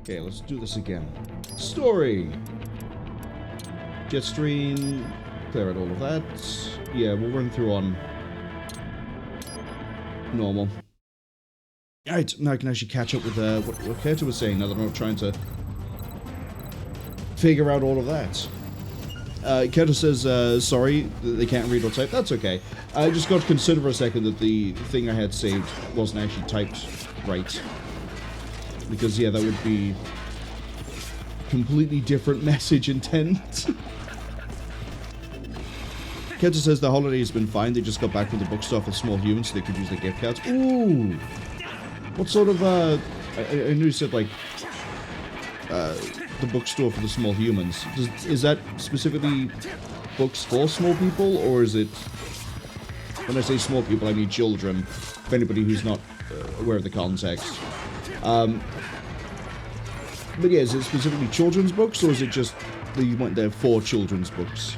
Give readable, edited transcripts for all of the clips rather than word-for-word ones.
Okay, let's do this again. Story! Jetstream, clear out all of that. Yeah, we'll run through on normal. Alright, now I can actually catch up with what Keto was saying, now that I'm not trying to figure out all of that. Keto says, sorry, they can't read or type. That's okay. I just got to consider for a second that the thing I had saved wasn't actually typed right. Because, yeah, that would be completely different message intent. Keto says the holiday has been fine. They just got back from the bookstore for small humans so they could use their gift cards. Ooh! What sort of, I knew you said, like, the bookstore for the small humans. Is that specifically books for small people, or is it... When I say small people, I mean children. For anybody who's not aware of the context. But yeah, is it specifically children's books, or is it just that you went there for children's books?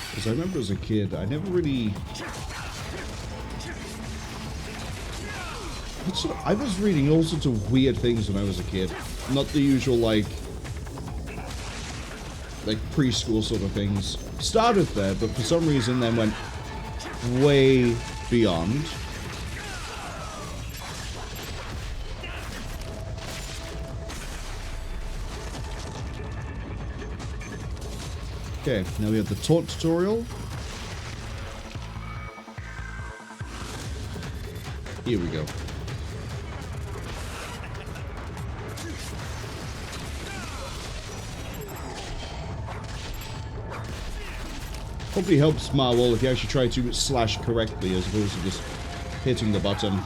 Because I remember as a kid, I never really... I was reading all sorts of weird things when I was a kid. Not the usual, like preschool sort of things. Started there, but for some reason then went way beyond. Okay, now we have the taunt tutorial. Here we go. Probably helps Marwol if you actually try to slash correctly as opposed to just hitting the button.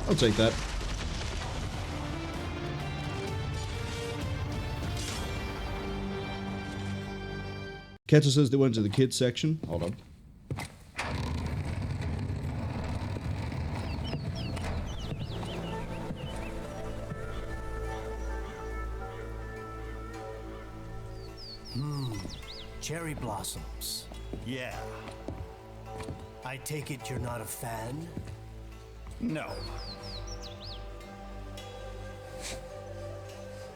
I'll take that. Keto says they went to the kids section. Hold on. Cherry blossoms. Yeah. I take it you're not a fan? No.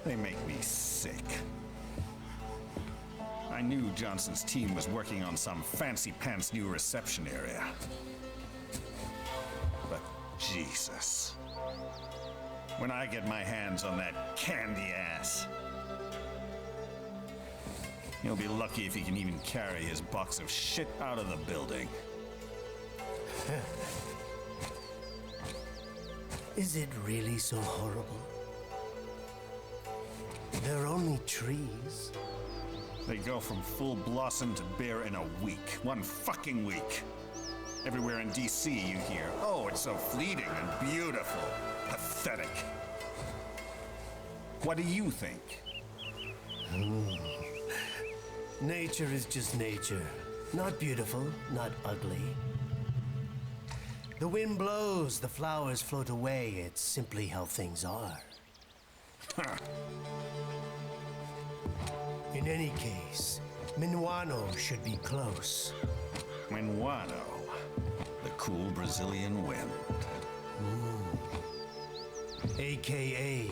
They make me sick. I knew Johnson's team was working on some fancy-pants new reception area. But Jesus. When I get my hands on that candy ass, he'll be lucky if he can even carry his box of shit out of the building. Is it really so horrible? They're only trees. They go from full blossom to bare in a week. One fucking week. Everywhere in DC you hear, oh, it's so fleeting and beautiful. Pathetic. What do you think? Nature is just nature. Not beautiful, not ugly. The wind blows, the flowers float away. It's simply how things are. In any case, Minuano should be close. Minuano, the cool Brazilian wind. AKA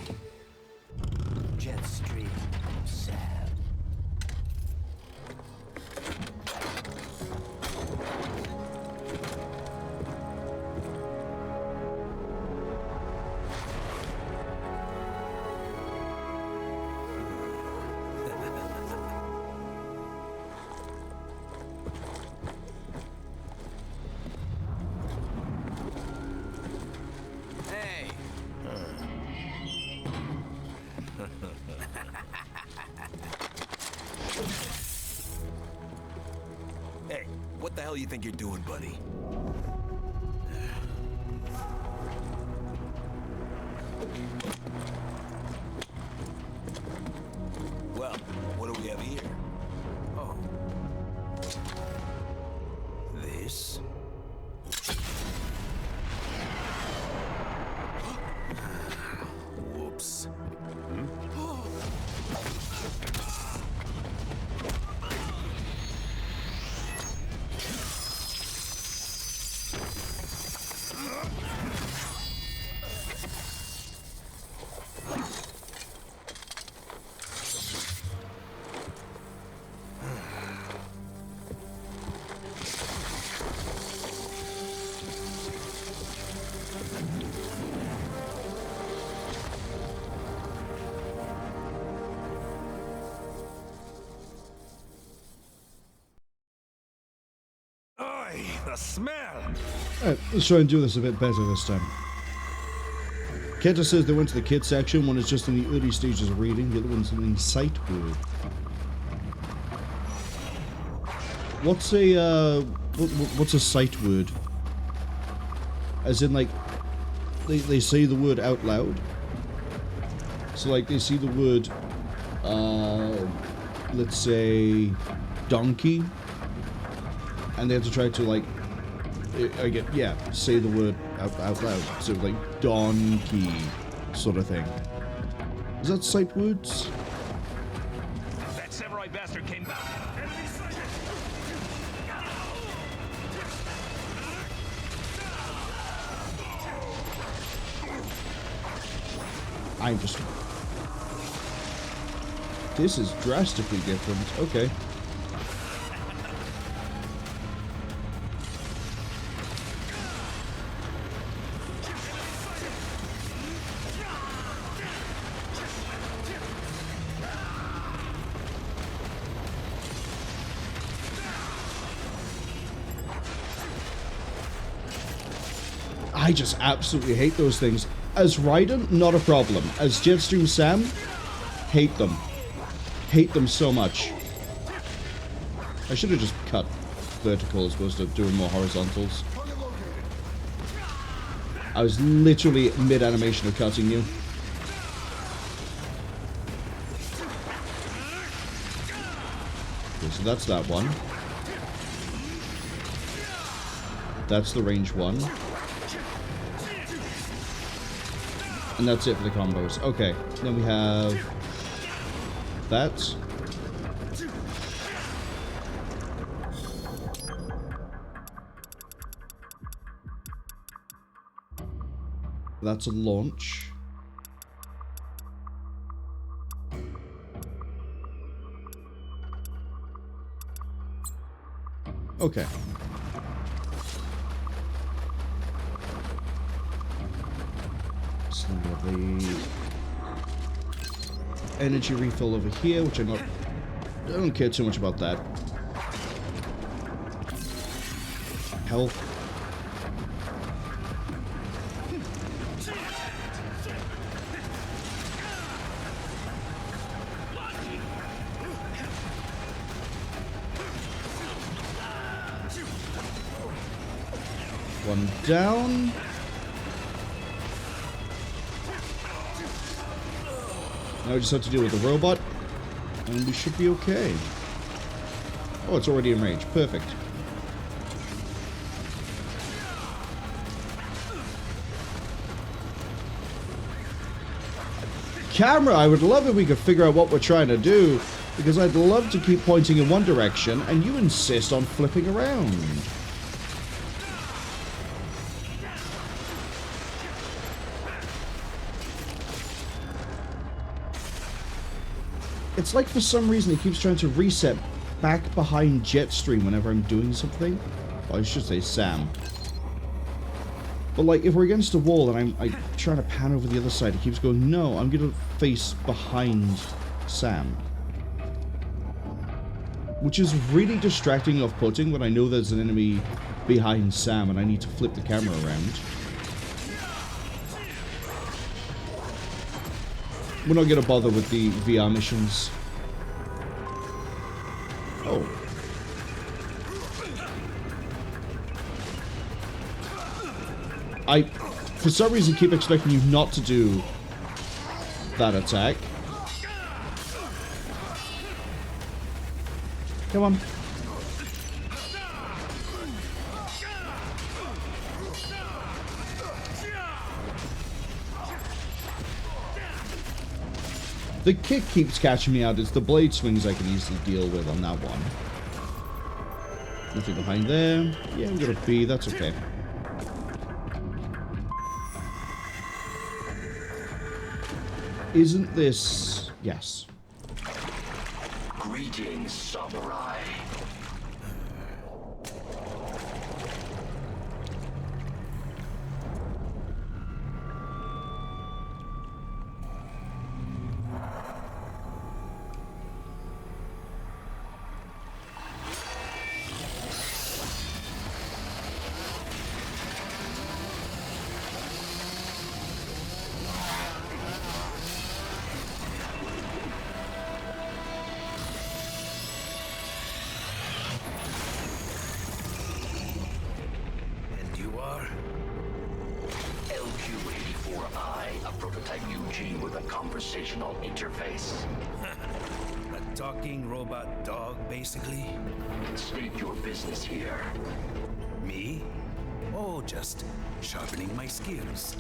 Jetstream Sam. Hey, what the hell you think you're doing, buddy? Well, have here? Oh. This? Whoops. Oi, the smell! Alright, let's try and do this a bit better this time. Kenta says they went to the kid section. One is just in the early stages of reading, the other one's in the sight word. What's a sight word? As in, like, they say the word out loud? So, like, they see the word, let's say, donkey, and they have to try to, like, say the word out loud. So, like, donkey sort of thing. Is that sight words? That samurai bastard came back. I'm just... This is drastically different. Okay. I just absolutely hate those things. As Raiden, not a problem. As Jetstream Sam, hate them. Hate them so much. I should have just cut vertical as opposed to doing more horizontals. I was literally mid-animation of cutting you. Okay, so that's that one. That's the range one. And that's it for the combos. Okay, then we have that. That's a launch. Okay. So we have the energy refill over here, which I don't care too much about that. Health. One down. Now we just have to deal with the robot, and we should be okay. Oh, it's already in range. Perfect. Camera, I would love if we could figure out what we're trying to do, because I'd love to keep pointing in one direction, and you insist on flipping around. It's like for some reason it keeps trying to reset back behind Jetstream whenever I'm doing something. Well, I should say Sam. But like, if we're against a wall and I'm trying to pan over the other side, it keeps going, no, I'm going to face behind Sam. Which is really distracting and off-putting when I know there's an enemy behind Sam and I need to flip the camera around. We're not going to bother with the VR missions. Oh. I, for some reason, keep expecting you not to do that attack. Come on. The kick keeps catching me out. It's the blade swings I can easily deal with on that one. Nothing behind there. Yeah, we got a B. That's okay. Isn't this... Yes. Greetings, samurai. Conversational interface. A talking robot dog, basically? State your business here. Me? Oh, just sharpening my skills.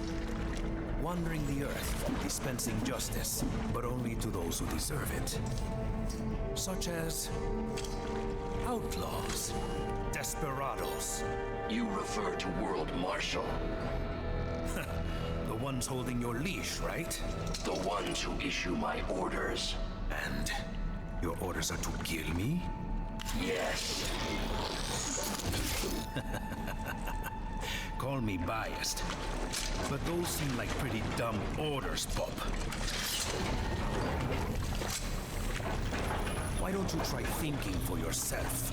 Wandering the earth, dispensing justice, but only to those who deserve it. Such as outlaws, desperados. You refer to World Marshal. The ones holding your leash, right? The ones who issue my orders. And your orders are to kill me? Yes. Call me biased, but those seem like pretty dumb orders, Pop. Why don't you try thinking for yourself?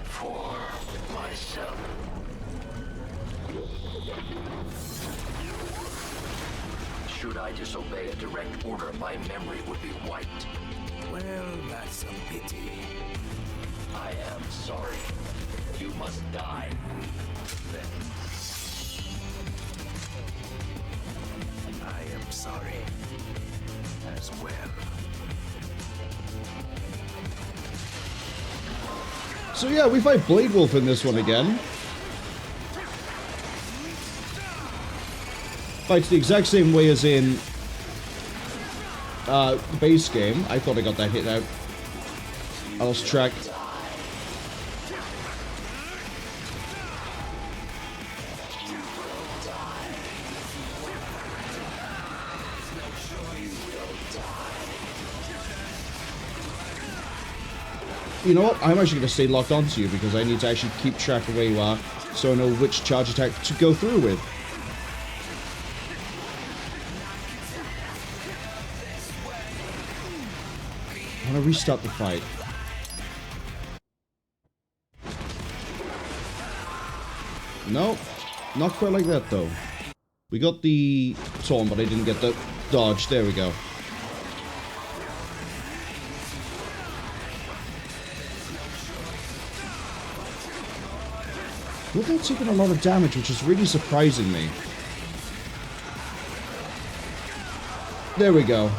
For myself. Should I disobey a direct order, my memory would be wiped. Well, that's a pity. I am sorry. You must die. Then I am sorry as well. So yeah, we fight Bladewolf in this one again. Fights the exact same way as in the base game. I thought I got that hit out. I lost track. You know what? I'm actually going to stay locked onto you because I need to actually keep track of where you are so I know which charge attack to go through with. I want to restart the fight. No, not quite like that though. We got the taunt, but I didn't get the dodge. There we go. Without taking a lot of damage, which is really surprising me. There we go.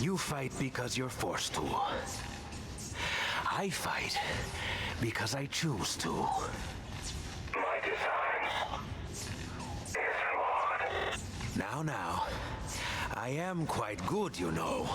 You fight because you're forced to. I fight because I choose to. My design is flawed. Now, I am quite good, you know.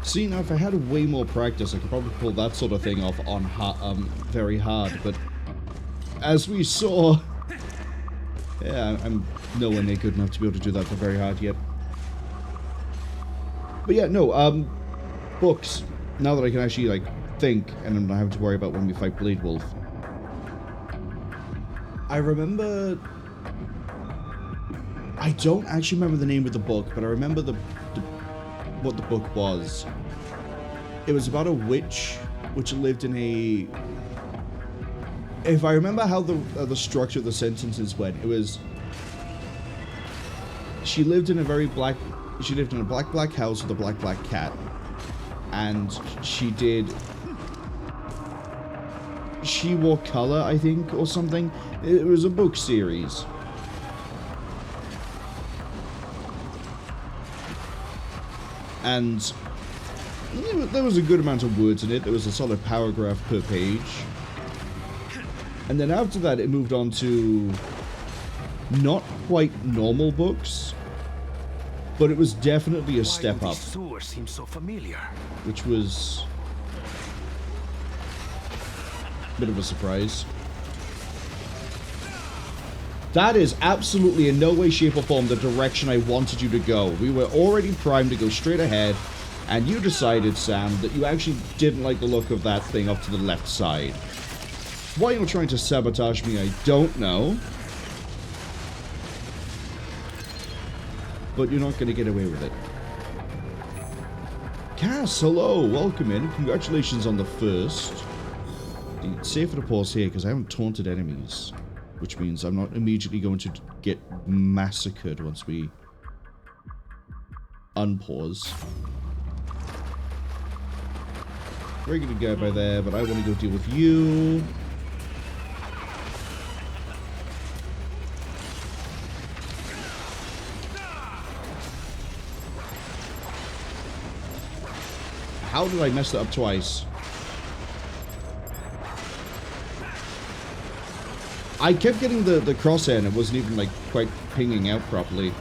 See, now if I had way more practice, I could probably pull that sort of thing off on very hard, but as we saw, yeah, I'm nowhere near good enough to be able to do that for very hard yet. But yeah, no, books, now that I can actually, like, think, and I'm not having to worry about when we fight Bladewolf. I remember... I don't actually remember the name of the book, but I remember what the book was. It was about a witch which lived in a... If I remember how the structure of the sentences went, it was... She lived in a very black... She lived in a black house with a black cat. And she did... She wore color, I think, or something. It was a book series. And there was a good amount of words in it. There was a solid paragraph per page. And then after that, it moved on to not quite normal books, but it was definitely a step up. Sewers seem so familiar. Which was a bit of a surprise. That is absolutely in no way, shape, or form the direction I wanted you to go. We were already primed to go straight ahead, and you decided, Sam, that you actually didn't like the look of that thing up to the left side. Why you're trying to sabotage me, I don't know. But you're not going to get away with it. Cass, hello, welcome in. Congratulations on the first. It's safer to pause here because I haven't taunted enemies. Which means I'm not immediately going to get massacred once we unpause. Very good guy by there, but I want to go deal with you. How did I mess that up twice? I kept getting the crosshair and it wasn't even like quite pinging out properly.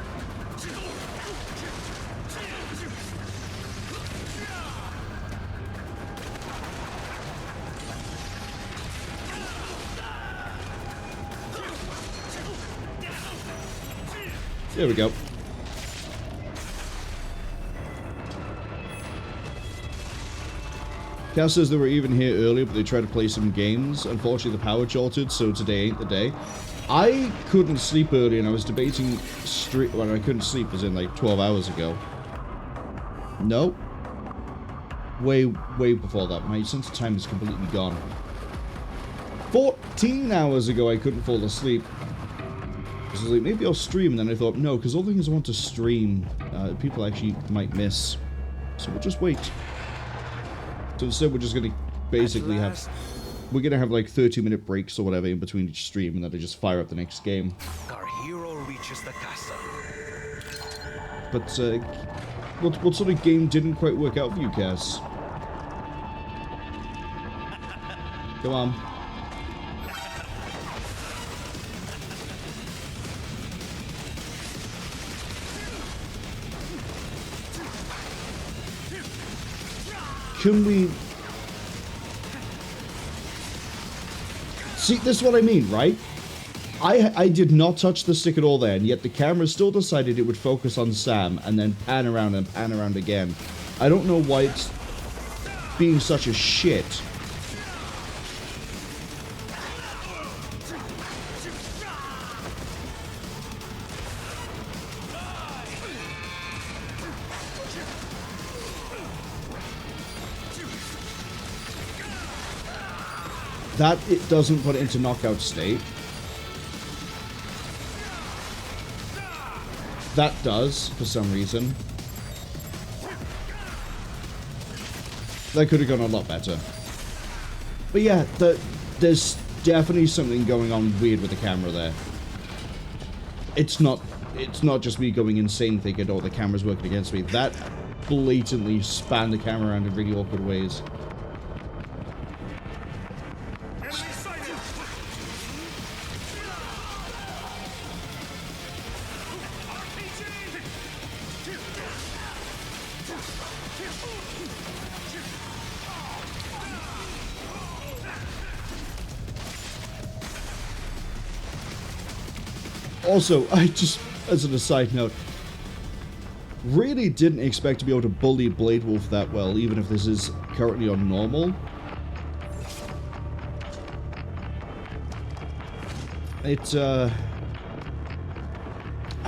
There we go. Cal says they were even here earlier, but they tried to play some games. Unfortunately, the power shorted, so today ain't the day. I couldn't sleep early, and I was debating well, I couldn't sleep as in like 12 hours ago. No. Way before that. My sense of time is completely gone. 14 hours ago, I couldn't fall asleep. I was like, maybe I'll stream, and then I thought, no, because all the things I want to stream, people actually might miss. So we'll just wait. So instead, we're just going to basically have... We're going to have like 30-minute breaks or whatever in between each stream, and then I just fire up the next game. Our hero reaches the castle. But, what sort of game didn't quite work out for you, Cass? Come on. Can we... See, this is what I mean, right? I did not touch the stick at all there, and yet the camera still decided it would focus on Sam, and then pan around and pan around again. I don't know why it's being such a shit. That it doesn't put it into knockout state. That does, for some reason. That could have gone a lot better. But yeah, there's definitely something going on weird with the camera there. It's not just me going insane thinking, oh, the camera's working against me. That blatantly spanned the camera around in really awkward ways. Also, I just, as an aside note, really didn't expect to be able to bully Bladewolf that well, even if this is currently on normal. It, I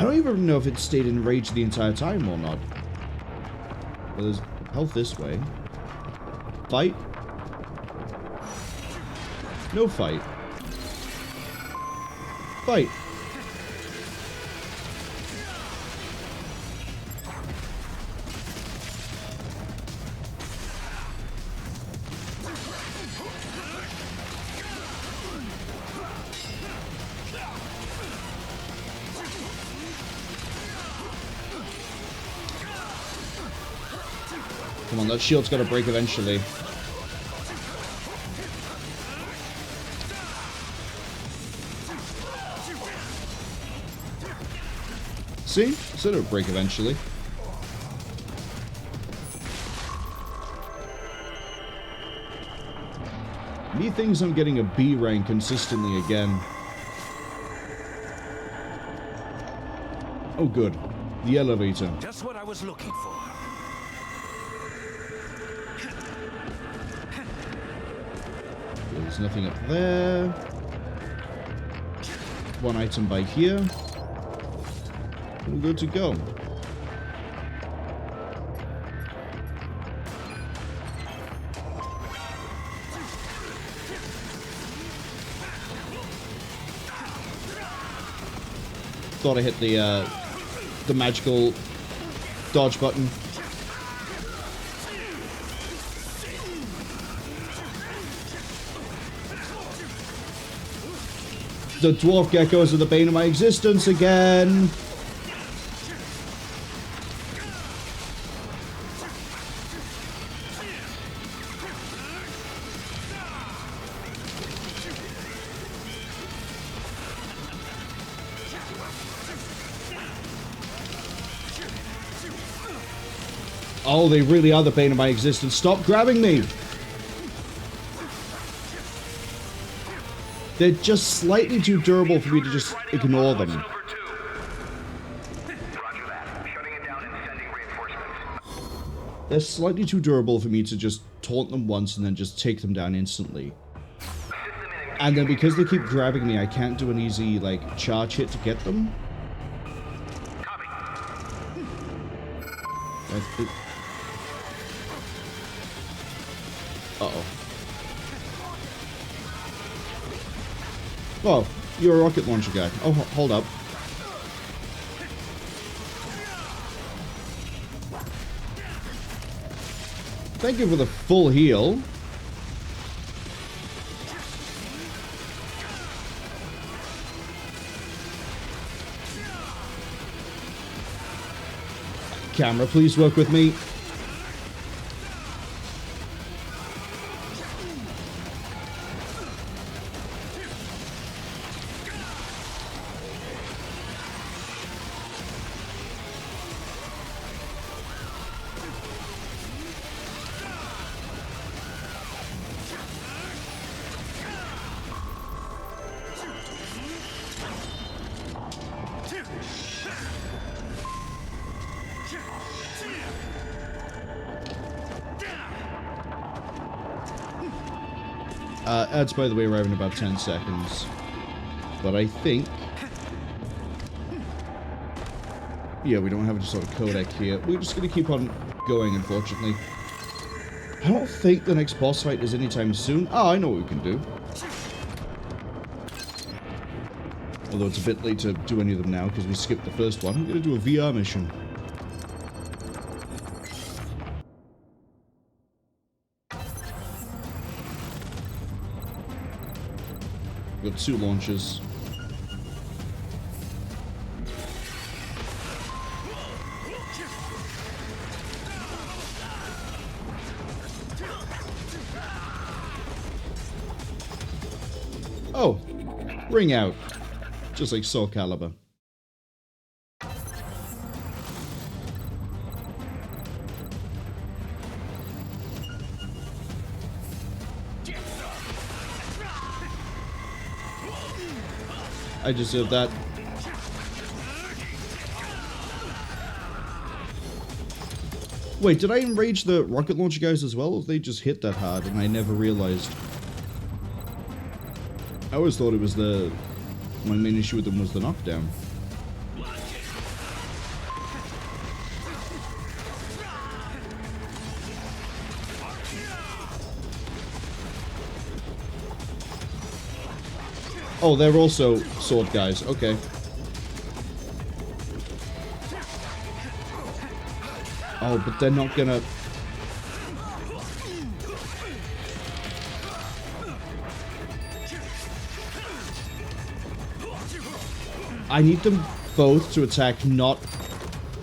don't even know if it stayed in rage the entire time or not. But there's health this way. Fight. No fight. Fight. Come on, that shield's got to break eventually. See? Said it would break eventually. Methinks I'm getting a B rank consistently again. Oh good. The elevator. Just what I was looking for. There's nothing up there. One item by here. We're good to go. Thought I hit the magical dodge button. The dwarf geckos are the bane of my existence again. Oh, they really are the bane of my existence. Stop grabbing me! They're just slightly too durable for me to just ignore them. They're slightly too durable for me to just taunt them once and then just take them down instantly. And then because they keep grabbing me, I can't do an easy, like, charge hit to get them. Uh-oh. Oh, you're a rocket launcher guy. Oh, hold up. Thank you for the full heal. Camera, please work with me. Ads, by the way, arrive in about 10 seconds. But I think... yeah, we don't have any sort of codec here. We're just going to keep on going, unfortunately. I don't think the next boss fight is anytime soon. Oh, I know what we can do. Although it's a bit late to do any of them now, because we skipped the first one. I'm going to do a VR mission. Got 2 launches. Oh, ring out. Just like Soul Calibur. I just did that. Wait, did I enrage the rocket launcher guys as well? Or they just hit that hard and I never realized? I always thought it was the my main issue with them was the knockdown. Oh, they're also sword guys. Okay. Oh, but they're not gonna... I need them both to attack not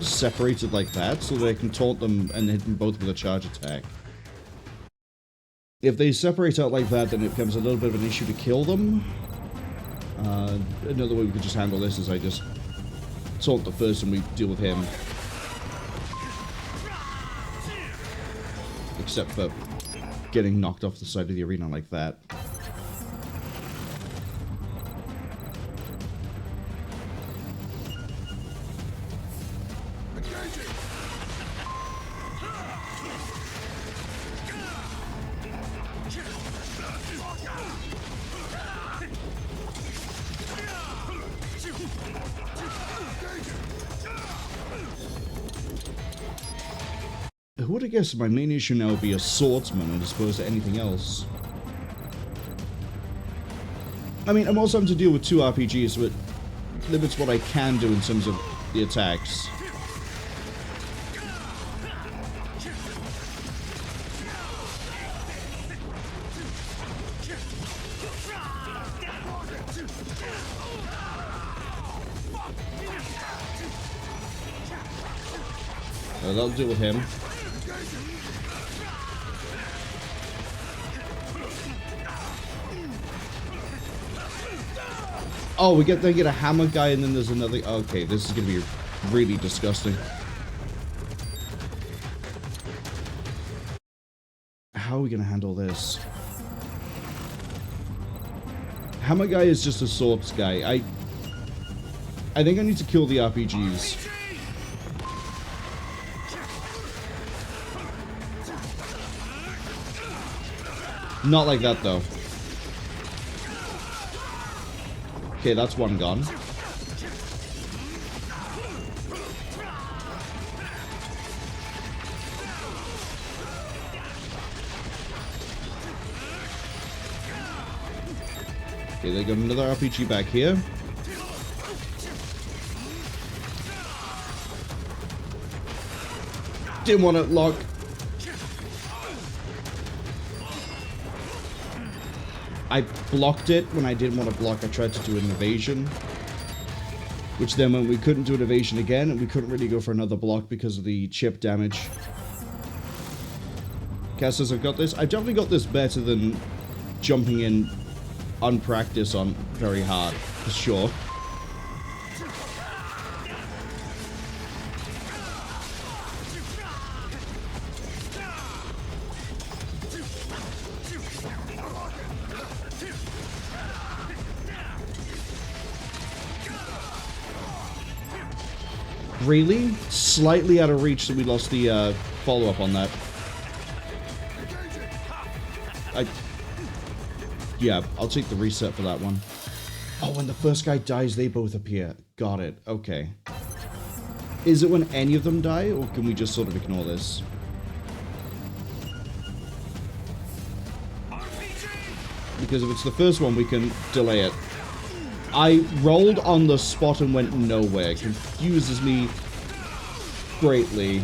separated like that, so that I can taunt them and hit them both with a charge attack. If they separate out like that, then it becomes a little bit of an issue to kill them. Another way we could just handle this is I just taunt the first and we deal with him. Except for getting knocked off the side of the arena like that. Who would have guessed my main issue now would be a swordsman as opposed to anything else? I mean, I'm also having to deal with 2 RPGs, so it limits what I can do in terms of the attacks. That'll deal with him. Oh, we get a hammer guy and then there's another... Okay, this is going to be really disgusting. How are we going to handle this? Hammer guy is just a swords guy. I think I need to kill the RPGs. Not like that, though. Okay, that's one gone. Okay, they got another RPG back here. Didn't want to lock. I blocked it when I didn't want to block. I tried to do an evasion. Which then meant we couldn't do an evasion again, and we couldn't really go for another block because of the chip damage. Cass says, I've got this. I've definitely got this better than jumping in unpracticed on very hard, for sure. Really? Slightly out of reach, so we lost the follow-up on that. Yeah, I'll take the reset for that one. Oh, when the first guy dies, they both appear. Got it. Okay. Is it when any of them die, or can we just sort of ignore this? Because if it's the first one, we can delay it. I rolled on the spot and went nowhere. Confuses me greatly.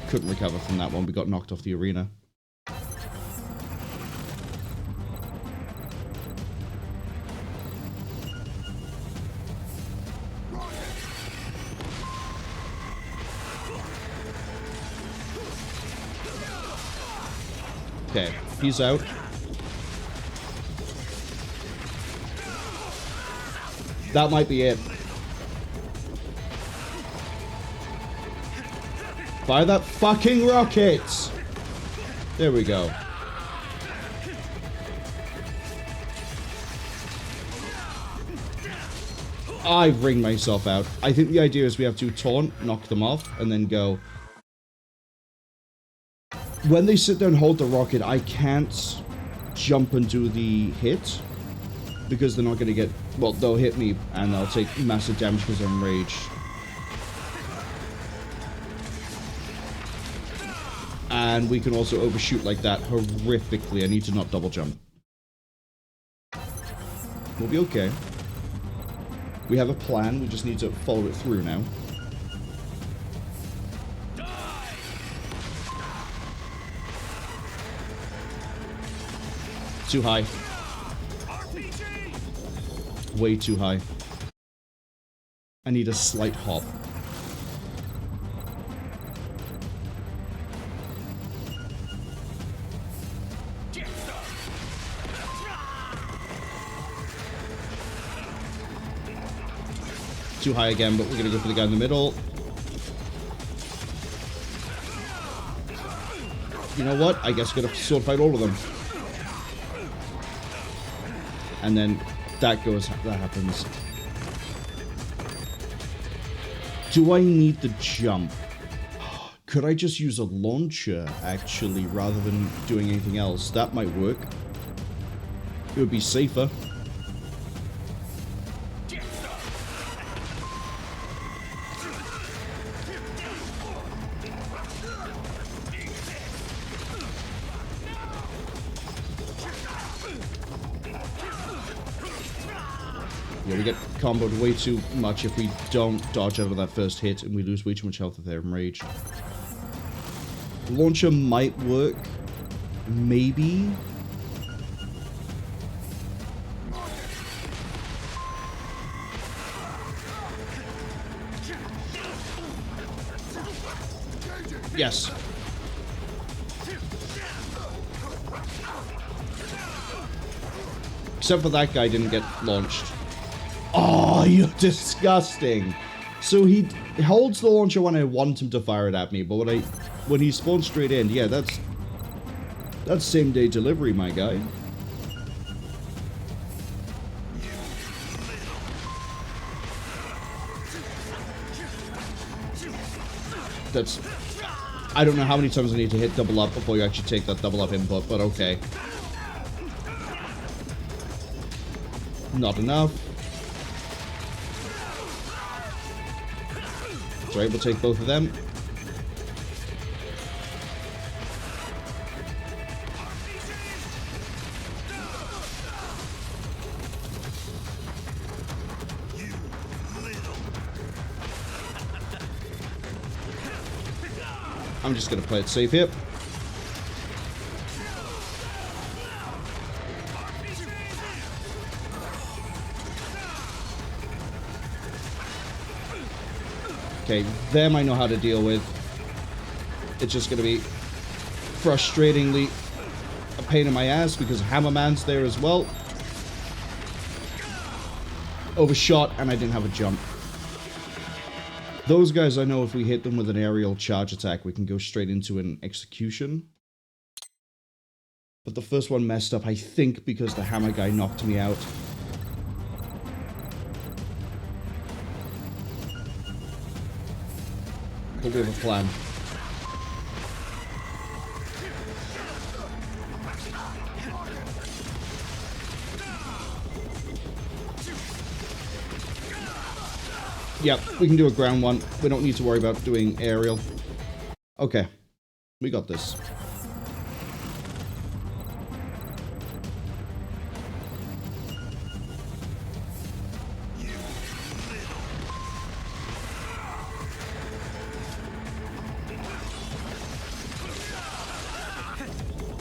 Couldn't recover from that one. We got knocked off the arena. Okay, he's out. That might be it. Fire that fucking rocket! There we go. I ring myself out. I think the idea is we have to taunt, knock them off, and then go. when they sit there and hold the rocket, I can't jump and do the hit because they're not going to get... Well, they'll hit me and they'll take massive damage because they're enraged. And we can also overshoot like that horrifically. I need to not double jump. We'll be okay. We have a plan. We just need to follow it through now. Too high. Way too high. I need a slight hop. Too high again, but we're gonna go for the guy in the middle. You know what? I guess we're gonna sword fight all of them. And then that happens. Do I need the jump? Could I just use a launcher, actually, rather than doing anything else? That might work. It would be safer. Yeah, we get comboed way too much if we don't dodge out of that first hit, and we lose way too much health if they're enraged. Launcher might work. Maybe. Yes. Except for that guy didn't get launched. Oh, you're disgusting. So he holds the launcher when I want him to fire it at me, but when he spawns straight in, yeah, that's same day delivery, my guy. That's... I don't know how many times I need to hit double up before you actually take that double up input, but okay. Not enough. So we're able to take both of them. I'm just going to play it safe here. Okay, them I know how to deal with. It's just going to be frustratingly a pain in my ass because Hammerman's there as well. Overshot, and I didn't have a jump. Those guys, I know if we hit them with an aerial charge attack, we can go straight into an execution. But the first one messed up, I think, because the hammer guy knocked me out. But we have a plan. Yep, we can do a ground one. We don't need to worry about doing aerial. Okay, we got this.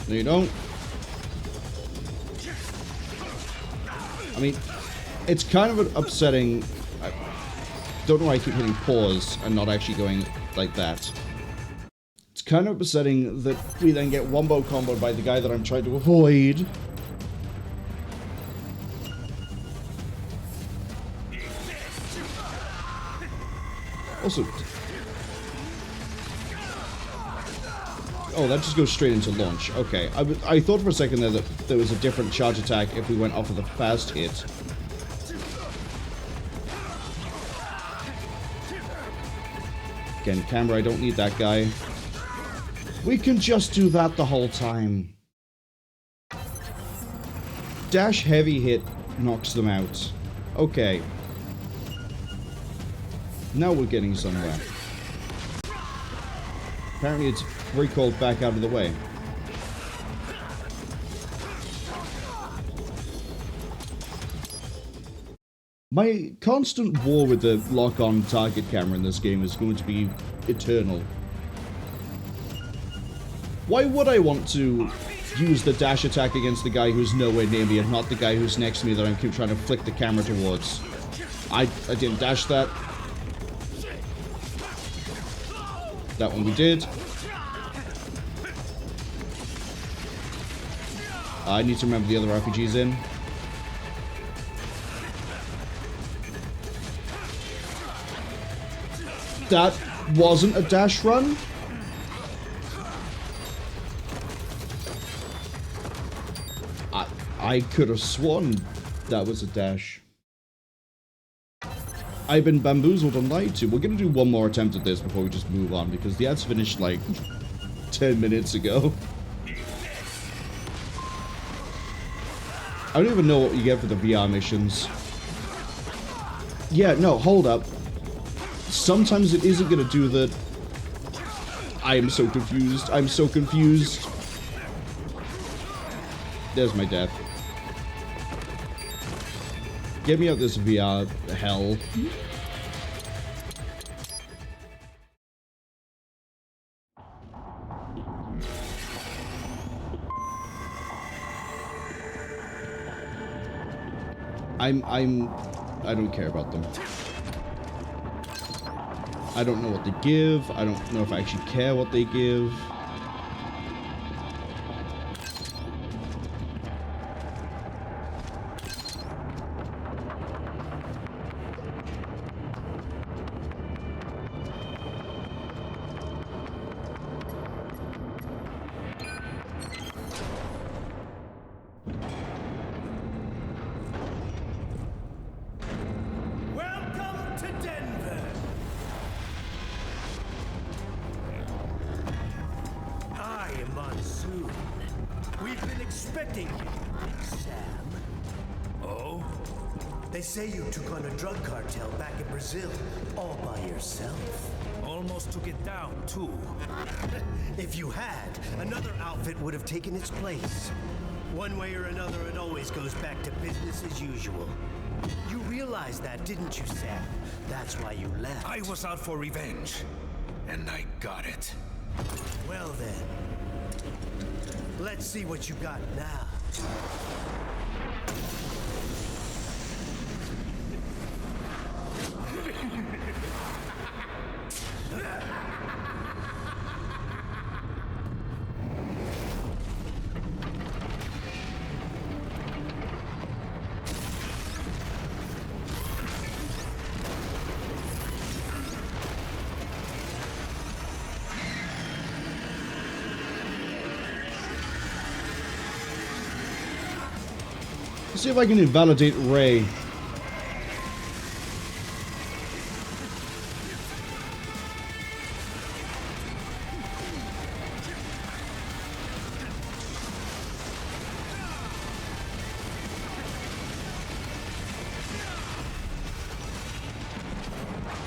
No, you don't. I mean, it's kind of upsetting. I don't know why I keep hitting pause and not actually going like that. It's kind of upsetting that we then get wombo comboed by the guy that I'm trying to avoid. Also... Oh, that just goes straight into launch. Okay, I thought for a second there that there was a different charge attack if we went off of the fast hit. Again, camera, I don't need that guy. We can just do that the whole time. Dash heavy hit knocks them out. Okay. Now we're getting somewhere. Apparently it's recalled back out of the way. My constant war with the lock-on target camera in this game is going to be eternal. Why would I want to use the dash attack against the guy who's nowhere near me and not the guy who's next to me that I keep trying to flick the camera towards? I didn't dash that. That one we did. I need to remember the other RPGs in. That wasn't a dash run? I could have sworn that was a dash. I've been bamboozled and lied to. We're gonna do one more attempt at this before we just move on, because the ad's finished like 10 minutes ago. I don't even know what you get for the VR missions. Yeah, no, hold up. Sometimes it isn't gonna do the... I am so confused. I'm so confused. There's my death. Get me out this VR hell. I don't care about them. I don't know what they give. I don't know if I actually care what they give. They say you took on a drug cartel back in Brazil, all by yourself. Almost took it down, too. If you had, another outfit would have taken its place. One way or another, it always goes back to business as usual. You realized that, didn't you, Sam? That's why you left. I was out for revenge, and I got it. Well then, let's see what you got now. Let's see if I can invalidate Ray.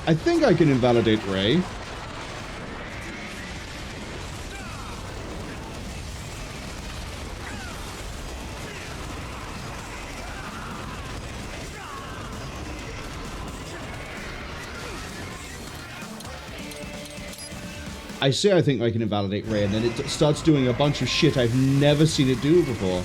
I think I can invalidate Ray. I say I think I can invalidate Ray, and then it starts doing a bunch of shit I've never seen it do before.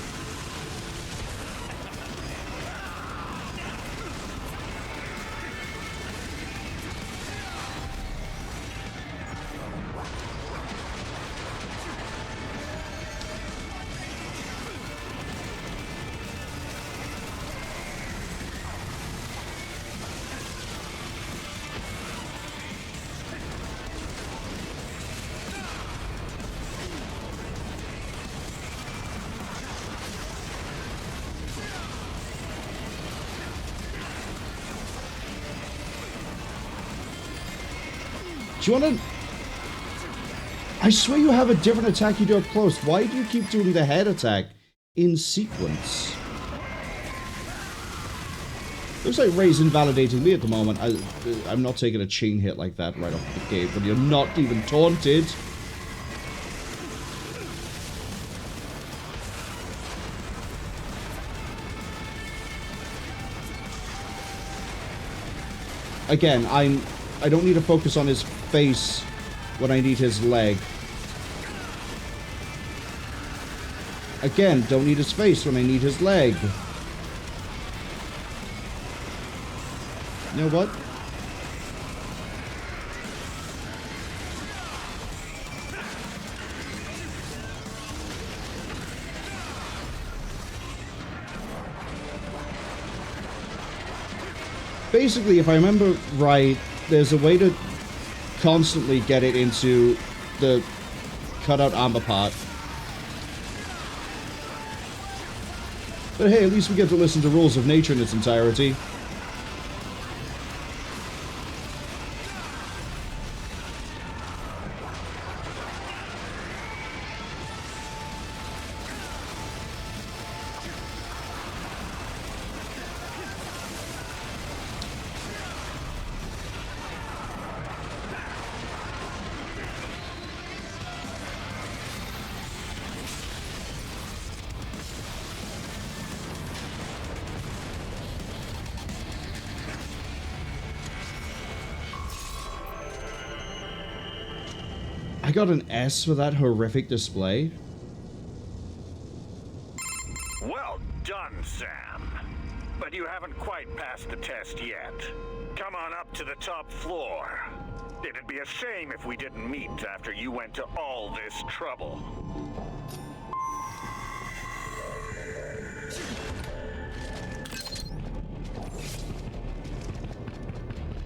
Do you want to... I swear you have a different attack you do up close. Why do you keep doing the head attack in sequence? Looks like Ray's invalidating me at the moment. I'm not taking a chain hit like that right off the gate when you're not even taunted. Again, I don't need to focus on his face when I need his leg. Again, don't need his face when I need his leg. You know what? Basically, if I remember right, there's a way to constantly get it into the cutout armor part. But hey, at least we get to listen to Rules of Nature in its entirety. I got an S for that horrific display. Well done, Sam. But you haven't quite passed the test yet. Come on up to the top floor. It'd be a shame if we didn't meet after you went to all this trouble.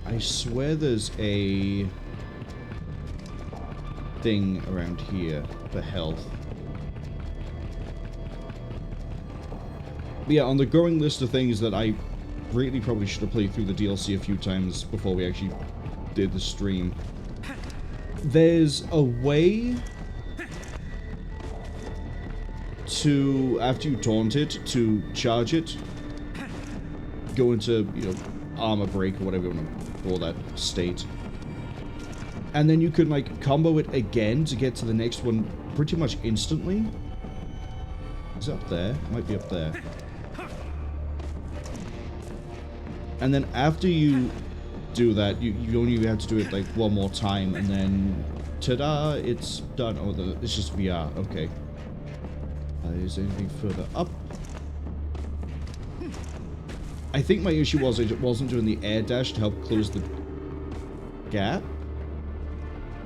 I swear there's a thing around here for health. But yeah, on the growing list of things that I really probably should have played through the DLC a few times before we actually did the stream. There's a way to, after you taunt it, to charge it, go into, you know, armor break or whatever you want to call that state. And then you could, like, combo it again to get to the next one pretty much instantly. Is it up there? It might be up there. And then after you do that, you only have to do it, like, one more time, and then, ta-da, it's done. Oh, it's just VR. Okay. Is there anything further up? I think my issue was it wasn't doing the air dash to help close the gap,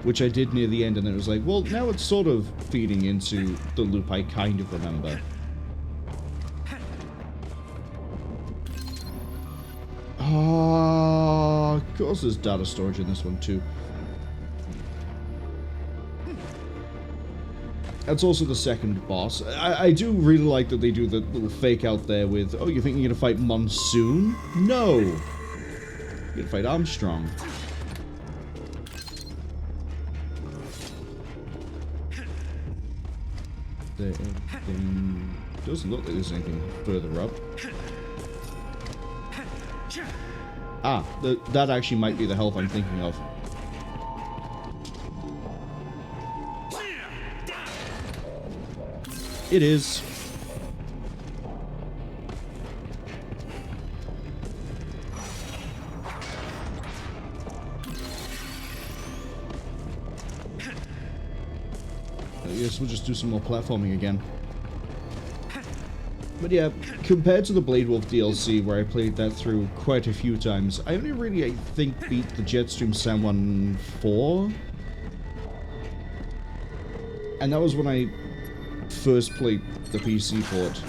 which I did near the end, and then it was like, well, now it's sort of feeding into the loop I kind of remember. Oh, of course there's data storage in this one too. That's also the second boss. I do really like that they do the little fake out there with, oh, you think you're gonna fight Monsoon? No! You're gonna fight Armstrong. There anything... Doesn't look like there's anything further up. Ah, that actually might be the health I'm thinking of. It is. I guess we'll just do some more platforming again. But yeah, compared to the Bladewolf DLC, where I played that through quite a few times, I only really, I think, beat the Jetstream Sam 4. And that was when I first played the PC port.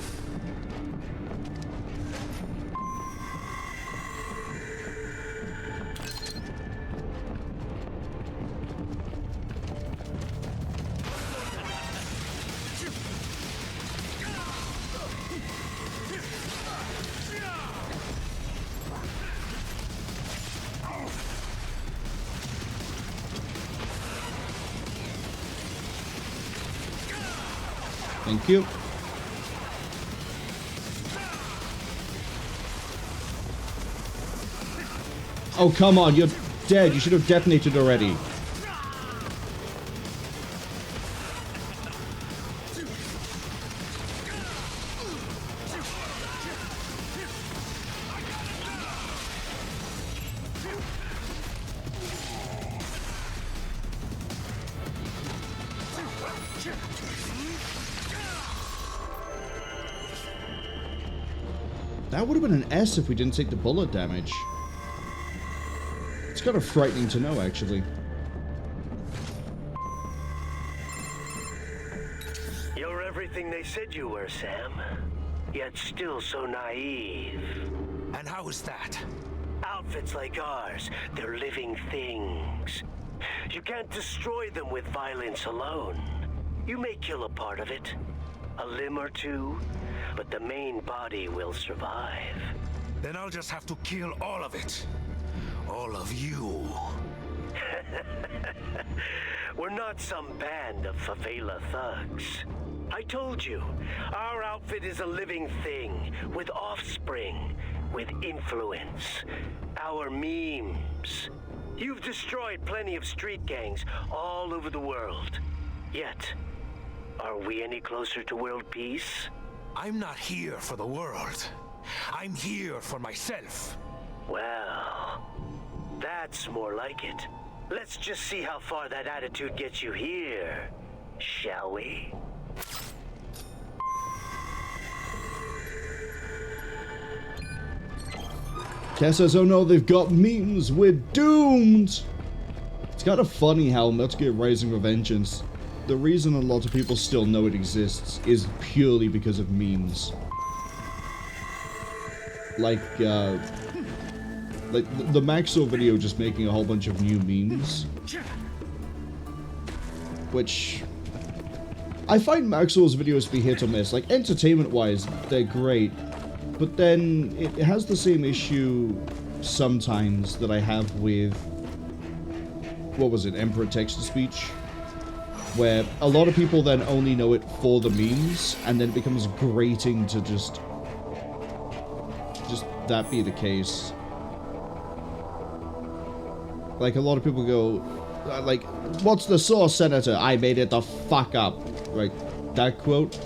Thank you. Oh, come on, you're dead. You should have detonated already. That would have been an S if we didn't take the bullet damage. It's kind of frightening to know, actually. You're everything they said you were, Sam. Yet still so naive. And how is that? Outfits like ours, they're living things. You can't destroy them with violence alone. You may kill a part of it, a limb or two, but the main body will survive. Then I'll just have to kill all of it. All of you. We're not some band of favela thugs. I told you, our outfit is a living thing, with offspring, with influence. Our memes. You've destroyed plenty of street gangs all over the world. Yet, are we any closer to world peace? I'm not here for the world. I'm here for myself. Well, that's more like it. Let's just see how far that attitude gets you here, shall we? Cass says, oh no, they've got memes, we're doomed! It's kind of funny how Metal Gear Rising Revengeance, the reason a lot of people still know it exists is purely because of memes. Like the Maxwell video just making a whole bunch of new memes. Which, I find Maxwell's videos to be hit or miss. Like, entertainment-wise, they're great. But then, it has the same issue sometimes that I have with, what was it, Emperor Text-to-Speech? Where a lot of people then only know it for the memes, and then it becomes grating to just that be the case. Like, a lot of people go, like, what's the source, Senator? I made it the fuck up. Like, that quote.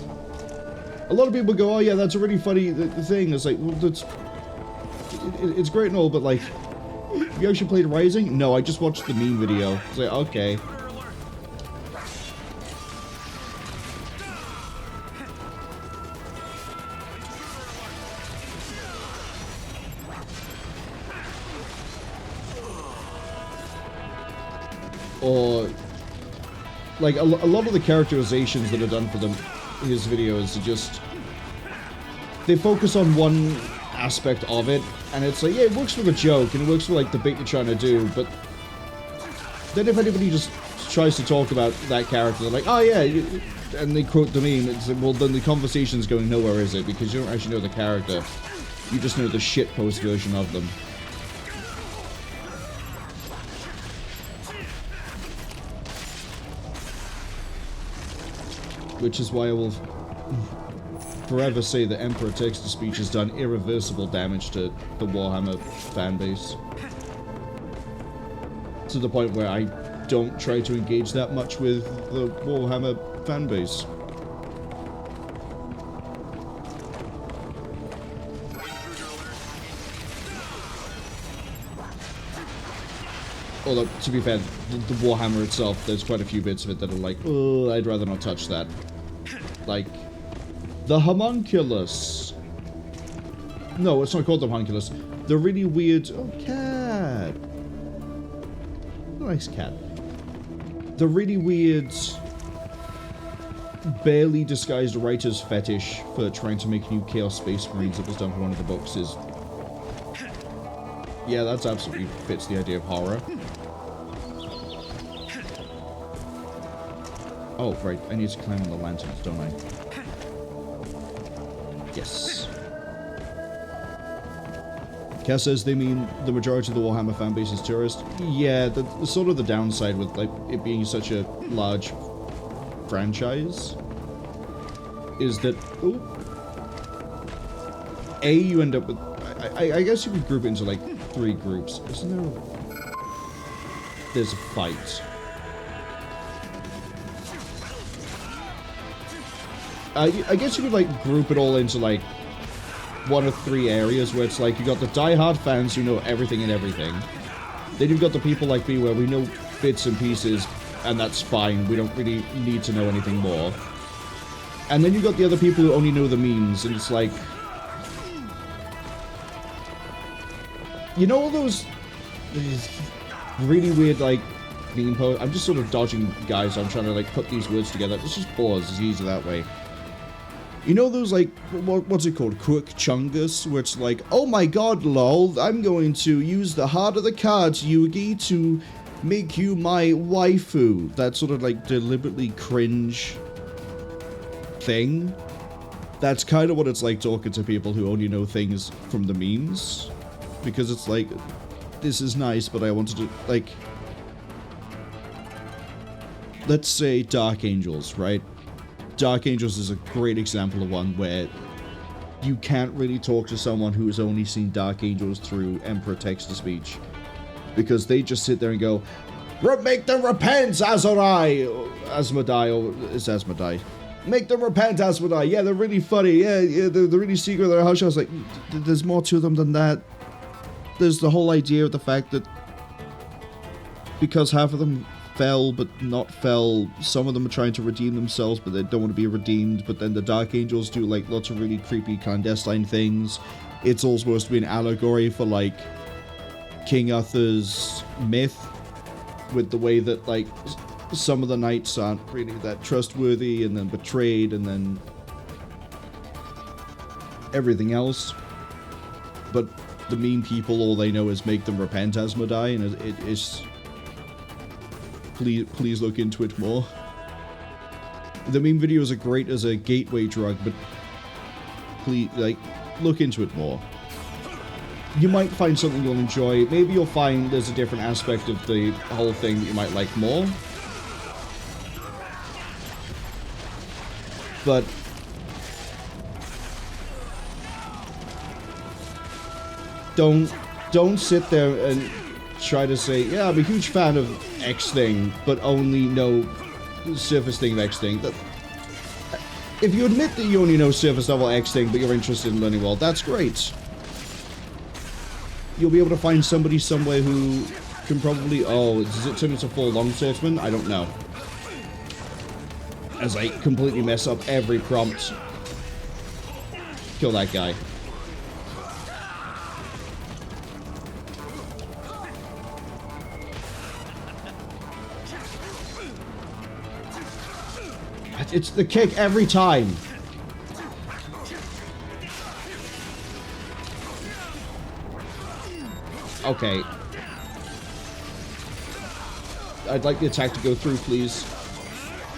A lot of people go, oh yeah, that's a really funny thing. It's like, well, that's... It's great and all, but like... You actually played Rising? No, I just watched the meme video. It's like, okay. Or... Like, a lot of the characterizations that are done for them, his videos, are just... They focus on one aspect of it, and it's like, yeah, it works for the joke, and it works for, like, the bit you're trying to do, but... Then if anybody just tries to talk about that character, they're like, oh yeah, and they quote the meme, it's like, well, then the conversation's going nowhere, is it? Because you don't actually know the character. You just know the shitpost version of them. Which is why I will forever say that Emperor Text-to-Speech has done irreversible damage to the Warhammer fanbase. To the point where I don't try to engage that much with the Warhammer fanbase. Although, to be fair, the Warhammer itself, there's quite a few bits of it that are like, oh, I'd rather not touch that. Like, the homunculus. No, it's not called the homunculus. The really weird... Oh, cat. Nice cat. The really weird... barely disguised writer's fetish for trying to make new Chaos Space Marines that was done for one of the books is... Yeah, that's absolutely fits the idea of horror. Oh, right, I need to climb on the lanterns, don't I? Yes. Cass says they mean the majority of the Warhammer fanbase is tourist. Yeah, that's sort of the downside with like it being such a large franchise. is that you end up with, I guess you could group it into like 3 groups. Isn't there? There's a fight. I guess you could like group it all into like 1 or 3 areas where it's like you got the die-hard fans who know everything and everything. Then you've got the people like me where we know bits and pieces, and that's fine. We don't really need to know anything more. And then you've got the other people who only know the memes, and it's like, you know all those really weird like meme posts? I'm just sort of dodging guys. I'm trying to like put these words together. Let's just pause. It's easier that way. You know those, like, what's it called? Quick chungus? Where it's like, oh my god, lol, I'm going to use the heart of the cards, Yugi, to make you my waifu. That sort of, like, deliberately cringe thing. That's kind of what it's like talking to people who only know things from the memes. Because it's like, this is nice, but I wanted to, like... Let's say Dark Angels, right? Dark Angels is a great example of one where you can't really talk to someone who has only seen Dark Angels through Emperor text-to-speech. Because they just sit there and go, make them repent, Asmodai, or it's Asmodai. Make them repent, Asmodai. Yeah, they're really funny. Yeah, they're really secret. They're hush. I was like, there's more to them than that. There's the whole idea of the fact that because half of them fell but not fell, some of them are trying to redeem themselves but they don't want to be redeemed, but then the Dark Angels do like lots of really creepy clandestine things. It's all supposed to be an allegory for like King Arthur's myth, with the way that like some of the knights aren't really that trustworthy and then betrayed and then everything else, but the mean people, all they know is make them repent, Asmodai, and it's please look into it more. The meme videos are great as a gateway drug, but please, like, look into it more. You might find something you'll enjoy. Maybe you'll find there's a different aspect of the whole thing that you might like more. But don't sit there and try to say, yeah, I'm a huge fan of X thing, but only know surface thing of X thing. If you admit that you only know surface level X thing, but you're interested in learning World, that's great. You'll be able to find somebody somewhere who can probably... Oh, does it turn into full long swordsman? I don't know. As I completely mess up every prompt. Kill that guy. It's the kick every time. Okay. I'd like the attack to go through, please.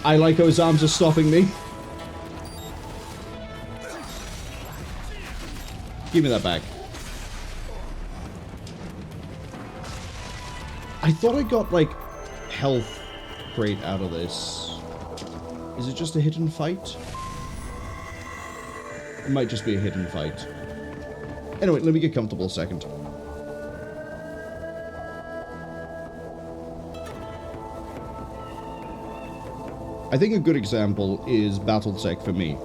I like how his arms are stopping me. Give me that back. I thought I got, like, health crate out of this. Is it just a hidden fight? It might just be a hidden fight. Anyway, let me get comfortable a second. I think a good example is Battletech for me.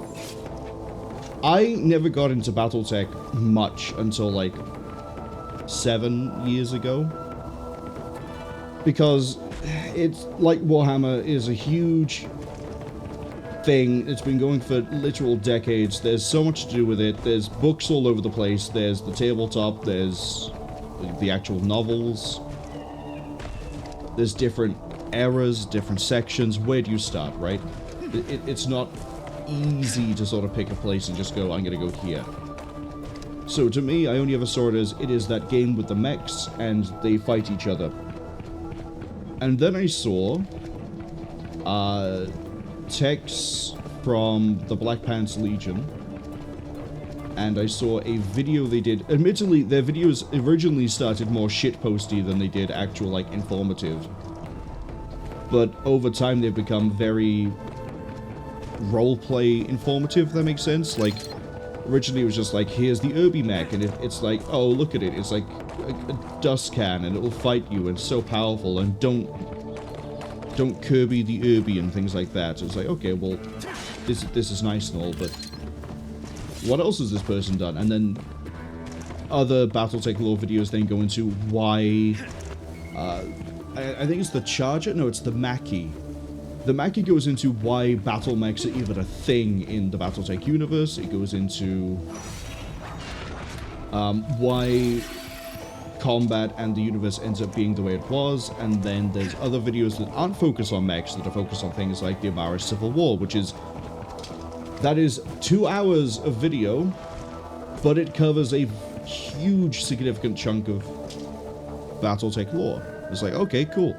I never got into Battletech much until like 7 years ago. Because it's like Warhammer is a huge thing. It's been going for literal decades. There's so much to do with it. There's books all over the place. There's the tabletop. There's the actual novels. There's different eras, different sections. Where do you start, right? It's not easy to sort of pick a place and just go, I'm gonna go here. So to me, I only ever saw it as it is that game with the mechs and they fight each other. And then I saw texts from the Black Pants Legion, and I saw a video they did. Admittedly, their videos originally started more shitposty than they did actual, like, informative. But over time, they've become very roleplay informative, if that makes sense. Like, originally it was just like, here's the Irby mech, and it's like, oh, look at it, it's like a dust can, and it will fight you, and it's so powerful, and don't Kirby the Irby, and things like that. So it's like, okay, well, this is nice and all, but what else has this person done? And then other Battletech lore videos then go into why, I think it's the Charger? No, it's the Mackie. The Mackie goes into why battle mechs are even a thing in the Battletech universe. It goes into why combat and the universe ends up being the way it was, and then there's other videos that aren't focused on mechs, that are focused on things like the Amara Civil War, that is 2 hours of video, but it covers a huge, significant chunk of Battletech lore. It's like, okay, cool.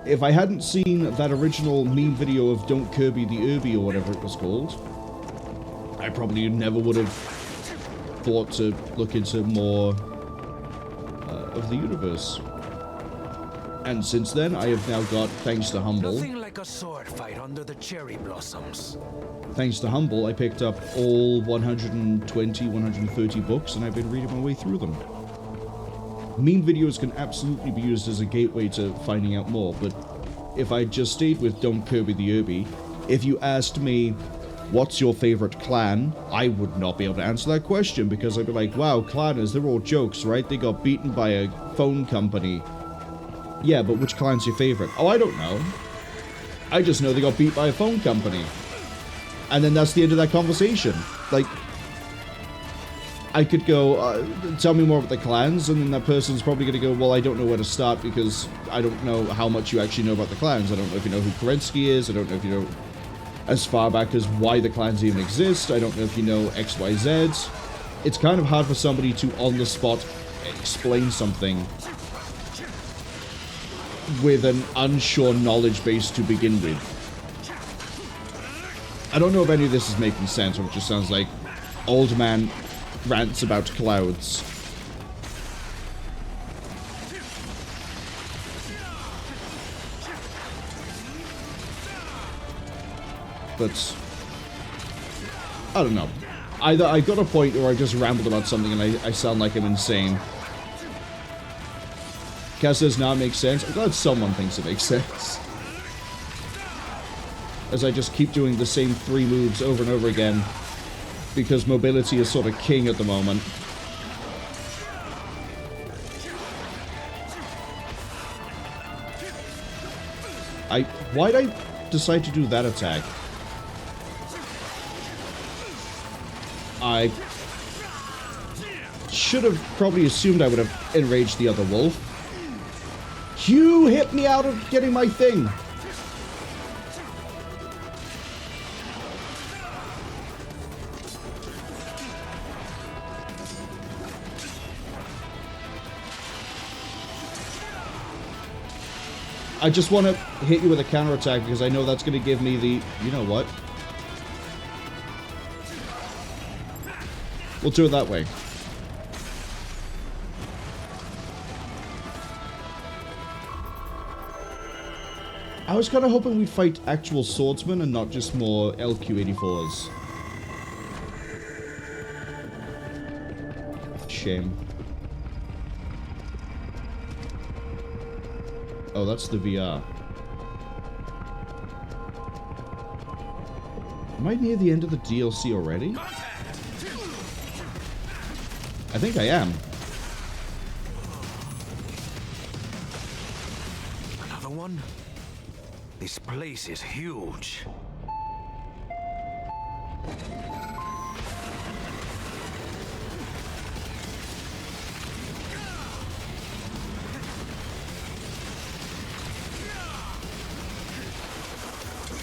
If I hadn't seen that original meme video of Don't Kirby the Irby or whatever it was called, I probably never would have thought to look into more of the universe. And since then, I have now got, thanks to Humble... Nothing like a sword fight under the cherry blossoms. Thanks to Humble, I picked up all 120, 130 books, and I've been reading my way through them. Meme videos can absolutely be used as a gateway to finding out more, but if I just stayed with Don't Kirby the Irby, if you asked me, what's your favorite clan, I would not be able to answer that question, because I'd be like, wow, clanners, they're all jokes, right? They got beaten by a phone company. Yeah, but which clan's your favorite? Oh, I don't know. I just know they got beat by a phone company. And then that's the end of that conversation. Like, I could go, tell me more about the clans, and then that person's probably going to go, well, I don't know where to start because I don't know how much you actually know about the clans. I don't know if you know who Kerensky is. I don't know if you know as far back as why the clans even exist. I don't know if you know X, Y, Z. It's kind of hard for somebody to, on the spot, explain something with an unsure knowledge base to begin with. I don't know if any of this is making sense, or it just sounds like old man rants about clouds. But I don't know. Either I got a point where I just rambled about something and I sound like I'm insane. Kaz says, nah, it makes sense. I'm glad someone thinks it makes sense. As I just keep doing the same 3 moves over and over again, because mobility is sort of king at the moment. Why'd I decide to do that attack? I should have probably assumed I would have enraged the other wolf. You hit me out of getting my thing! I just want to hit you with a counterattack because I know that's going to give me the... You know what? We'll do it that way. I was kind of hoping we'd fight actual swordsmen and not just more LQ-84s. Shame. Oh, that's the VR. Am I near the end of the DLC already? I think I am. Another one? This place is huge.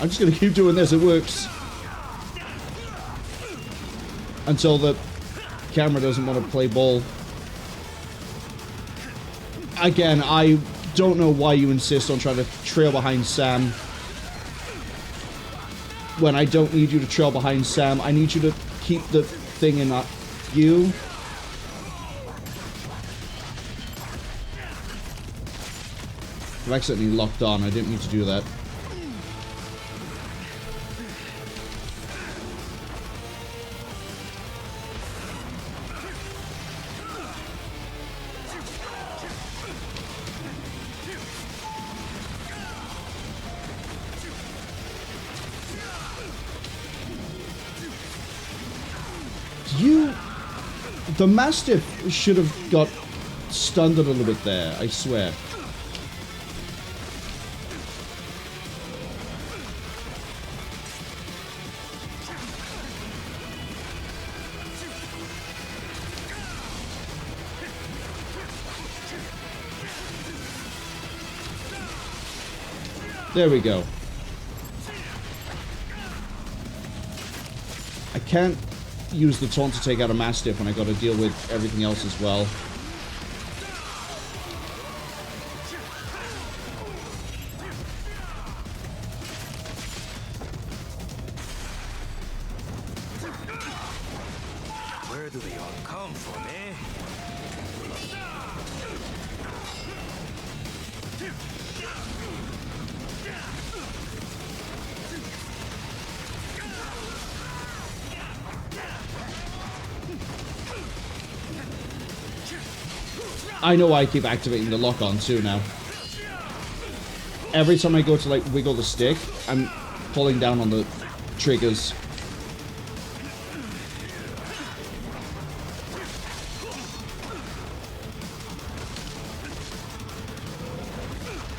I'm just gonna keep doing this, it works. Until the camera doesn't want to play ball. Again, I don't know why you insist on trying to trail behind Sam. When I don't need you to trail behind Sam, I need you to keep the thing in you. I've accidentally locked on, I didn't mean to do that. The Mastiff should have got stunned a little bit there, I swear. There we go. I can't use the taunt to take out a Mastiff when I gotta deal with everything else as well. Where do they all come from, eh? I know I keep activating the lock-on too now. Every time I go to, like, wiggle the stick, I'm pulling down on the triggers.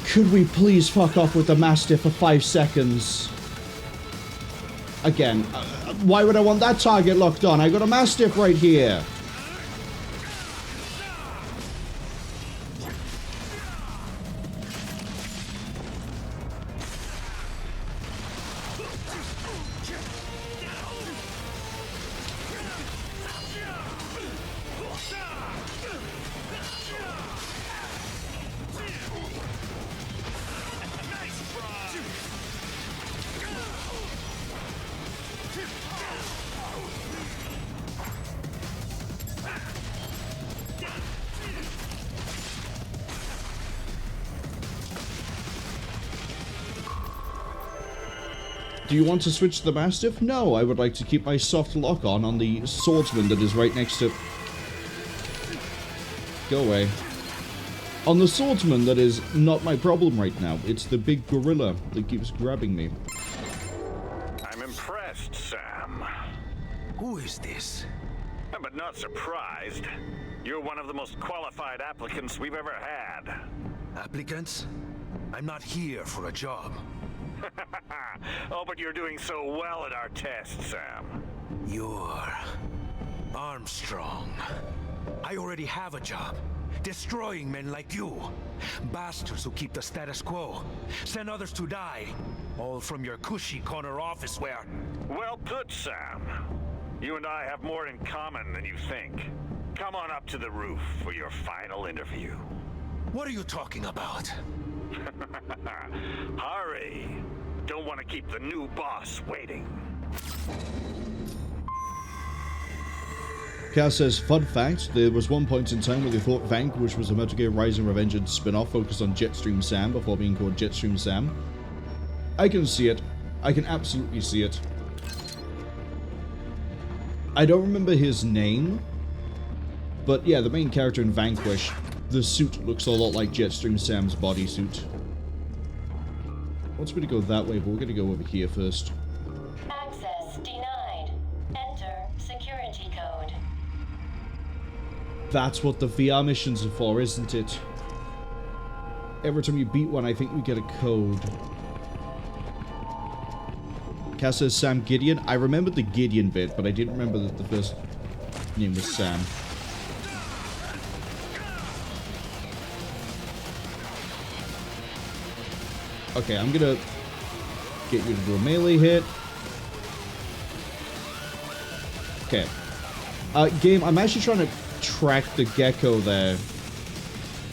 Could we please fuck off with the Mastiff for 5 seconds? Again, why would I want that target locked on? I got a Mastiff right here. Do you want to switch to the Mastiff? No, I would like to keep my soft lock on the swordsman that is right next to... Go away. On the swordsman that is not my problem right now. It's the big gorilla that keeps grabbing me. I'm impressed, Sam. Who is this? But not surprised. You're one of the most qualified applicants we've ever had. Applicants? I'm not here for a job. Oh, but you're doing so well at our test, Sam. You're... Armstrong. I already have a job. Destroying men like you. Bastards who keep the status quo. Send others to die. All from your cushy corner office where... Well put, Sam. You and I have more in common than you think. Come on up to the roof for your final interview. What are you talking about? Hurry. Don't want to keep the new boss waiting. Kaz says, fun fact, there was one point in time where they thought Vanquish was a Metal Gear Rising Revengeance spin-off focused on Jetstream Sam before being called Jetstream Sam. I can see it. I can absolutely see it. I don't remember his name, but yeah, the main character in Vanquish, the suit looks a lot like Jetstream Sam's bodysuit. Wants me to go that way, but we're going to go over here first. Access denied. Enter security code. That's what the VR missions are for, isn't it? Every time you beat one, I think we get a code. Cass says Sam Gideon. I remembered the Gideon bit, but I didn't remember that the first name was Sam. Okay, I'm gonna get you to do a melee hit. Okay. Game, I'm actually trying to track the gecko there.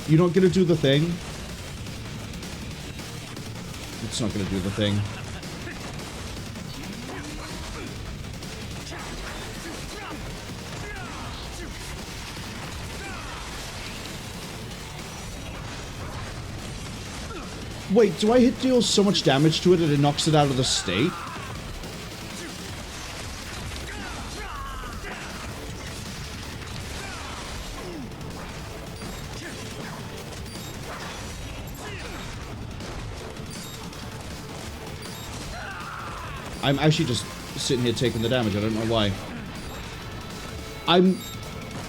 You're not gonna do the thing? It's not gonna do the thing. Wait, do I deal so much damage to it that it knocks it out of the state? I'm actually just sitting here taking the damage. I don't know why.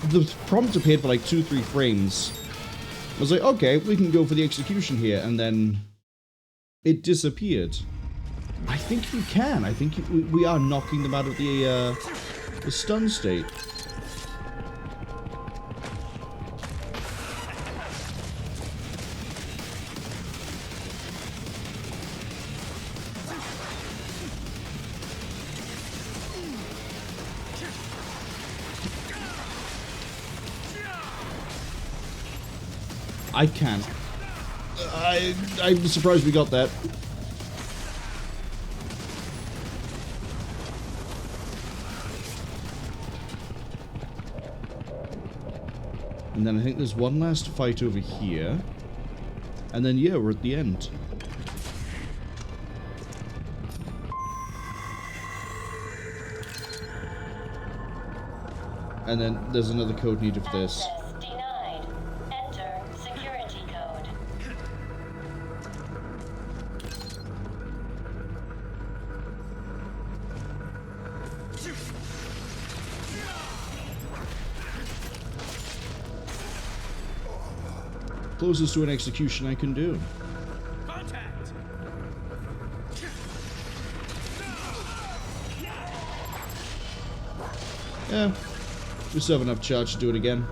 the prompt appeared for like 2-3 frames. I was like, okay, we can go for the execution here, and then it disappeared. I think you can. I think we are knocking them out of the stun state. I can't. I'm surprised we got that. And then I think there's one last fight over here. And then, yeah, we're at the end. And then there's another code needed for this. Access denied. Enter security code. Closest to an execution I can do. Contact! Yeah. We still have enough charge to do it again.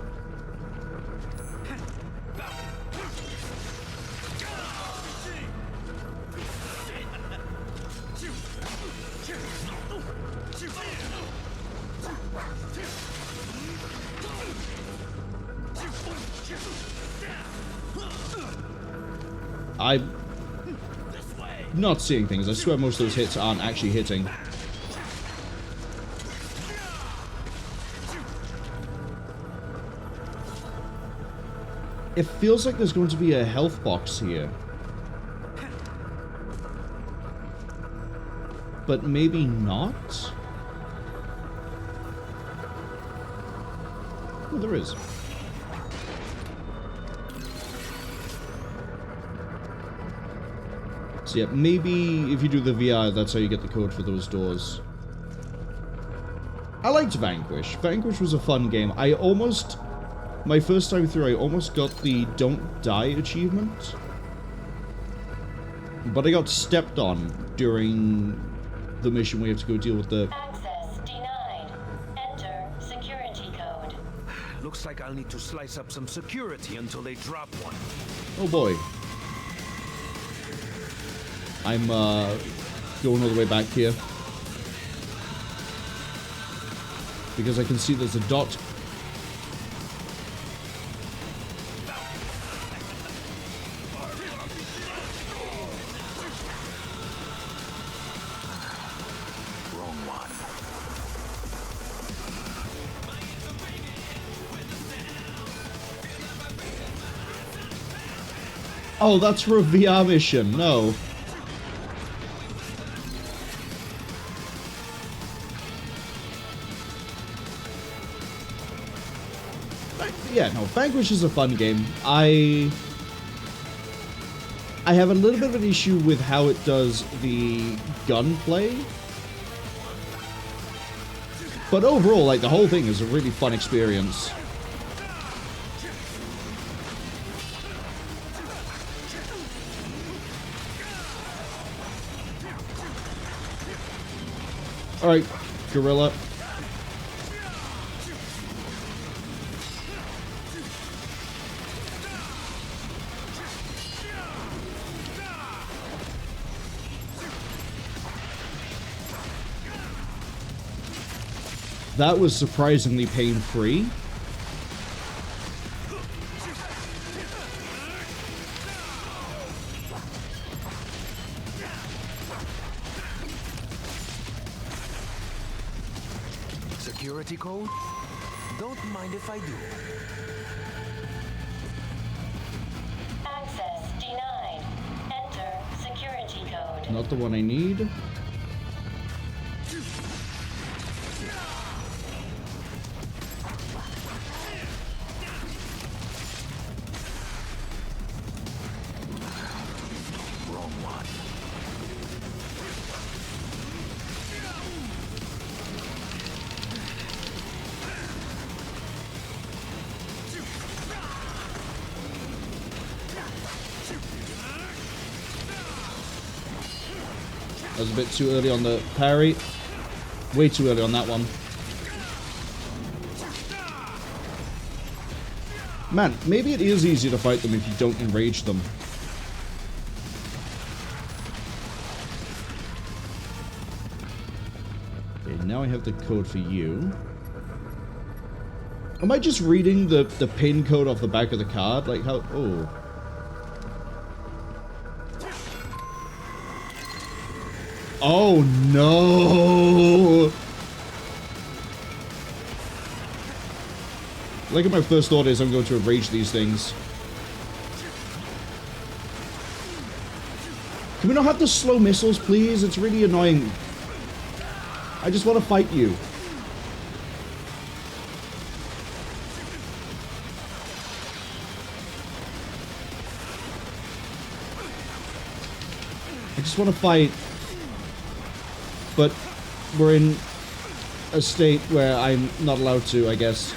I'm not seeing things. I swear most of those hits aren't actually hitting. It feels like there's going to be a health box here. But maybe not? Oh, there is. So yeah, maybe if you do the VR, that's how you get the code for those doors. I liked Vanquish. Vanquish was a fun game. I almost... My first time through, I almost got the Don't Die achievement. But I got stepped on during the mission where you have to go deal with the... Access denied. Enter security code. Looks like I'll need to slice up some security until they drop one. Oh boy. I'm going all the way back here. Because I can see there's a dot. Wrong one. Oh, that's for a VR mission. No. Yeah, no, Vanquish is a fun game. I have a little bit of an issue with how it does the gunplay. But overall, like, the whole thing is a really fun experience. Alright, Gorilla. That was surprisingly pain-free. Security code? Don't mind if I do. Access denied. Enter security code. Not the one I need. I was a bit too early on the parry. Way too early on that one. Man, maybe it is easier to fight them if you don't enrage them. Okay, now I have the code for you. Am I just reading the pin code off the back of the card? Like how... Oh. Oh no! Like my first thought is I'm going to enrage these things. Can we not have the slow missiles, please? It's really annoying. I just want to fight you. I just want to fight. But we're in a state where I'm not allowed to, I guess.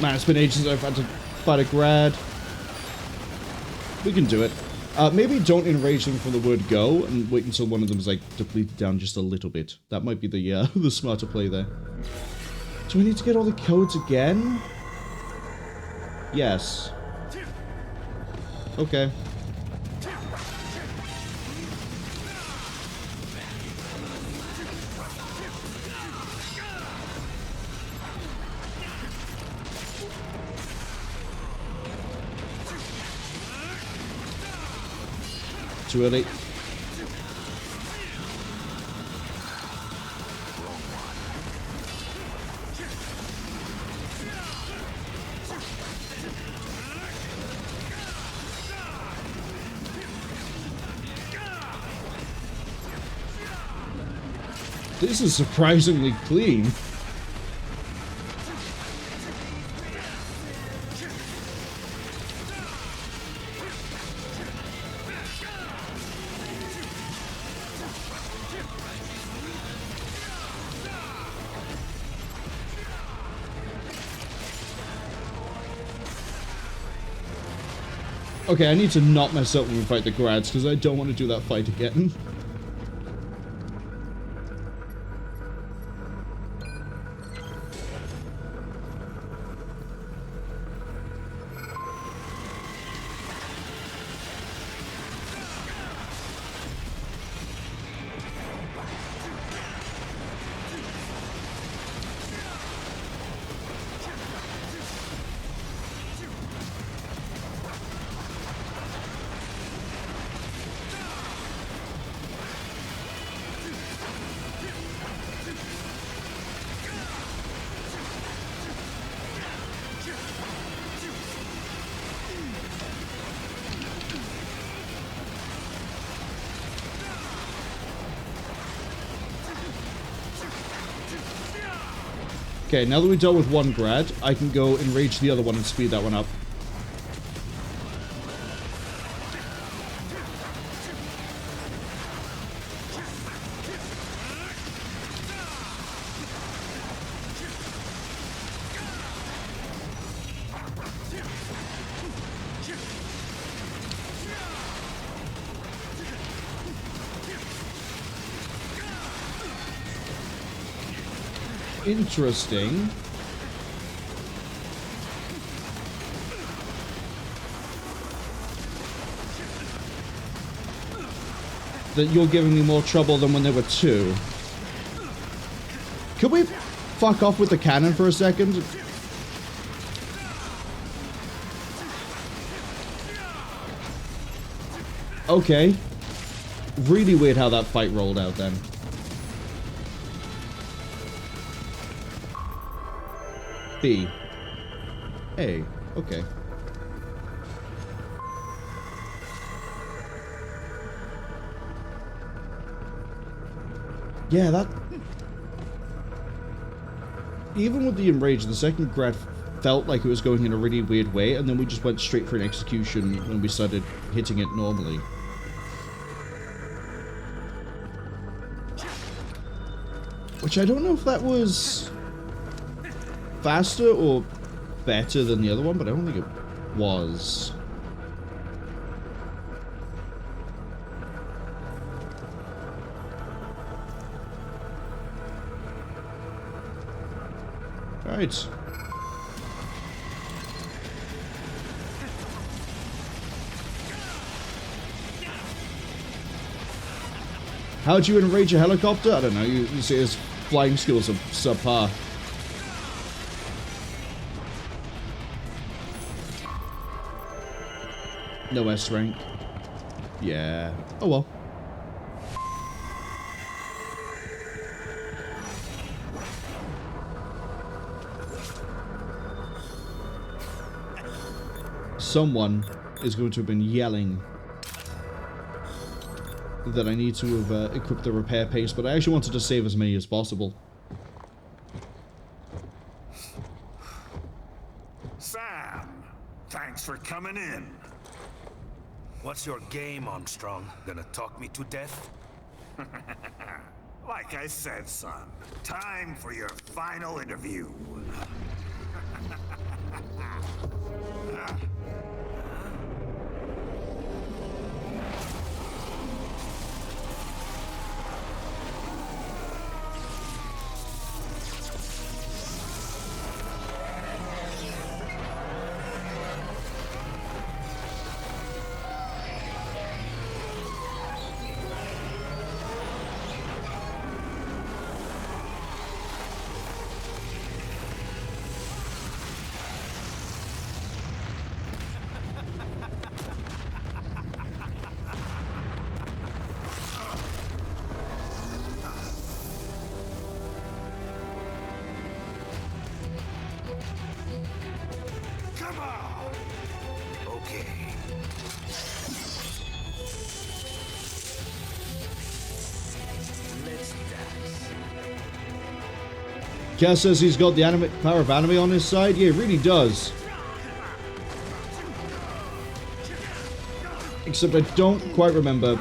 Man, it's been ages since I've had to fight a grad. We can do it. Maybe don't enrage them from the word go and wait until one of them is like depleted down just a little bit. That might be the the smarter play there. Do I need to get all the codes again? Yes. Okay. Too early. This is surprisingly clean. Okay, I need to not mess up when we fight the grads, because I don't want to do that fight again. Okay, now that we've dealt with one grad, I can go enrage the other one and speed that one up. Interesting. That you're giving me more trouble than when there were two. Could we fuck off with the cannon for a second? Okay. Really weird how that fight rolled out then. B. A. Okay. Yeah, that... Even with the Enrage, the second grad felt like it was going in a really weird way, and then we just went straight for an execution when we started hitting it normally. Which I don't know if that was faster or better than the other one, but I don't think it was. Right. How'd you enrage a helicopter? I don't know. You see his flying skills are subpar. No S rank. Yeah. Oh well. Someone is going to have been yelling that I need to have equipped the repair pace, but I actually wanted to save as many as possible. Sam, thanks for coming in. What's your game, Armstrong? Gonna talk me to death? Like I said, son, time for your final interview. Cass says he's got the power of anime on his side. Yeah, it really does. Except I don't quite remember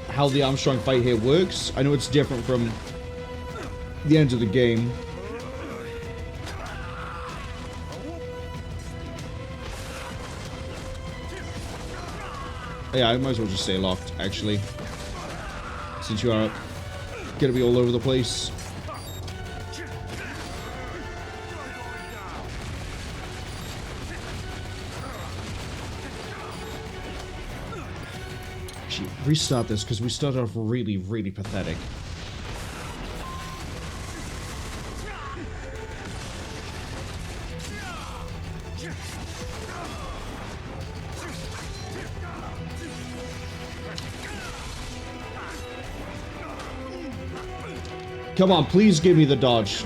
how the Armstrong fight here works. I know it's different from the end of the game. Yeah, I might as well just stay locked, actually. Since you are gonna be all over the place. Restart this because we started off really, really pathetic. Come on, please give me the dodge.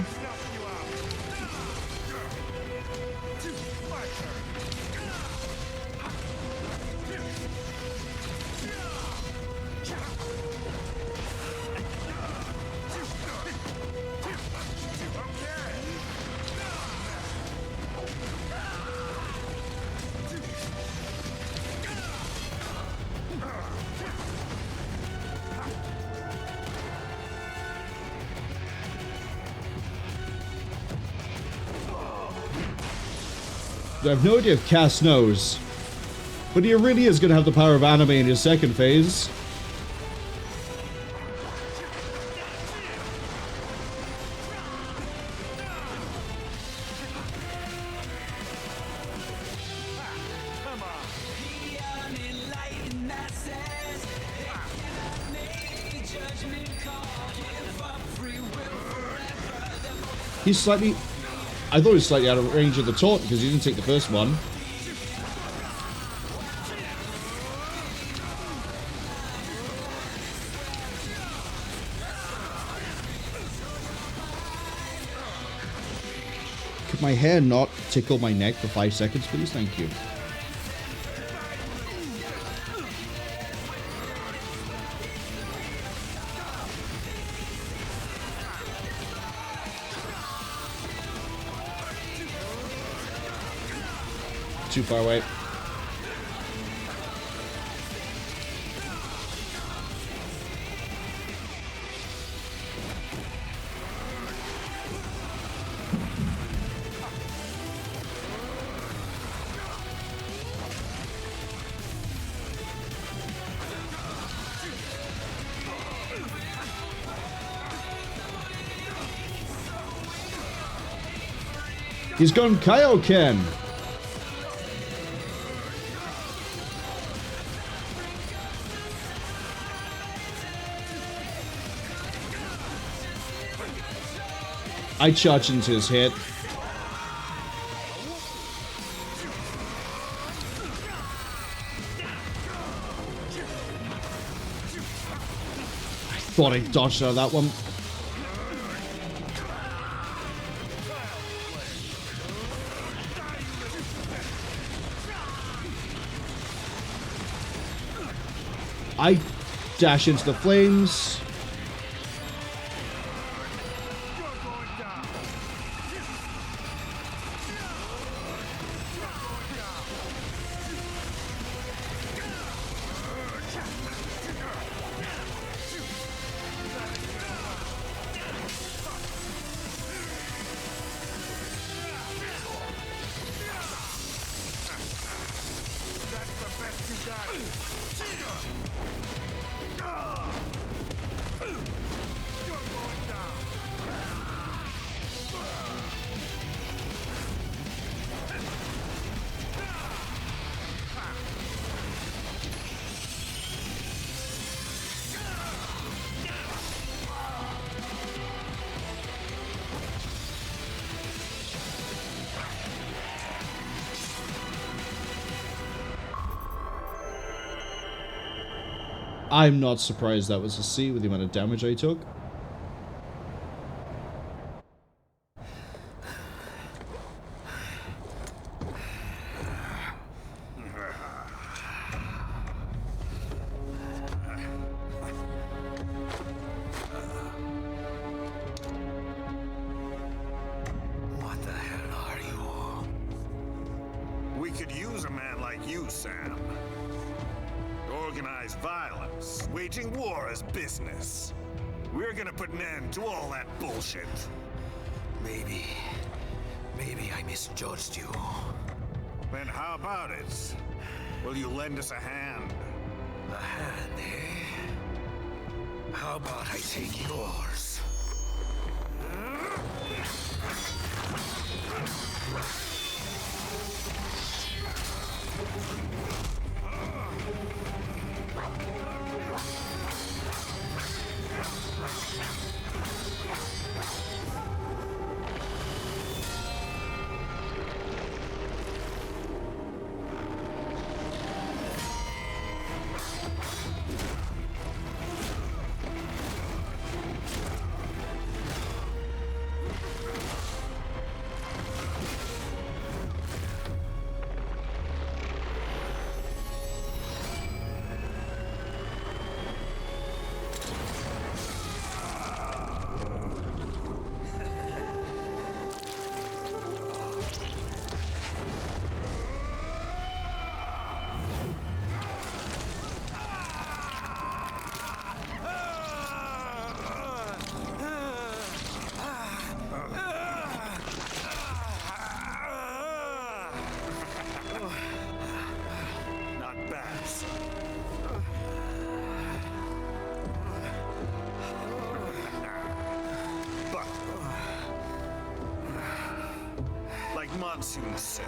I have no idea if Cass knows, but he really is going to have the power of anime in his second phase. He's slightly... I thought he was slightly out of range of the taunt because he didn't take the first one. Could my hair not tickle my neck for 5 seconds, please? Thank you. too far away. He's gone Kaioken! I charge into his head. I thought I dodged out of that one. I dash into the flames. I'm not surprised that was a C with the amount of damage I took. What the hell are you? We could use a man like you, Sam. Organized violence, waging war as business. We're gonna put an end to all that bullshit. Maybe I misjudged you. Then how about it? Will you lend us a hand? A hand, eh? How about I take yours? Monsoon said.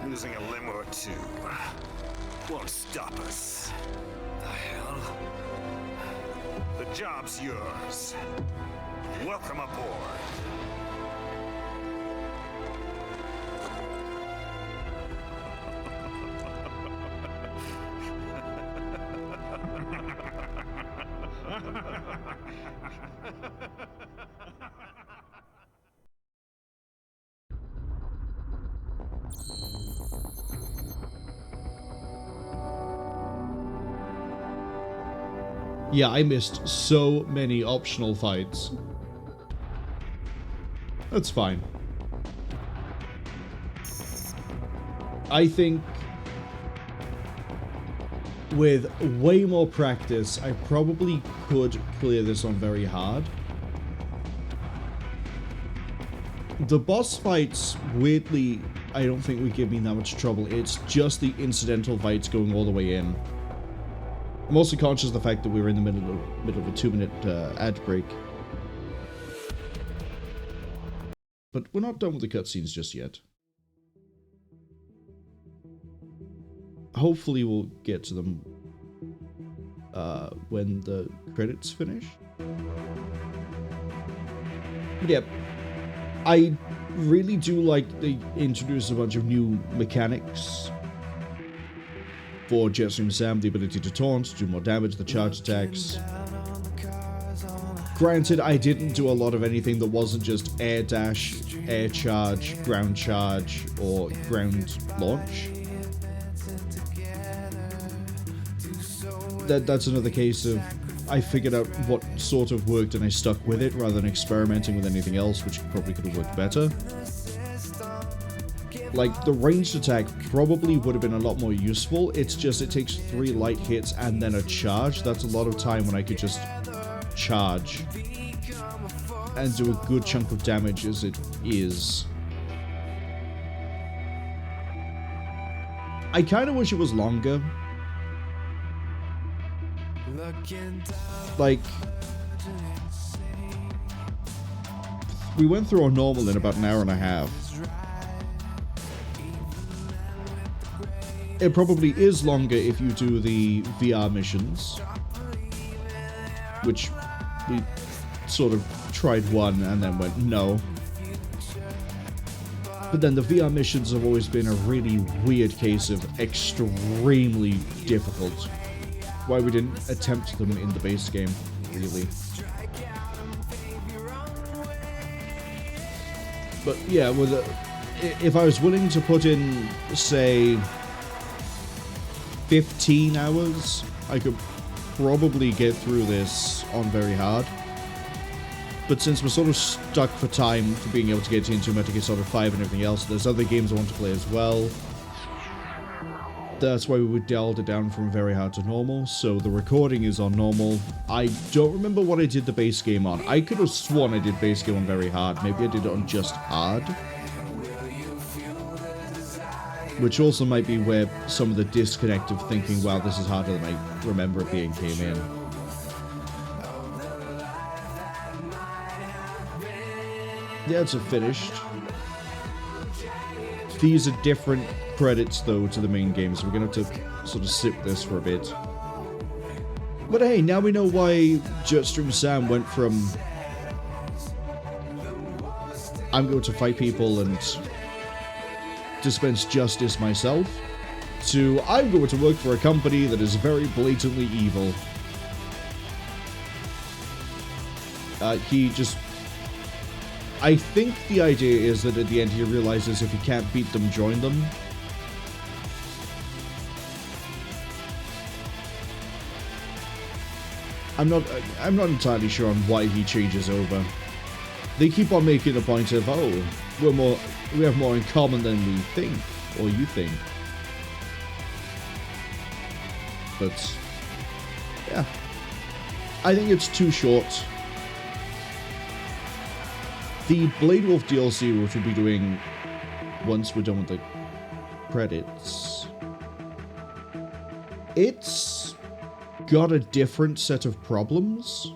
Losing a limb or two won't stop us. The hell? The job's yours. Welcome aboard. Yeah, I missed so many optional fights. That's fine. I think with way more practice, I probably could clear this on very hard. The boss fights, weirdly, I don't think would give me that much trouble. It's just the incidental fights going all the way in. I'm also conscious of the fact that we were in the middle of a 2-minute ad break. But we're not done with the cutscenes just yet. Hopefully we'll get to them when the credits finish. But yeah, I really do like they introduce a bunch of new mechanics for Jetstream Sam, the ability to taunt, do more damage, the charge attacks. Granted, I didn't do a lot of anything that wasn't just air dash, air charge, ground charge, or ground launch. That's another case of I figured out what sort of worked and I stuck with it rather than experimenting with anything else, which probably could have worked better. Like, the ranged attack probably would have been a lot more useful. It's just it takes 3 light hits and then a charge. That's a lot of time when I could just charge and do a good chunk of damage as it is. I kind of wish it was longer. Like, we went through our normal in about an hour and a half. It probably is longer if you do the VR missions, which we sort of tried one and then went no. But then the VR missions have always been a really weird case of extremely difficult. Why we didn't attempt them in the base game, really. But yeah, with if I was willing to put in, say, 15 hours, I could probably get through this on very hard. But since we're sort of stuck for time for being able to get into Metal Gear Solid 5 and everything else, there's other games I want to play as well. That's why we dialed it down from very hard to normal, so the recording is on normal. I don't remember what I did the base game on. I could have sworn I did base game on very hard. Maybe I did it on just hard. Which also might be where some of the disconnect of thinking, wow, this is harder than I remember it being came in. Yeah, it's finished. These are different credits, though, to the main game, so we're going to have to sort of sip this for a bit. But hey, now we know why Jetstream Sam went from I'm going to fight people and dispense justice myself to I'm going to work for a company that is very blatantly evil. He just... I think the idea is that at the end he realizes if he can't beat them, join them. I'm not entirely sure on why he changes over. They keep on making a point of, oh, we have more in common than we think, or you think. But yeah, I think it's too short. The Bladewolf DLC, which we'll be doing once we're done with the credits, it's got a different set of problems.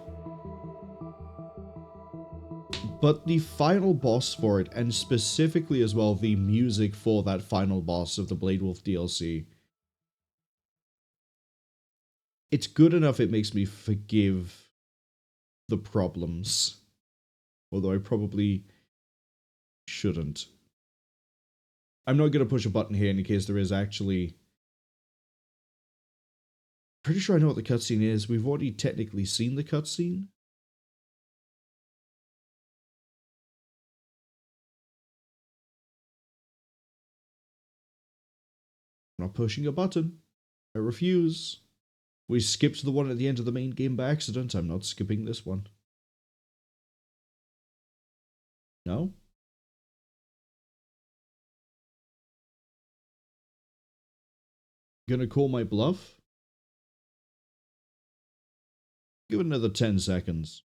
But the final boss for it, and specifically as well the music for that final boss of the Bladewolf DLC, it's good enough it makes me forgive the problems. Although I probably shouldn't. I'm not going to push a button here in case there is actually... Pretty sure I know what the cutscene is. We've already technically seen the cutscene. I'm not pushing a button. I refuse. We skipped the one at the end of the main game by accident. I'm not skipping this one. No? gonna call my bluff? Give it another 10 seconds.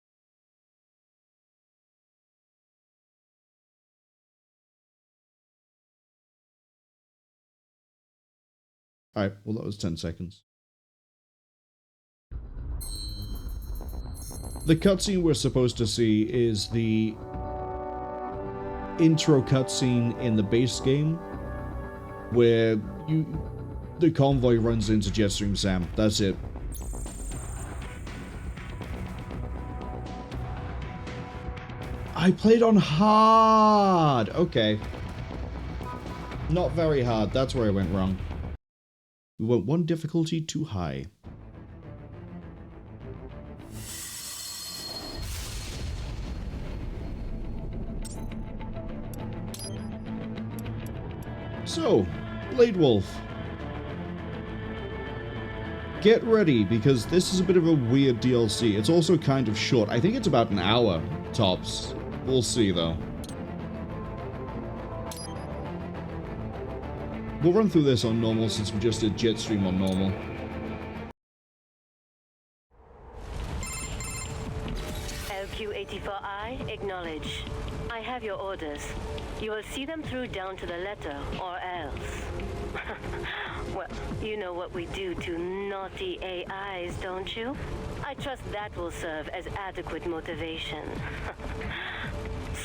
Alright, well that was 10 seconds. The cutscene we're supposed to see is the intro cutscene in the base game, where the convoy runs into Jetstream Sam. That's it. I played on hard! Okay. Not very hard, that's where I went wrong. We went one difficulty too high. So, Bladewolf. Get ready, because this is a bit of a weird DLC. It's also kind of short. I think it's about an hour, tops. We'll see, though. We'll run through this on normal, since we just did Jetstream on normal. LQ-84I, acknowledge. I have your orders. You will see them through down to the letter, or else. Well, you know what we do to naughty AIs, don't you? I trust that will serve as adequate motivation.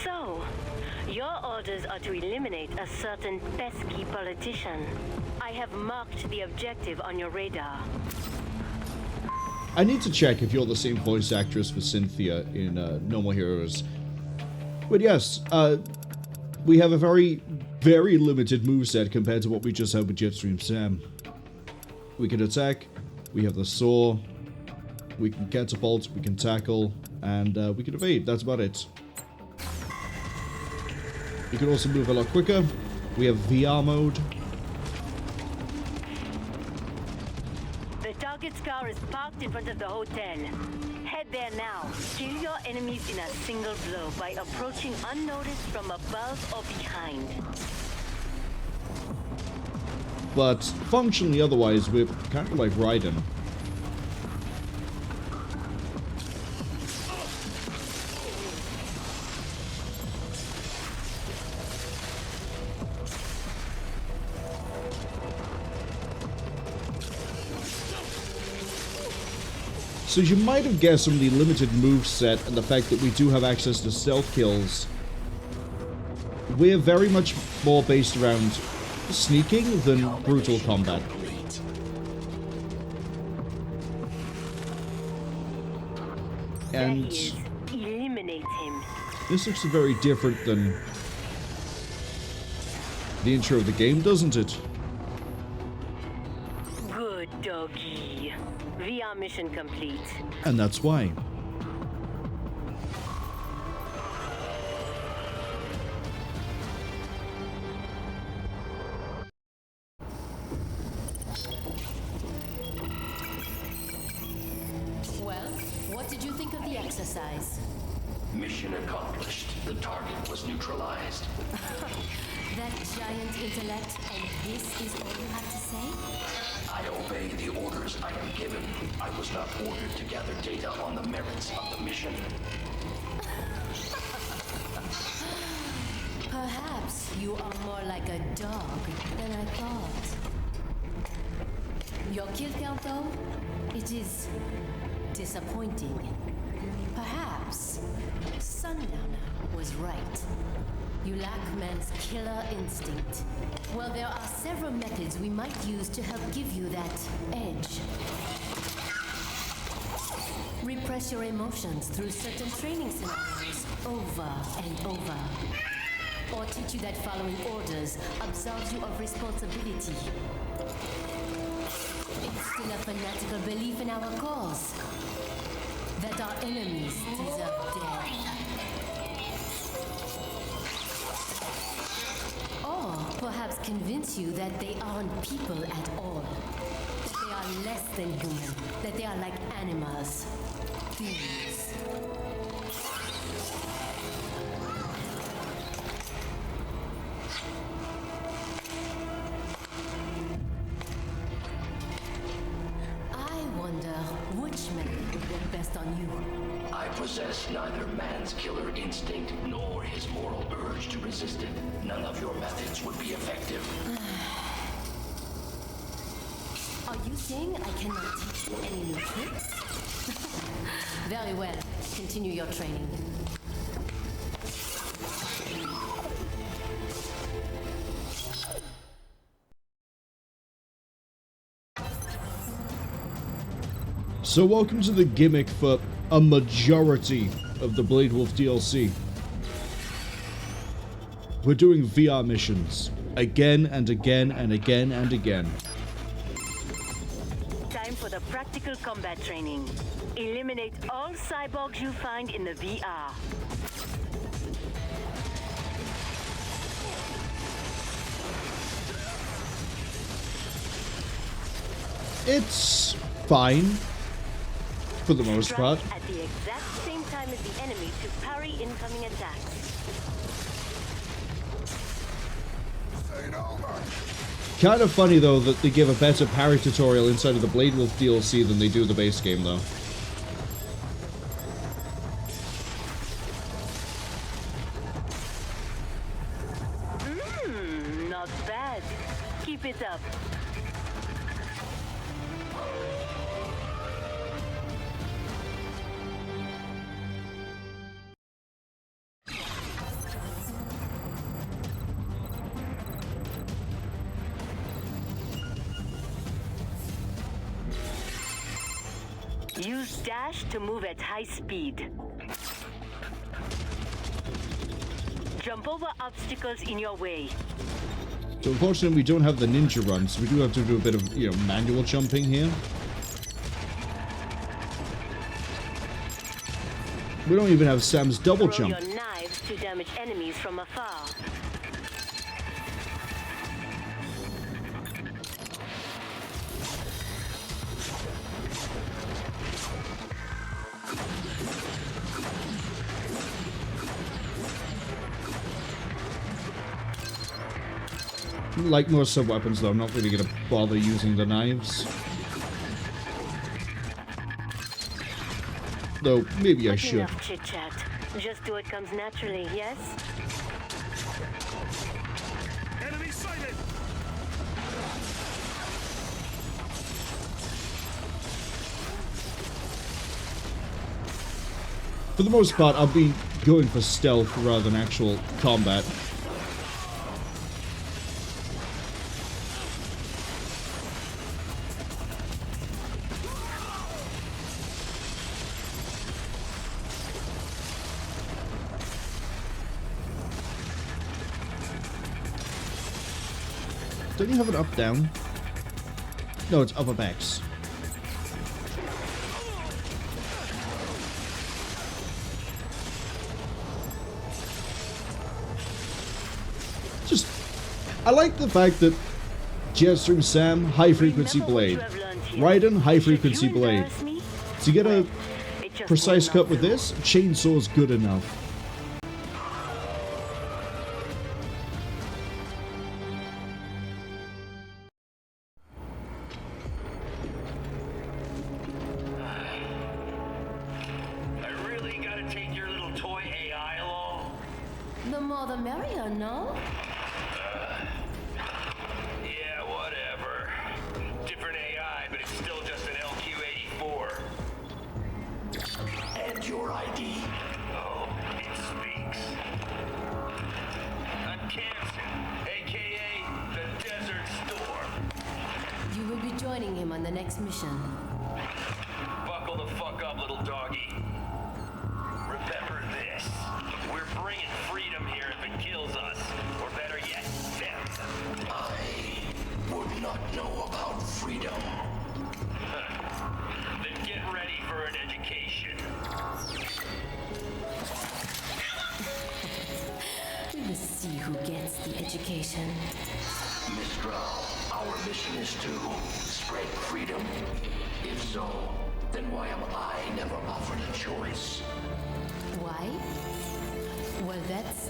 So, your orders are to eliminate a certain pesky politician. I have marked the objective on your radar. I need to check if you're the same voice actress for Cynthia in No More Heroes. But yes, we have a very, very limited moveset compared to what we just had with Jetstream Sam. We can attack, we have the saw, we can catapult, we can tackle, and we can evade. That's about it. You can also move a lot quicker. We have VR mode. The target's car is parked in front of the hotel. Head there now. Kill your enemies in a single blow by approaching unnoticed from above or behind. But functionally otherwise, we're kind of like Raiden. So you might have guessed from the limited moveset and the fact that we do have access to stealth kills, we're very much more based around sneaking than brutal combat. And eliminate him. This looks very different than the intro of the game, doesn't it? Good doggy. VR mission complete. And that's why. Well, what did you think of the exercise? Mission accomplished. The target was neutralized. That giant intellect, and this is all you have to say? I obey the orders I am given. I was not ordered to gather data on the merits of the mission. Perhaps you are more like a dog than I thought. Your kill count, though, it is disappointing. Perhaps Sundowner was right. You lack man's killer instinct. Well, there are several methods we might use to help give you that edge. Repress your emotions through certain training scenarios over and over. Or teach you that following orders absolves you of responsibility. Instill a fanatical belief in our cause. That our enemies deserve death. Or perhaps convince you that they aren't people at all. That they are less than human. That they are like animals. Thieves. punishment would work best on you. I possess neither man's killer instinct nor his moral urge to resist it. None of your methods would be effective. Are you saying I cannot teach you any new tricks? Very well. Continue your training. So welcome to the gimmick for a majority of the Bladewolf DLC. We're doing VR missions. Again and again and again and again. Time for the practical combat training. Eliminate all cyborgs you find in the VR. It's fine. For the most part. Strike at the exact same time as the enemy to parry incoming attacks. Kind of funny though that they give a better parry tutorial inside of the Bladewolf DLC than they do the base game though. Not bad. Keep it up. Use dash to move at high speed. Jump over obstacles in your way. So unfortunately we don't have the ninja run, so we do have to do a bit of, you know, manual jumping here. We don't even have Sam's double Throw jump. your knives to damage enemies from afar. Like most sub-weapons though, I'm not really gonna bother using the knives. Though, maybe I should. Enough chit-chat. Just do what comes naturally, yes? Enemy sighted! For the most part, I'll be going for stealth rather than actual combat. Don't you have an up-down? No, it's up X. Just, I like the fact that Jetstream Sam, high-frequency blade. Raiden, high-frequency blade. To get a precise cut with this, chainsaw's good enough. The more the merrier, no? Yeah, whatever. Different AI, but it's still just an LQ-84. And your ID? Oh, it speaks. I'm Khamsin, aka the Desert Storm. You will be joining him on the next mission. Buckle the fuck up, little doggy. Remember this. We're bringing freedom here if it kills us. Or better yet, them. I would not know about freedom. Then get ready for an education. We'll see who gets the education. Mistral, our mission is to spread freedom. If so, then why am I never offered a choice? Why? Well, that's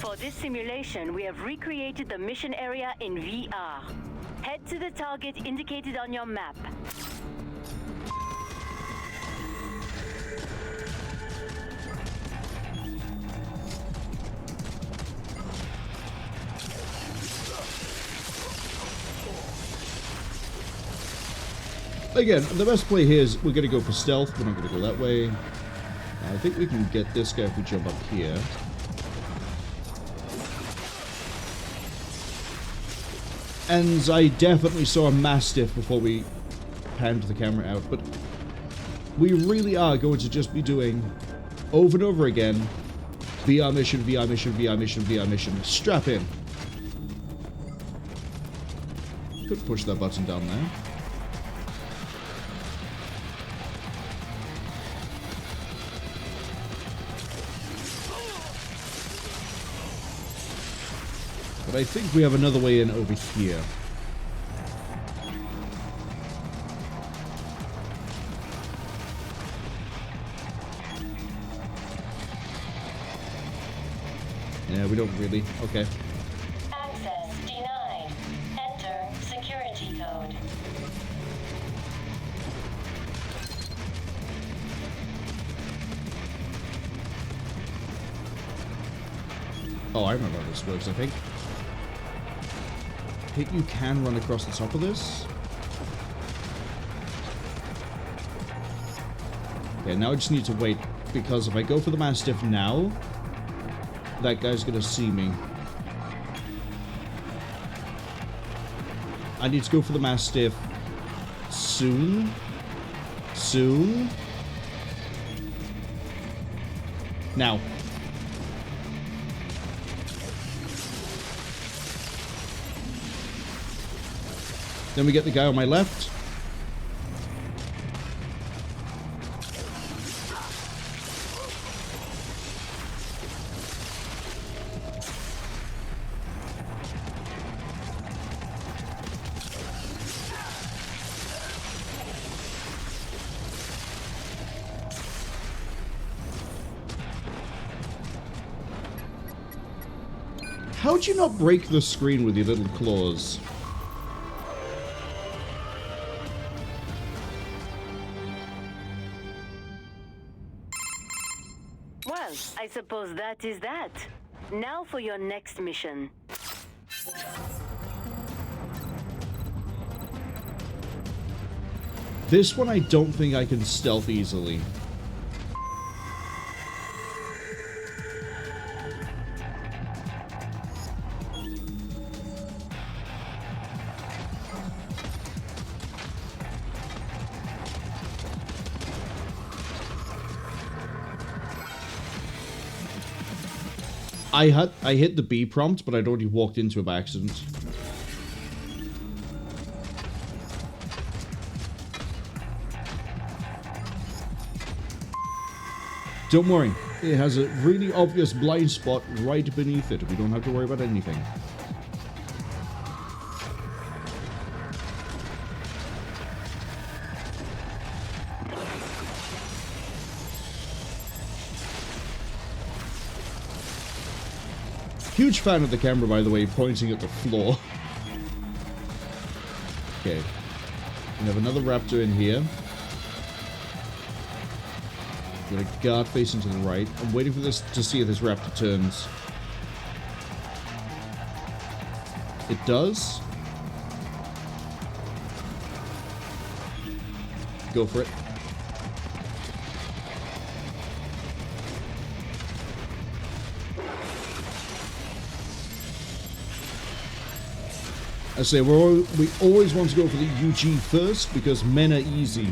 For this simulation, we have recreated the mission area in VR. Head to the target indicated on your map. Again, the best play here is we're going to go for stealth. We're not going to go that way. I think we can get this guy if we jump up here. And I definitely saw a Mastiff before we panned the camera out. But we really are going to just be doing, over and over again, VR mission, VR mission, VR mission, VR mission. Strap in. Could push that button down there. But I think we have another way in over here. Yeah, we don't really. Okay. Access denied. Enter security code. Oh, I remember how this works, I think. I think you can run across the top of this. Okay, now I just need to wait, because if I go for the Mastiff now, that guy's gonna see me. I need to go for the Mastiff soon. Soon. Now. Then we get the guy on my left. How'd you not break the screen with your little claws? Well, I suppose that is that. Now for your next mission. This one I don't think I can stealth easily. I hit the B prompt, but I'd already walked into it by accident. Don't worry, it has a really obvious blind spot right beneath it. We don't have to worry about anything. Huge fan of the camera, by the way, pointing at the floor. Okay. We have another raptor in here. Got a guard facing to the right. I'm waiting for this to see if this raptor turns. It does. Go for it. I say we always want to go for the UG first because men are easy.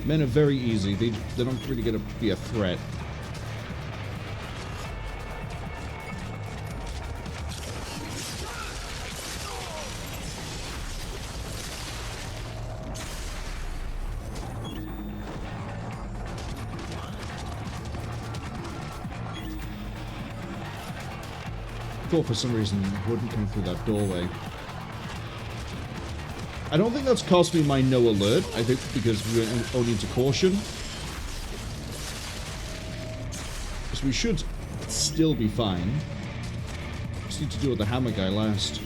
Men are very easy. They're not really going to be a threat. Thought for some reason it wouldn't come through that doorway. I don't think that's cost me my no alert. I think because we went only into caution. So we should still be fine. Just need to deal with the hammer guy last.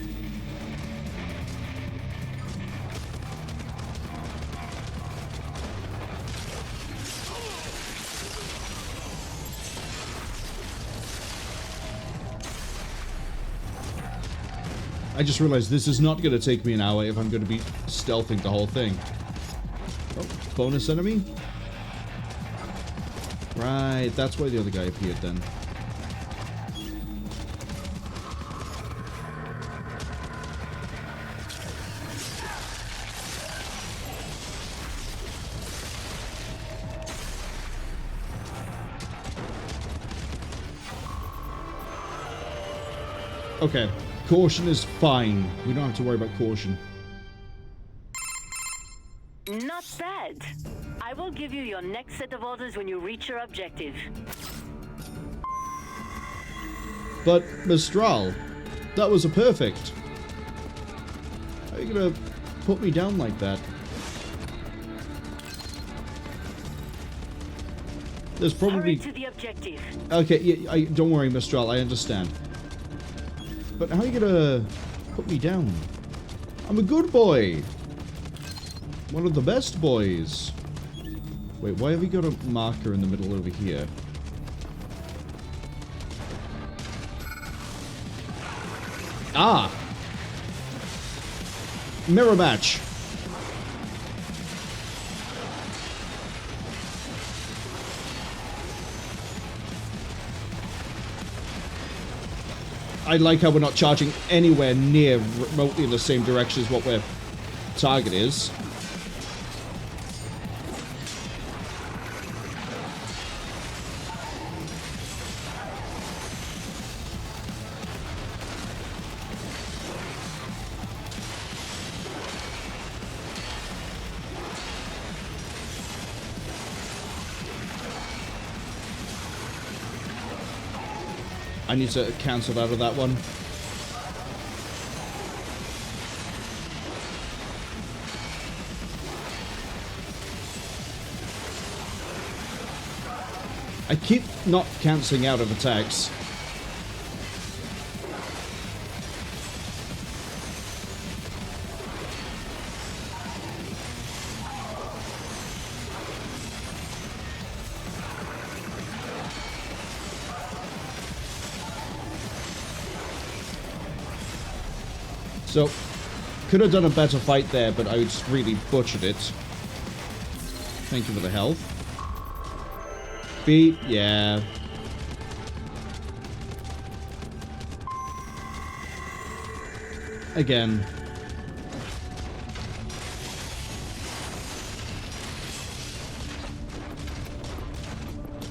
I just realized this is not going to take me an hour if I'm going to be stealthing the whole thing. Oh, bonus enemy? Right, that's why the other guy appeared then. Okay, caution is fine. We don't have to worry about caution. Not bad. I will give you your next set of orders when you reach your objective. But, Mistral, that was a perfect. How are you gonna put me down like that? There's probably... Hurry to the objective. Okay, yeah, don't worry, Mistral, I understand. But how are you gonna put me down? I'm a good boy. One of the best boys. Wait, why have we got a marker in the middle over here? Ah! Mirror match. I like how we're not charging anywhere near remotely in the same direction as what our target is. I need to cancel out of that one. I keep not cancelling out of attacks. So, could have done a better fight there, but I just really butchered it. Thank you for the health. B, yeah. Again.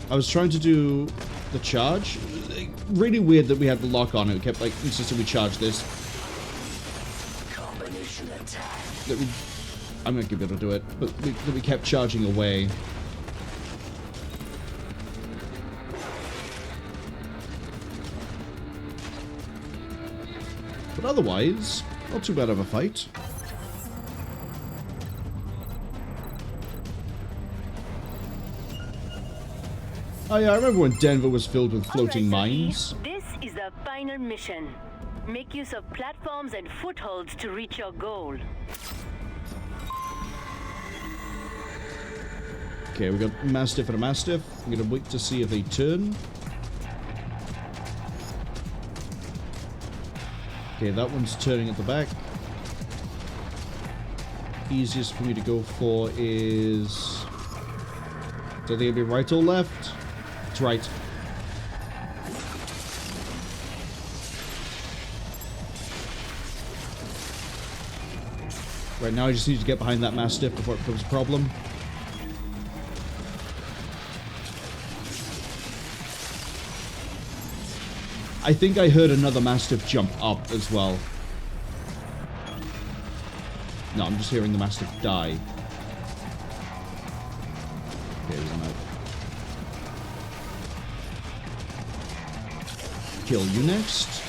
I was trying to do the charge. Really weird that we had the lock on it. It kept like insisting we charge this. I'm not gonna be able to do it, but we kept charging away. But otherwise, not too bad of a fight. Oh yeah, I remember when Denver was filled with floating mines. This is the final mission. Make use of platforms and footholds to reach your goal. Okay, we got Mastiff and a Mastiff. I'm gonna wait to see if they turn. Okay, that one's turning at the back. Easiest for me to go for is... Do they be right or left? It's right. Right now I just need to get behind that Mastiff before it becomes a problem. I think I heard another Mastiff jump up as well. No, I'm just hearing the Mastiff die. Okay, there's another. Kill you next.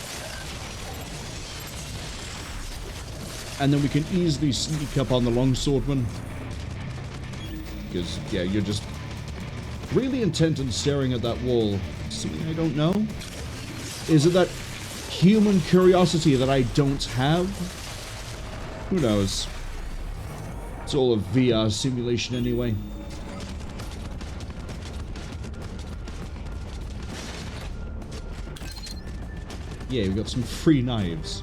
And then we can easily sneak up on the longswordman. Because, yeah, you're just really intent on staring at that wall. Something I don't know? Is it that human curiosity that I don't have? Who knows? It's all a VR simulation anyway. Yeah, we've got some free knives.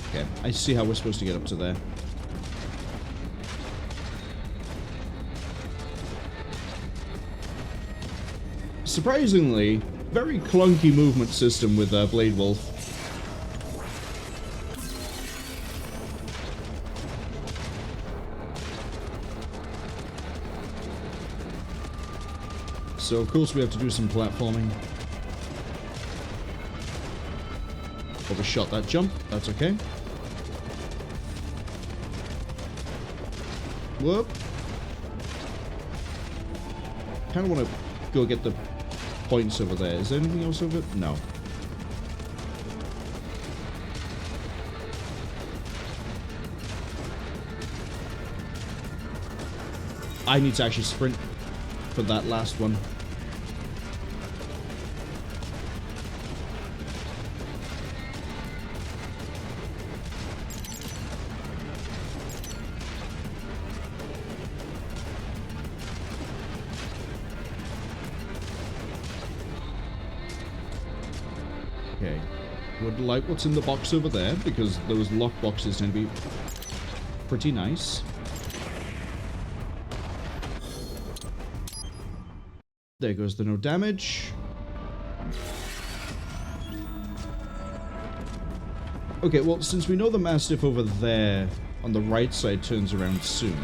Okay, I see how we're supposed to get up to there. Surprisingly, very clunky movement system with Bladewolf. So of course we have to do some platforming. Overshot that jump, that's okay. Whoop. Kinda wanna go get the points over there. Is there anything else over it? No. I need to actually sprint for that last one. Okay. Would like what's in the box over there, because those lock boxes tend to be pretty nice. There goes the no damage. Okay, well, since we know the Mastiff over there on the right side turns around soon,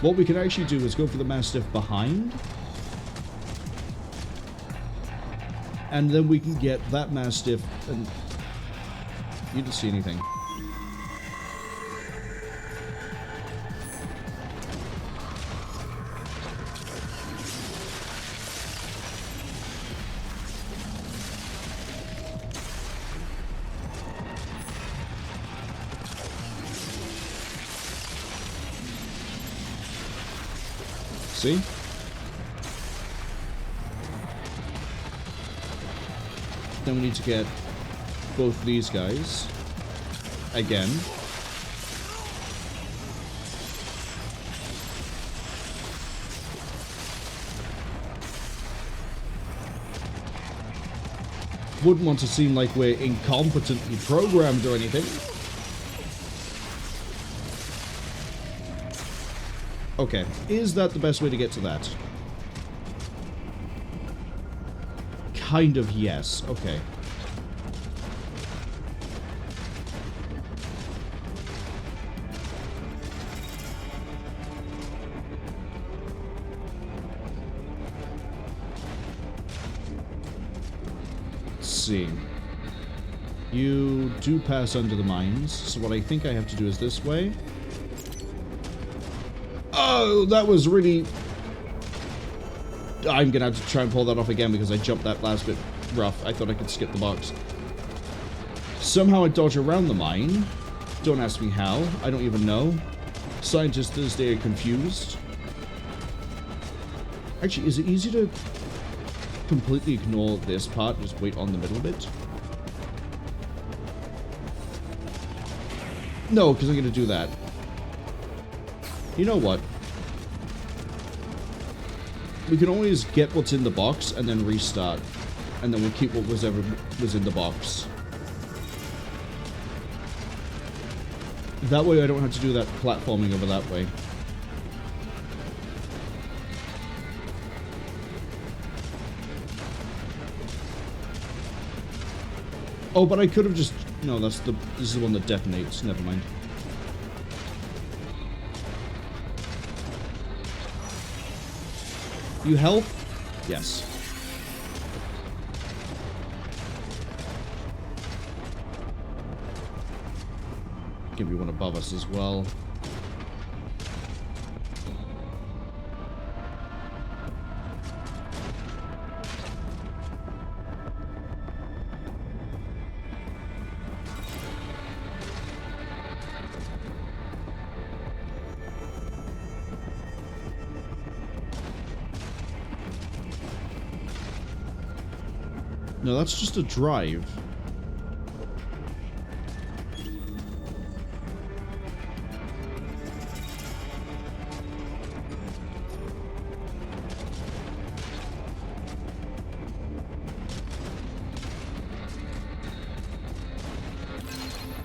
what we can actually do is go for the Mastiff behind. And then we can get that Mastiff and... You didn't see anything. See? Then we need to get both these guys again. Wouldn't want to seem like we're incompetently programmed or anything. Okay, is that the best way to get to that? Kind of, yes. Okay. Let's see. You do pass under the mines, so what I think I have to do is this way. Oh, that was really... I'm gonna have to try and pull that off again because I jumped that last bit rough. I thought I could skip the box. Somehow I dodge around the mine. Don't ask me how. I don't even know. Scientists to this day are confused. Actually, is it easy to completely ignore this part? Just wait on the middle bit? No, because I'm gonna do that. You know what? We can always get what's in the box and then restart. And then we'll keep what was in the box. That way I don't have to do that platforming over that way. Oh, but I could have just... No, this is the one that detonates. Never mind. You help? Yes. Give me one above us as well. No, that's just a drive.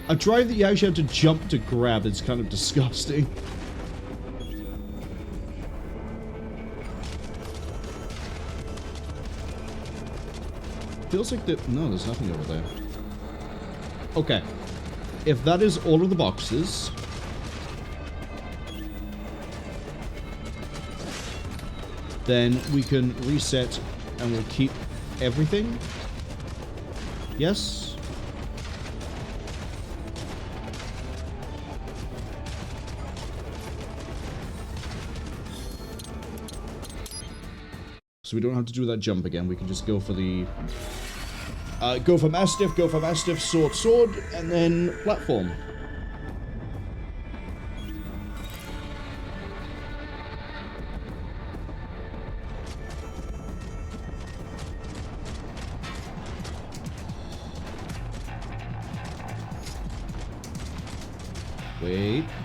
A drive that you actually have to jump to grab is kind of disgusting. Feels like no, there's nothing over there. Okay. If that is all of the boxes, then we can reset and we'll keep everything. Yes? So we don't have to do that jump again. We can just go for the... go for Mastiff, sword, sword, and then platform.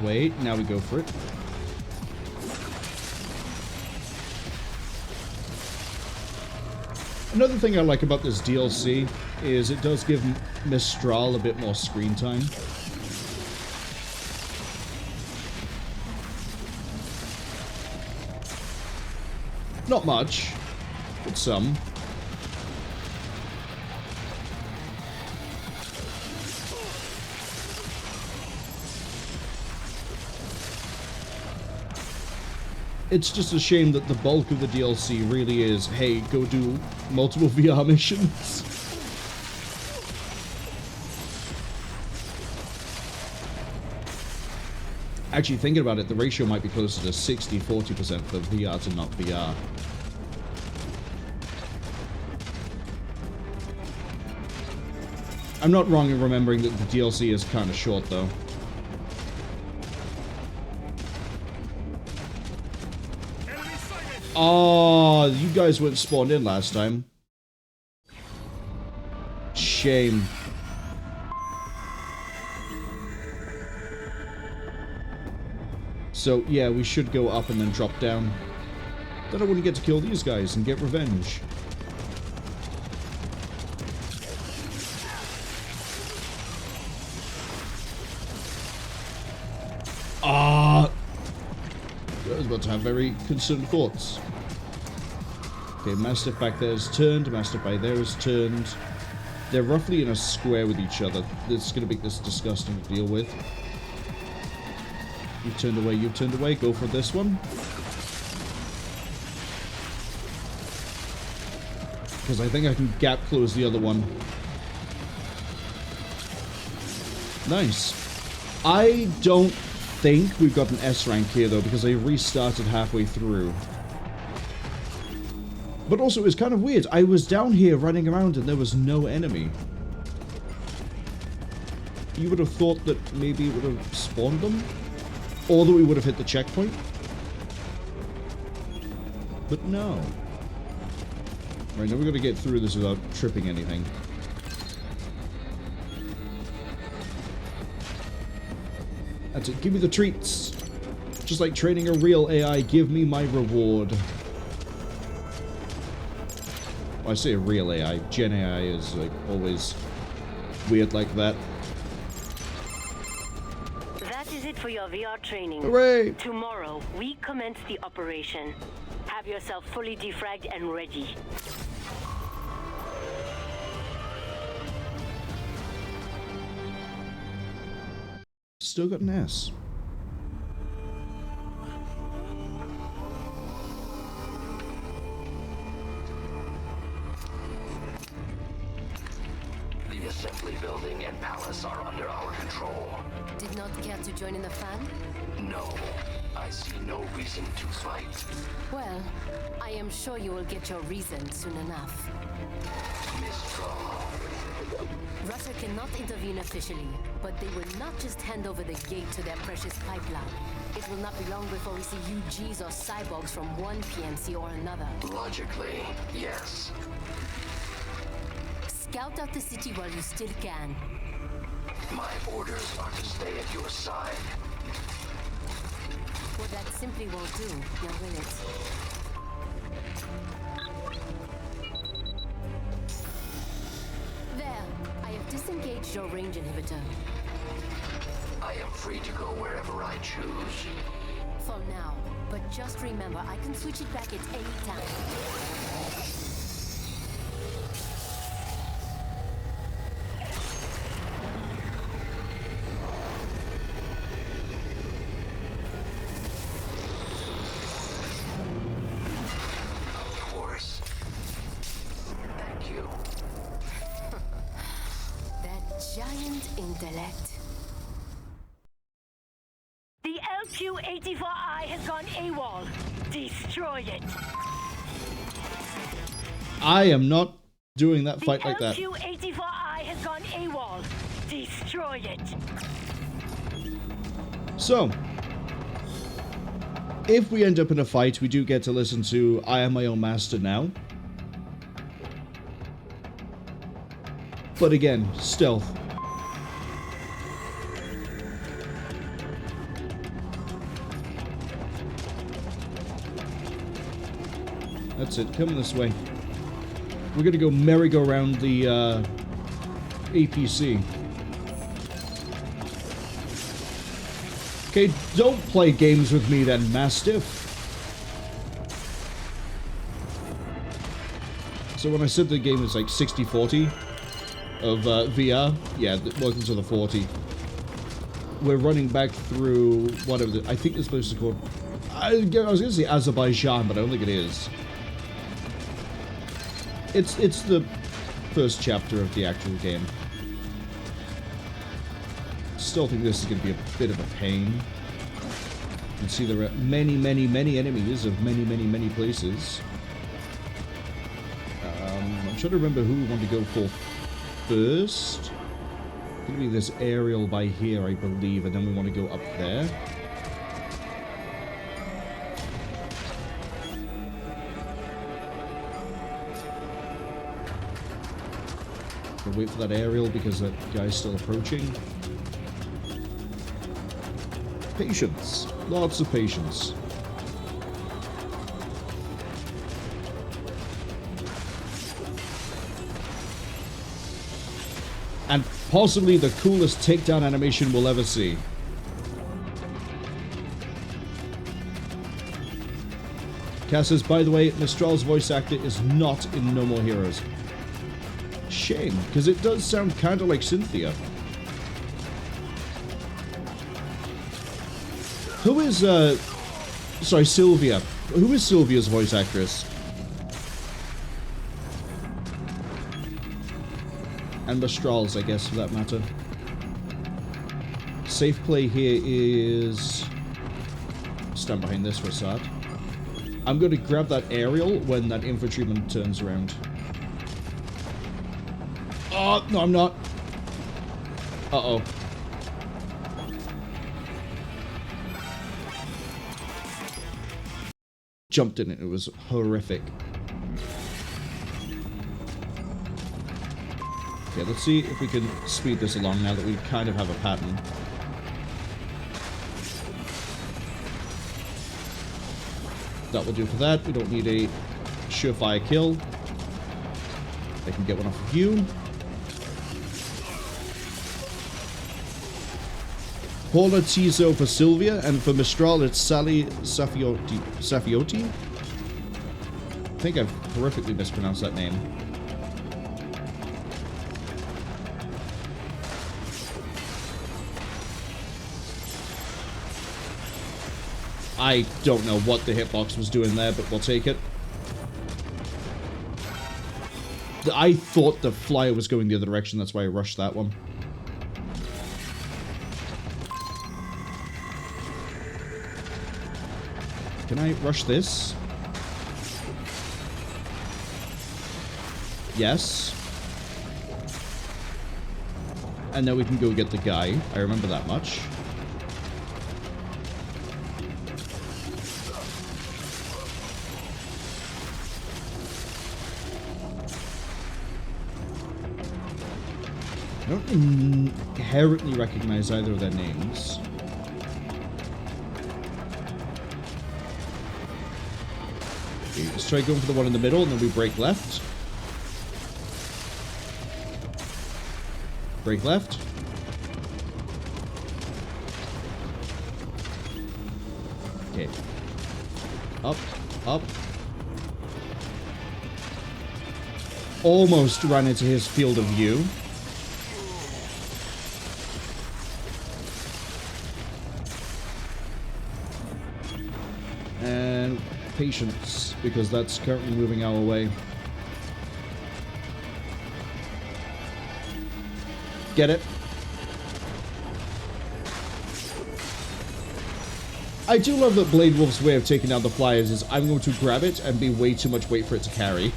Wait, now we go for it. Another thing I like about this DLC is it does give Mistral a bit more screen time. Not much, but some. It's just a shame that the bulk of the DLC really is, hey, go do multiple VR missions. Actually, thinking about it, the ratio might be closer to 60-40% for VR to not VR. I'm not wrong in remembering that the DLC is kind of short, though. Oh, you guys weren't spawned in last time. Shame. So, yeah, we should go up and then drop down. Then I wouldn't get to kill these guys and get revenge. Ah! I was about to have very concerned thoughts. Okay, Mastiff back there is turned, Mastiff by there is turned. They're roughly in a square with each other. It's going to be this disgusting to deal with. You've turned away, go for this one. Because I think I can gap close the other one. Nice. I don't think we've got an S rank here though, because I restarted halfway through. But also, it was kind of weird. I was down here running around and there was no enemy. You would have thought that maybe it would have spawned them? Or that we would have hit the checkpoint? But no. Right, now we're going to get through this without tripping anything. That's it. Give me the treats. Just like training a real AI, give me my reward. Well, I say a real AI. Gen AI is like always weird like that. That is it for your VR training. Hooray! Tomorrow, we commence the operation. Have yourself fully defragged and ready. Still got an S. The assembly building and palace are under our control. Did not care to join in the fun? No, I see no reason to fight. Well, I am sure you will get your reason soon enough. Mistral. Russia cannot intervene officially, but they will not just hand over the gate to their precious pipeline. It will not be long before we see UGs or cyborgs from one PMC or another. Logically, yes. Scout out the city while you still can. My orders are to stay at your side. Well, that simply won't do, now will it? There, I have disengaged your range inhibitor. I am free to go wherever I choose. For now, but just remember, I can switch it back at any time. Intellect. The LQ-84I has gone AWOL. Destroy it. I am not doing that fight like that. The LQ-84I has gone AWOL. Destroy it. So, if we end up in a fight, we do get to listen to I Am My Own Master now. But again, stealth. That's it, come this way. We're gonna go merry-go-round the APC. Okay, don't play games with me then, Mastiff. So when I said the game is like 60-40 of VR, yeah, welcome to the 40. We're running back through whatever, I think this place is called, I was gonna say Azerbaijan, but I don't think it is. It's the first chapter of the actual game. Still think this is going to be a bit of a pain. You can see there are many enemies of many places. I'm trying to remember who we want to go for first. It's going to be this aerial by here, I believe, and then we want to go up there. We'll wait for that aerial because that guy's still approaching. Patience. Lots of patience. And possibly the coolest takedown animation we'll ever see. Cass says, by the way, Mistral's voice actor is not in No More Heroes. Shame, because it does sound kind of like Cynthia. Who is, sorry, Sylvia. Who is Sylvia's voice actress? And Mistral's, I guess, for that matter. Safe play here is... Stand behind this for a sec. I'm going to grab that aerial when that infantryman turns around. Oh, no, I'm not. Uh-oh. Jumped in it. It was horrific. Okay, let's see if we can speed this along now that we kind of have a pattern. That will do for that. We don't need a surefire kill. I can get one off of you. Paula Tizo for Sylvia, and for Mistral it's Sally Safiotti. I think I've horrifically mispronounced that name. I don't know what the hitbox was doing there, but we'll take it. I thought the flyer was going the other direction, that's why I rushed that one. Can I rush this? Yes. And now we can go get the guy. I remember that much. don't inherently recognize either of their names. Okay, let's try going for the one in the middle, and then we break left. Break left. Okay. Up, up. Almost ran into his field of view. And patience, because that's currently moving our way. Get it? I do love that Bladewolf's way of taking down the flyers is I'm going to grab it and be way too much weight for it to carry.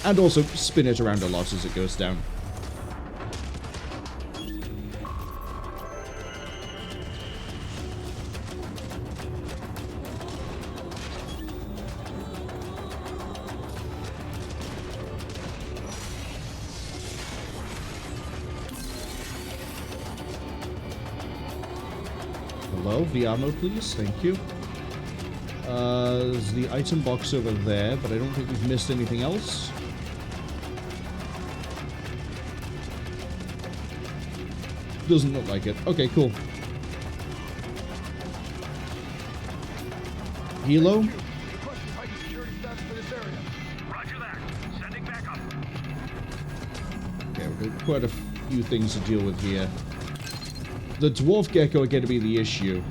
And also spin it around a lot as it goes down. Hello, the ammo please, thank you. There's the item box over there, but I don't think we've missed anything else. Doesn't look like it. Okay, cool. Helo? Okay, we've got quite a few things to deal with here. The dwarf gecko are going to be the issue.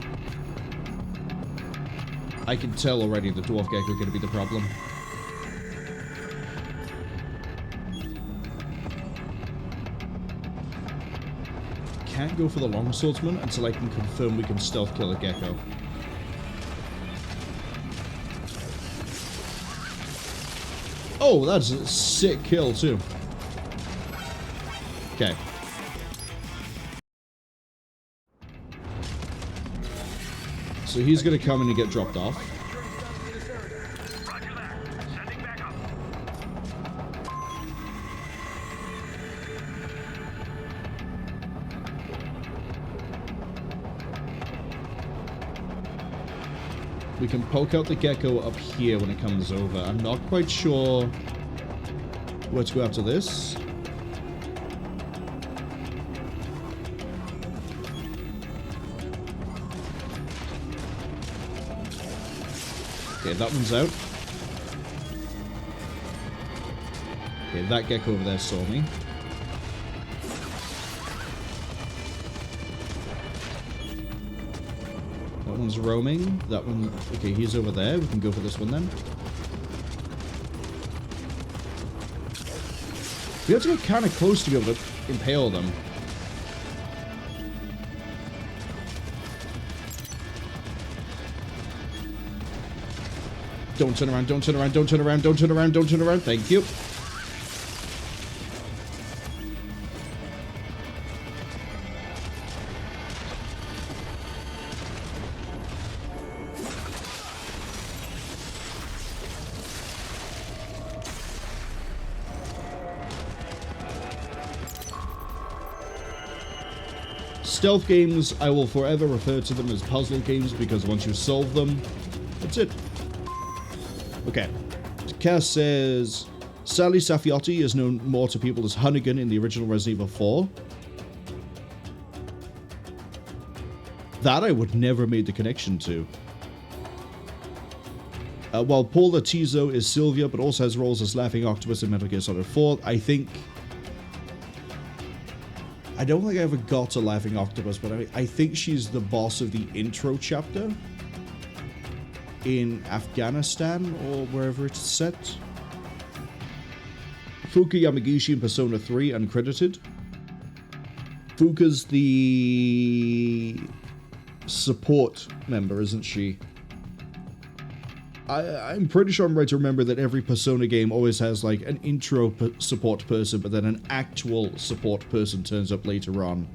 I can tell already the dwarf gecko are going to be the problem. Can't go for the longswordsman until I can confirm we can stealth kill a gecko. Oh, that's a sick kill too. Okay. So he's gonna come in and get dropped off. We can poke out the gecko up here when it comes over. I'm not quite sure where to go after this. Okay, that one's out. Okay, that gecko over there saw me. That one's roaming. That one... Okay, he's over there. We can go for this one then. We have to get kind of close to be able to impale them. Don't turn around, don't turn around, don't turn around, don't turn around, don't turn around. Thank you. Stealth games, I will forever refer to them as puzzle games because once you solve them, that's it. Okay. Cass says, Sally Safiotti is known more to people as Hunnigan in the original Resident Evil 4. That I would never have made the connection to. While Paula Tizo is Sylvia, but also has roles as Laughing Octopus in Metal Gear Solid 4, I don't think I ever got to Laughing Octopus, but I think she's the boss of the intro chapter in Afghanistan or wherever it's set. Fuka Yamagishi in Persona 3, uncredited. Fuka's the support member, isn't she? I'm pretty sure I'm right to remember that every Persona game always has like an intro support person, but then an actual support person turns up later on.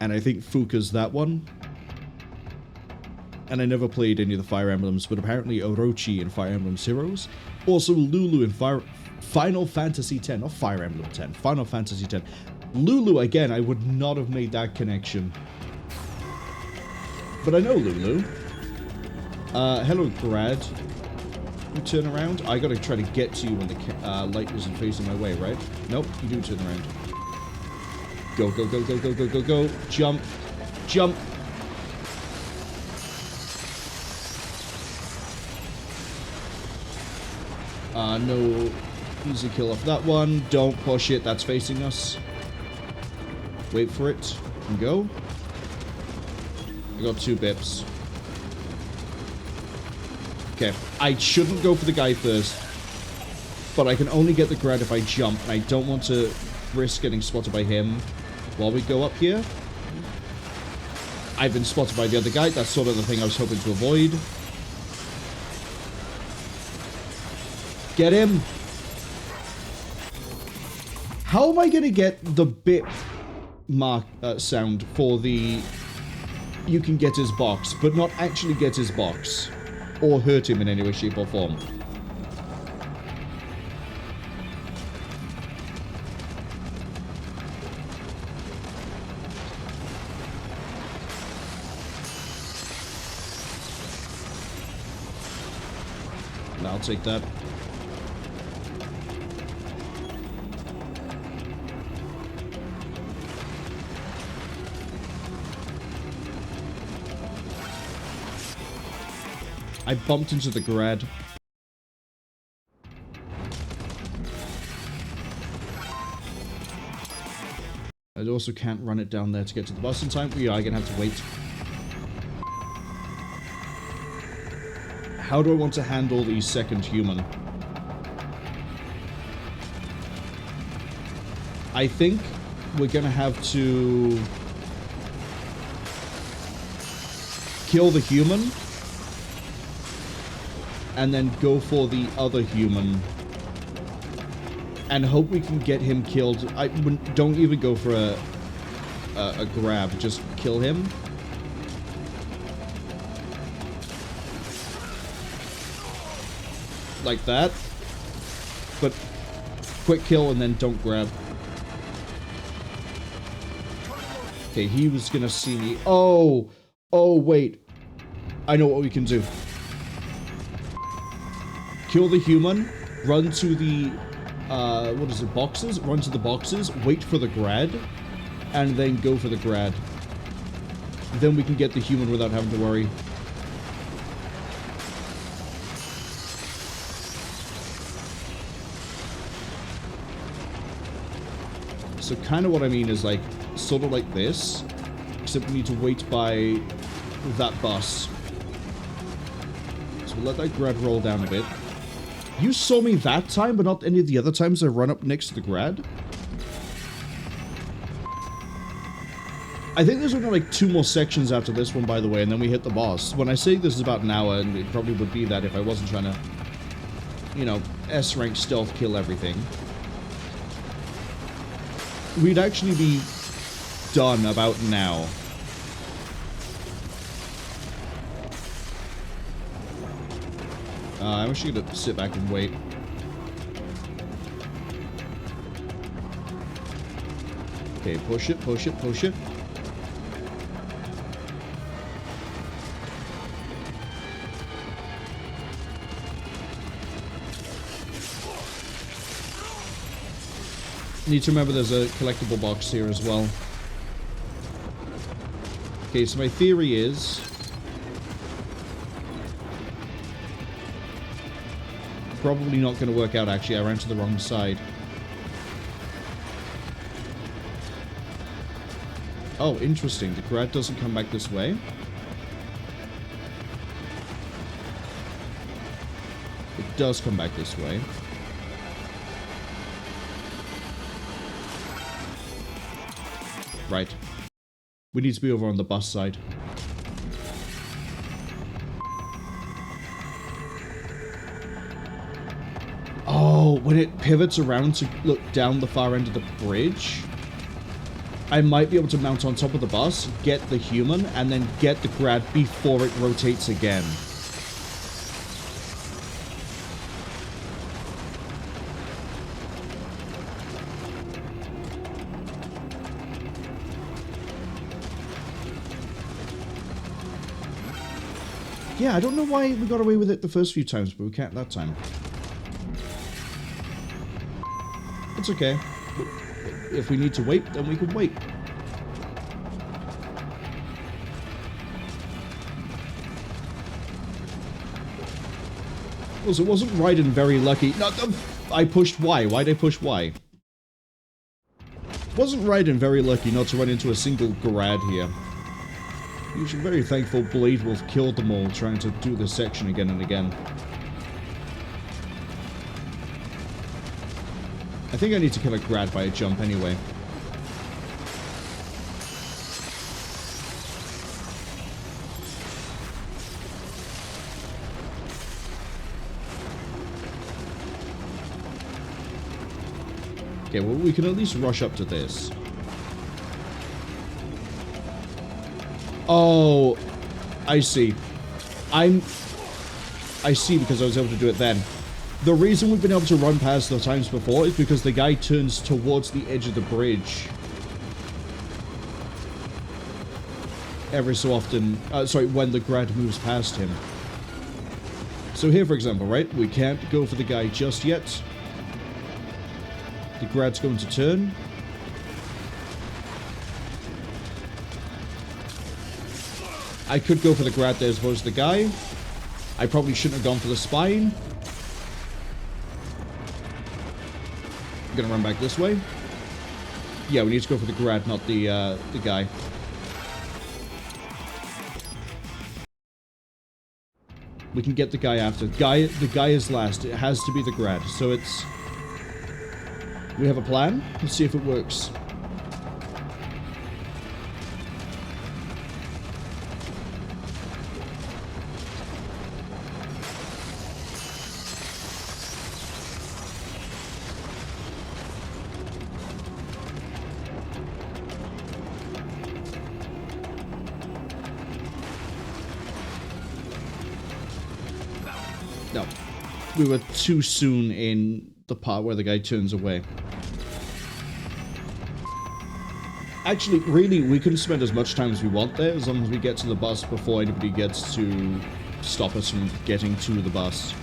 And I think Fuka's that one. And I never played any of the Fire Emblems, but apparently Orochi in Fire Emblem Heroes. Also Lulu in Final Fantasy X, not Fire Emblem 10, Final Fantasy X. Lulu, again, I would not have made that connection. But I know Lulu. Hello, Grad. You turn around. I gotta try to get to you when the light isn't facing my way, right? Nope, you do turn around. Go, go, go, go, go, go, go, go. Jump. Jump. No easy kill off that one. Don't push it. That's facing us. Wait for it. And go. I got 2 bips. Okay. I shouldn't go for the guy first. But I can only get the Grad if I jump. And I don't want to risk getting spotted by him while we go up here. I've been spotted by the other guy. That's sort of the thing I was hoping to avoid. Get him. How am I going to get the bip mark sound for the you can get his box, but not actually get his box or hurt him in any way, shape, or form? I'll take that. I bumped into the Grad. I also can't run it down there to get to the bus in time. We are gonna have to wait. How do I want to handle the second human? I think we're gonna have to kill the human and then go for the other human and hope we can get him killed. Don't even go for a grab, just kill him. Like that. But quick kill and then don't grab. Okay, he was gonna see me. Oh, wait. I know what we can do. Kill the human, run to the, what is it, boxes? Run to the boxes, wait for the Grad, and then go for the Grad. Then we can get the human without having to worry. So kind of what I mean is like, sort of like this, except we need to wait by that bus. So we'll let that Grad roll down a bit. You saw me that time, but not any of the other times I run up next to the Grad? I think there's only like 2 more sections after this one, by the way, and then we hit the boss. When I say this is about an hour, and it probably would be that if I wasn't trying to, you know, S-rank stealth kill everything. We'd actually be done about now. I'm actually gonna sit back and wait. Okay, push it, push it, push it. Need to remember there's a collectible box here as well. Okay, so my theory is probably not going to work out, actually. I ran to the wrong side. Oh, interesting. The Grad doesn't come back this way. It does come back this way. Right. We need to be over on the bus side. Oh, when it pivots around to look down the far end of the bridge, I might be able to mount on top of the bus, get the human, and then get the Grad before it rotates again. Yeah, I don't know why we got away with it the first few times, but we can't that time. It's okay. If we need to wait, then we can wait. Also, wasn't Raiden very lucky? No, I pushed Y. Why'd I push Y? Wasn't Raiden very lucky not to run into a single Grad here? You should be very thankful Bladewolf killed them all trying to do this section again and again. I think I need to kill a Grad by a jump anyway. Okay, well, we can at least rush up to this. Oh, I see. I see, because I was able to do it then. The reason we've been able to run past the times before is because the guy turns towards the edge of the bridge. Every so often, sorry, when the Grad moves past him. So here, for example, right, we can't go for the guy just yet. The Grad's going to turn. I could go for the Grad there as opposed to the guy. I probably shouldn't have gone for the spine. I'm gonna run back this way. Yeah, we need to go for the Grad, not the guy. We can get the guy after. The guy is last. It has to be the Grad. So it's... We have a plan. Let's see if it works. No. We were too soon in the part where the guy turns away. Actually, really, we can spend as much time as we want there, as long as we get to the bus before anybody gets to stop us from getting to the bus.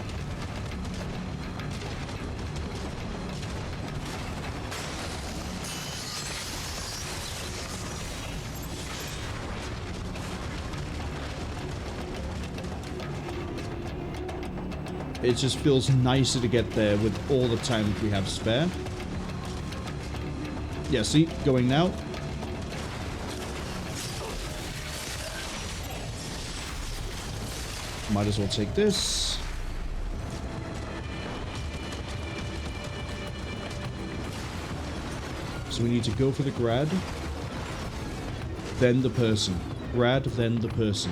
It just feels nicer to get there with all the time we have spare. Yeah, see? Going now. Might as well take this. So we need to go for the Grad. Then the person. Grad, then the person.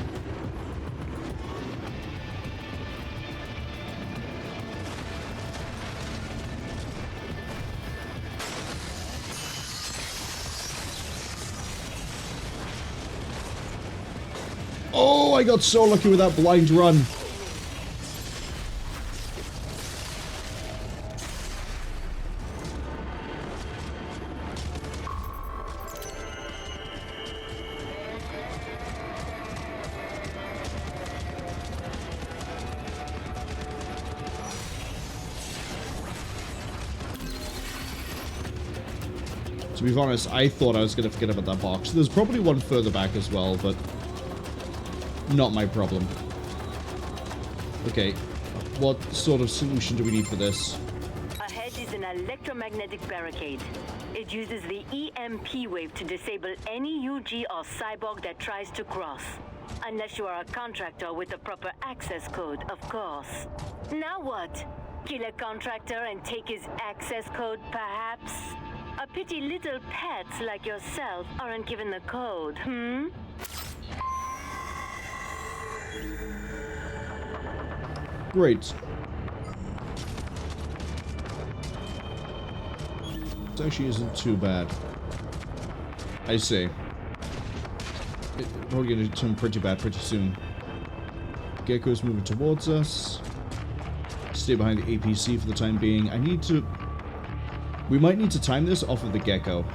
Oh, I got so lucky with that blind run. To be honest, I thought I was going to forget about that box. There's probably one further back as well, but not my problem. Okay, what sort of solution do we need for this? Ahead is an electromagnetic barricade. It uses the EMP wave to disable any UG or cyborg that tries to cross. Unless you are a contractor with the proper access code, of course. Now what? Kill a contractor and take his access code, perhaps? A pity little pets like yourself aren't given the code, hmm? Great. It actually isn't too bad. I see. It's probably going to turn pretty bad pretty soon. Gecko's moving towards us. Stay behind the APC for the time being. I need to... We might need to time this off of the Gecko.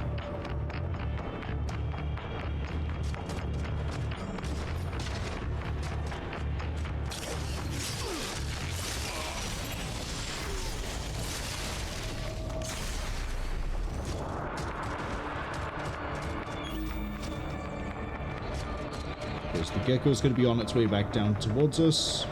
gecko's going to be on its way back down towards us.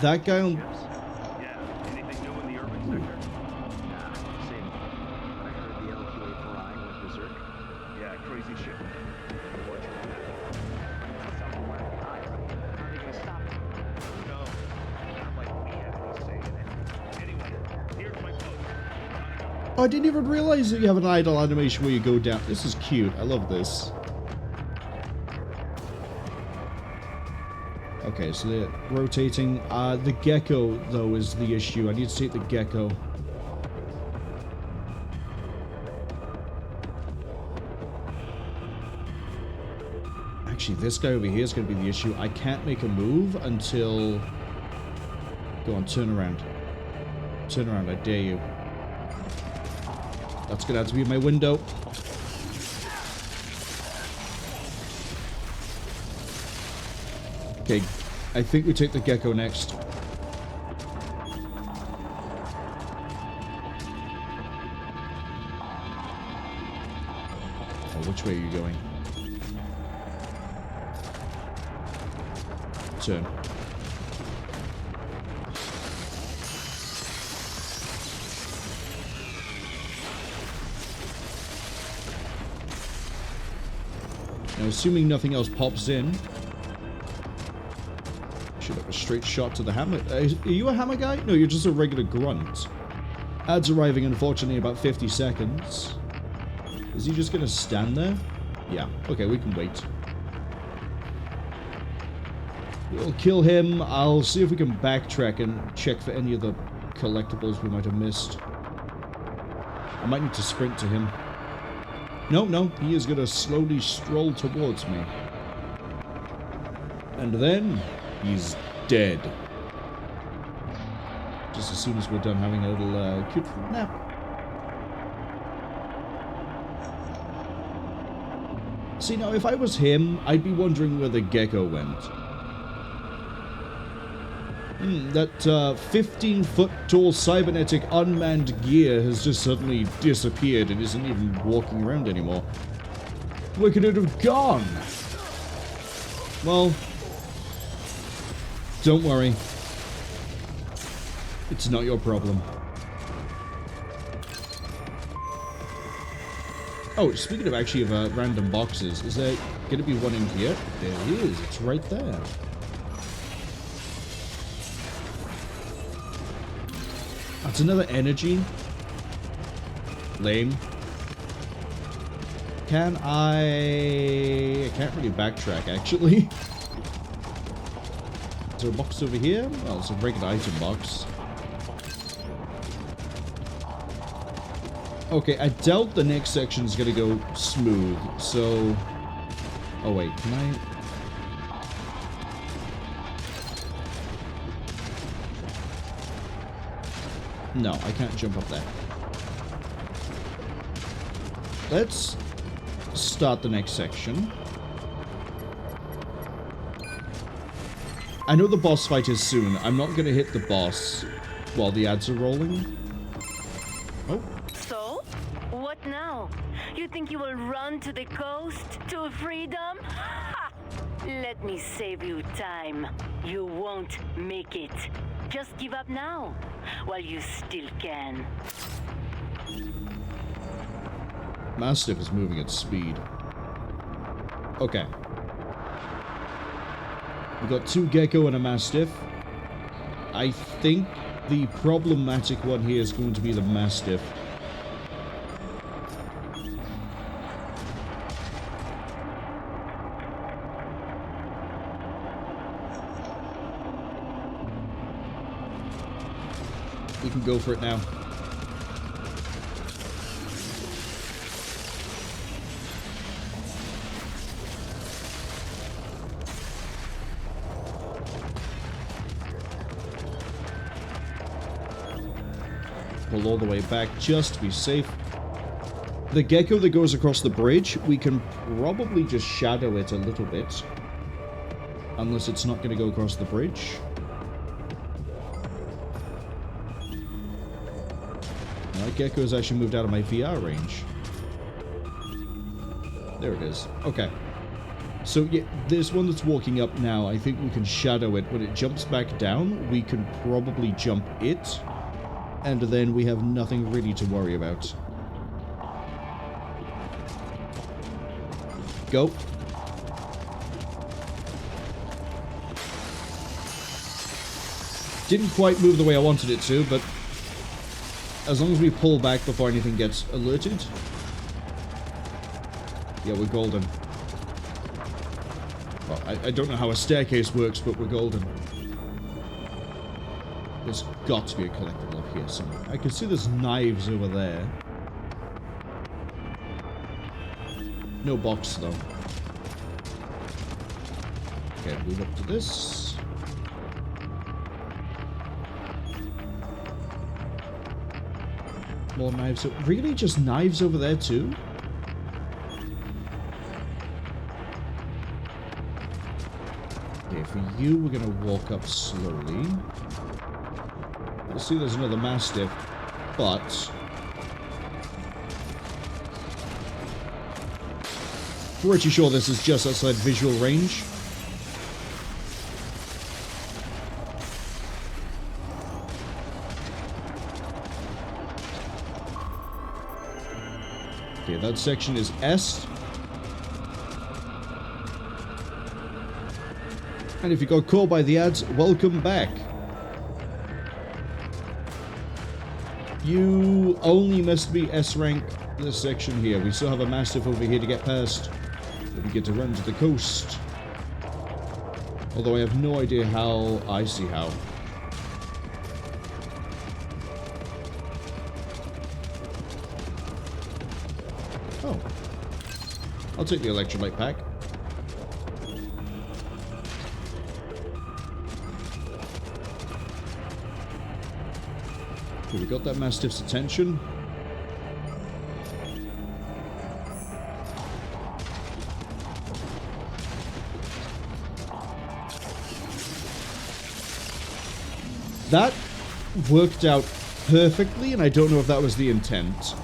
That guy on... Yeah, anything new in the urban sector? Nah, same. I heard the LQA-4I went berserk. Yeah, crazy shit. Someone wanted to die, right? How are they gonna stop it? No, not like we have any say in it. Anyway, here's my post. Oh, I didn't even realize that you have an idle animation where you go down. This is cute. I love this. Okay, so they're rotating. The gecko, though, is the issue. I need to take the gecko. Actually, this guy over here is going to be the issue. I can't make a move until... Go on, turn around. Turn around, I dare you. That's going to have to be my window. Okay, I think we take the gecko next. Oh, which way are you going? Turn. Now, assuming nothing else pops in... Should have a straight shot to the hammer. Are you a hammer guy? No, you're just a regular grunt. Ads arriving, unfortunately, in about 50 seconds. Is he just going to stand there? Yeah. Okay, we can wait. We'll kill him. I'll see if we can backtrack and check for any of the collectibles we might have missed. I might need to sprint to him. No, no. He is going to slowly stroll towards me. And then... he's dead. Just as soon as we're done having a little cute nap. See, now, if I was him, I'd be wondering where the gecko went. That 15-foot-tall cybernetic unmanned gear has just suddenly disappeared and isn't even walking around anymore. Where could it have gone? Well... don't worry. It's not your problem. Oh, speaking of actually of random boxes, is there going to be one in here? There it is. It's right there. That's another energy. Lame. Can I can't really backtrack, actually. Is there a box over here? Well, it's a regular item box. Okay, I doubt the next section is going to go smooth, so... oh, wait, can I... no, I can't jump up there. Let's start the next section. I know the boss fight is soon. I'm not going to hit the boss while the ads are rolling. Oh. So? What now? You think you will run to the coast? To freedom? Ha! Let me save you time. You won't make it. Just give up now, while you still can. Mastiff is moving at speed. Okay. We've got two gecko and a mastiff. I think the problematic one here is going to be the mastiff. We can go for it now. Pull all the way back just to be safe. The gecko that goes across the bridge, we can probably just shadow it a little bit. Unless it's not going to go across the bridge. My gecko has actually moved out of my VR range. There it is. Okay. So, yeah, this one that's walking up now, I think we can shadow it. When it jumps back down, we can probably jump it. And then we have nothing really to worry about. Go. Didn't quite move the way I wanted it to, but as long as we pull back before anything gets alerted. Yeah, we're golden. Well, I don't know how a staircase works, but we're golden. There's got to be a collectible up here somewhere. I can see there's knives over there. No box, though. Okay, move up to this. More knives. Really? Just knives over there, too? Okay, for you, we're gonna walk up slowly. You'll see there's another Mastiff, but... pretty sure this is just outside visual range. Okay, that section is S. And if you got caught by the ads, welcome back. You only must be S rank this section here. We still have a Mastiff over here to get past. Then we get to run to the coast. Although I have no idea how. I see how. Oh. I'll take the electrolyte pack. Okay, we got that Mastiff's attention. That worked out perfectly, and I don't know if that was the intent.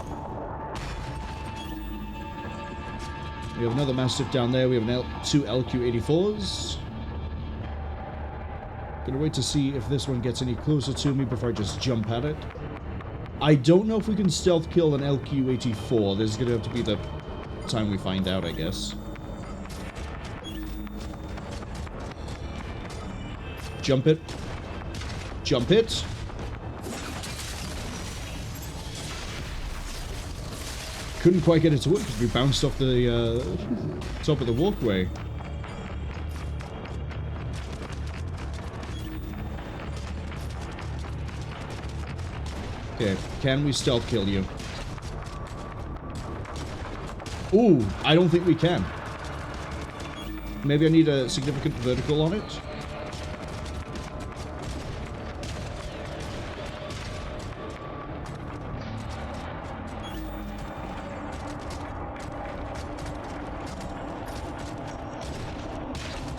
We have another Mastiff down there. We have two LQ-84s. Gonna wait to see if this one gets any closer to me before I just jump at it. I don't know if we can stealth kill an LQ-84. This is gonna have to be the time we find out, I guess. Jump it. Jump it. Couldn't quite get it to work because we bounced off the top of the walkway. Okay, can we stealth kill you? Ooh, I don't think we can. Maybe I need a significant vertical on it.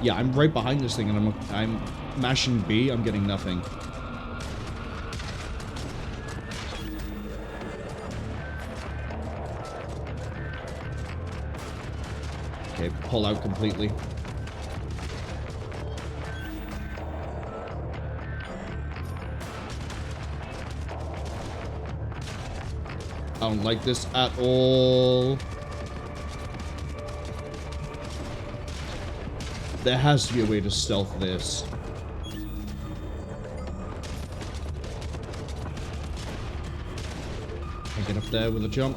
Yeah, I'm right behind this thing, and I'm mashing B. I'm getting nothing. Okay, pull out completely. I don't like this at all. There has to be a way to stealth this. I get up there with a jump.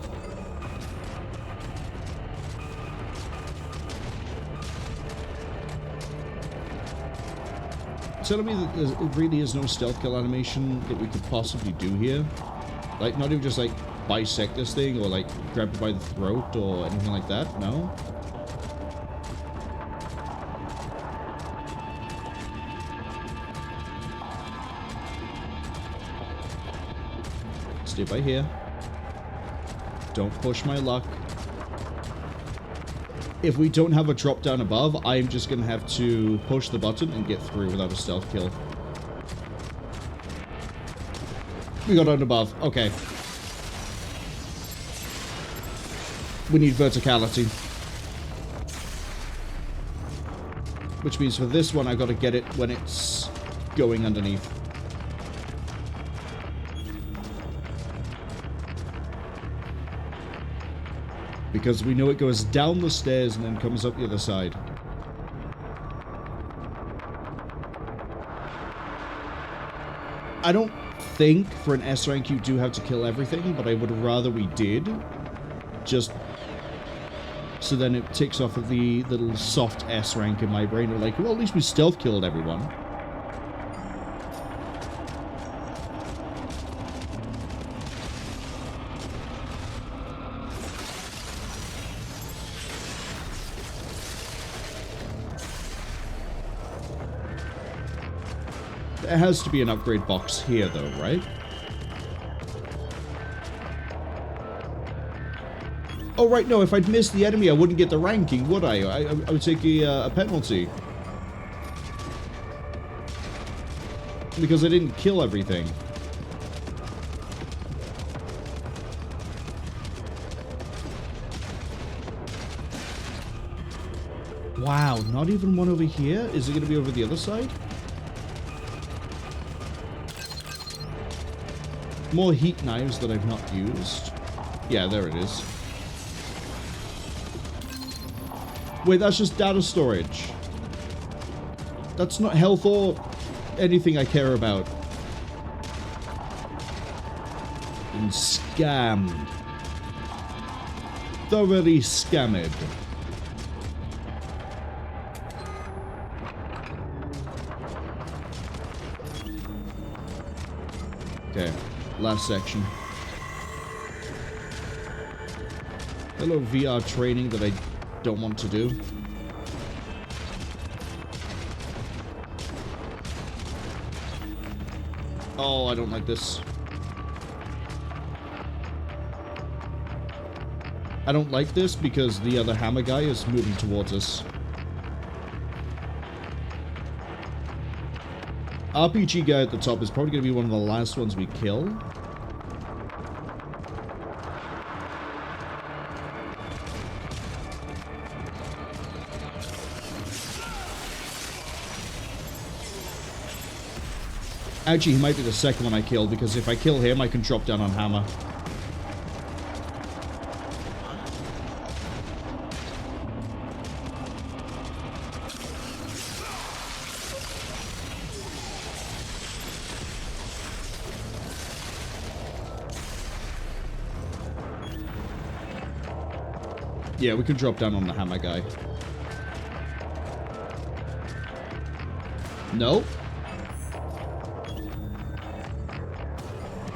Telling me that there really is no stealth kill animation that we could possibly do here. Like, not even just like bisect this thing or like grab it by the throat or anything like that. No. Stay by here. Don't push my luck. If we don't have a drop down above, I'm just going to have to push the button and get through without a stealth kill. We got out above. Okay. we need verticality. Which means for this one, I got to get it when it's going underneath. Because we know it goes down the stairs and then comes up the other side. I don't think for an S rank you do have to kill everything, but I would rather we did. Just so then it ticks off of the little soft S rank in my brain. We're like, well, at least we stealth killed everyone. There has to be an upgrade box here, though, right? Oh, right, no, if I'd missed the enemy, I wouldn't get the ranking, would I? I would take a penalty. Because I didn't kill everything. Wow, not even one over here? Is it going to be over the other side? More heat knives that I've not used. Yeah, there it is. Wait, that's just data storage. That's not health or anything I care about. And scammed. Thoroughly scammed. Okay, last section. Hello, VR training that I don't want to do. Oh, I don't like this. I don't like this because the other hammer guy is moving towards us. RPG guy at the top is probably going to be one of the last ones we kill. Actually, he might be the second one I kill, because if I kill him, I can drop down on hammer. Yeah, we can drop down on the hammer guy. Nope.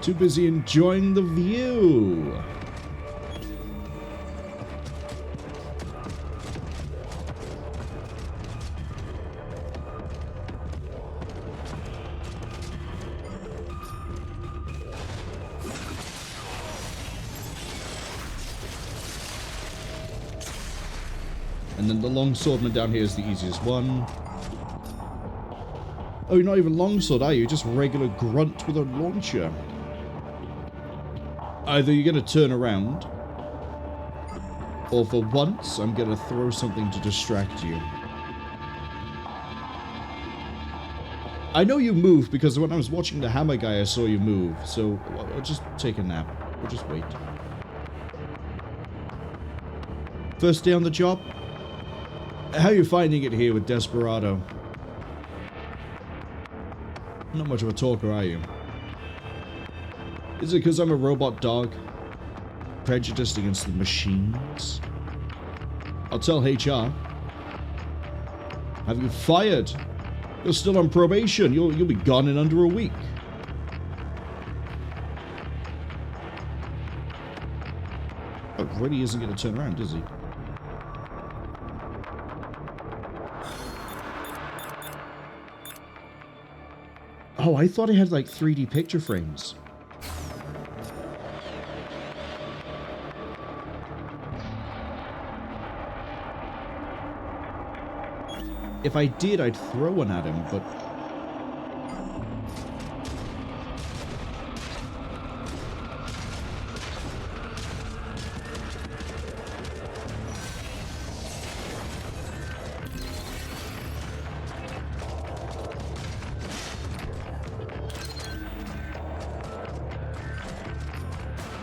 Too busy enjoying the view. And then the longswordman down here is the easiest one. Oh, you're not even longsword, are you? Just regular grunt with a launcher. Either you're going to turn around, or for once, I'm going to throw something to distract you. I know you move, because when I was watching the hammer guy, I saw you move. So, I'll just take a nap. We'll just wait. First day on the job? How are you finding it here with Desperado? Not much of a talker, are you? Is it because I'm a robot dog? Prejudiced against the machines? I'll tell HR. Have you fired? You're still on probation. You'll be gone in under a week. Oh, really isn't going to turn around, is he? Oh, I thought I had like 3D picture frames. If I did, I'd throw one at him, but...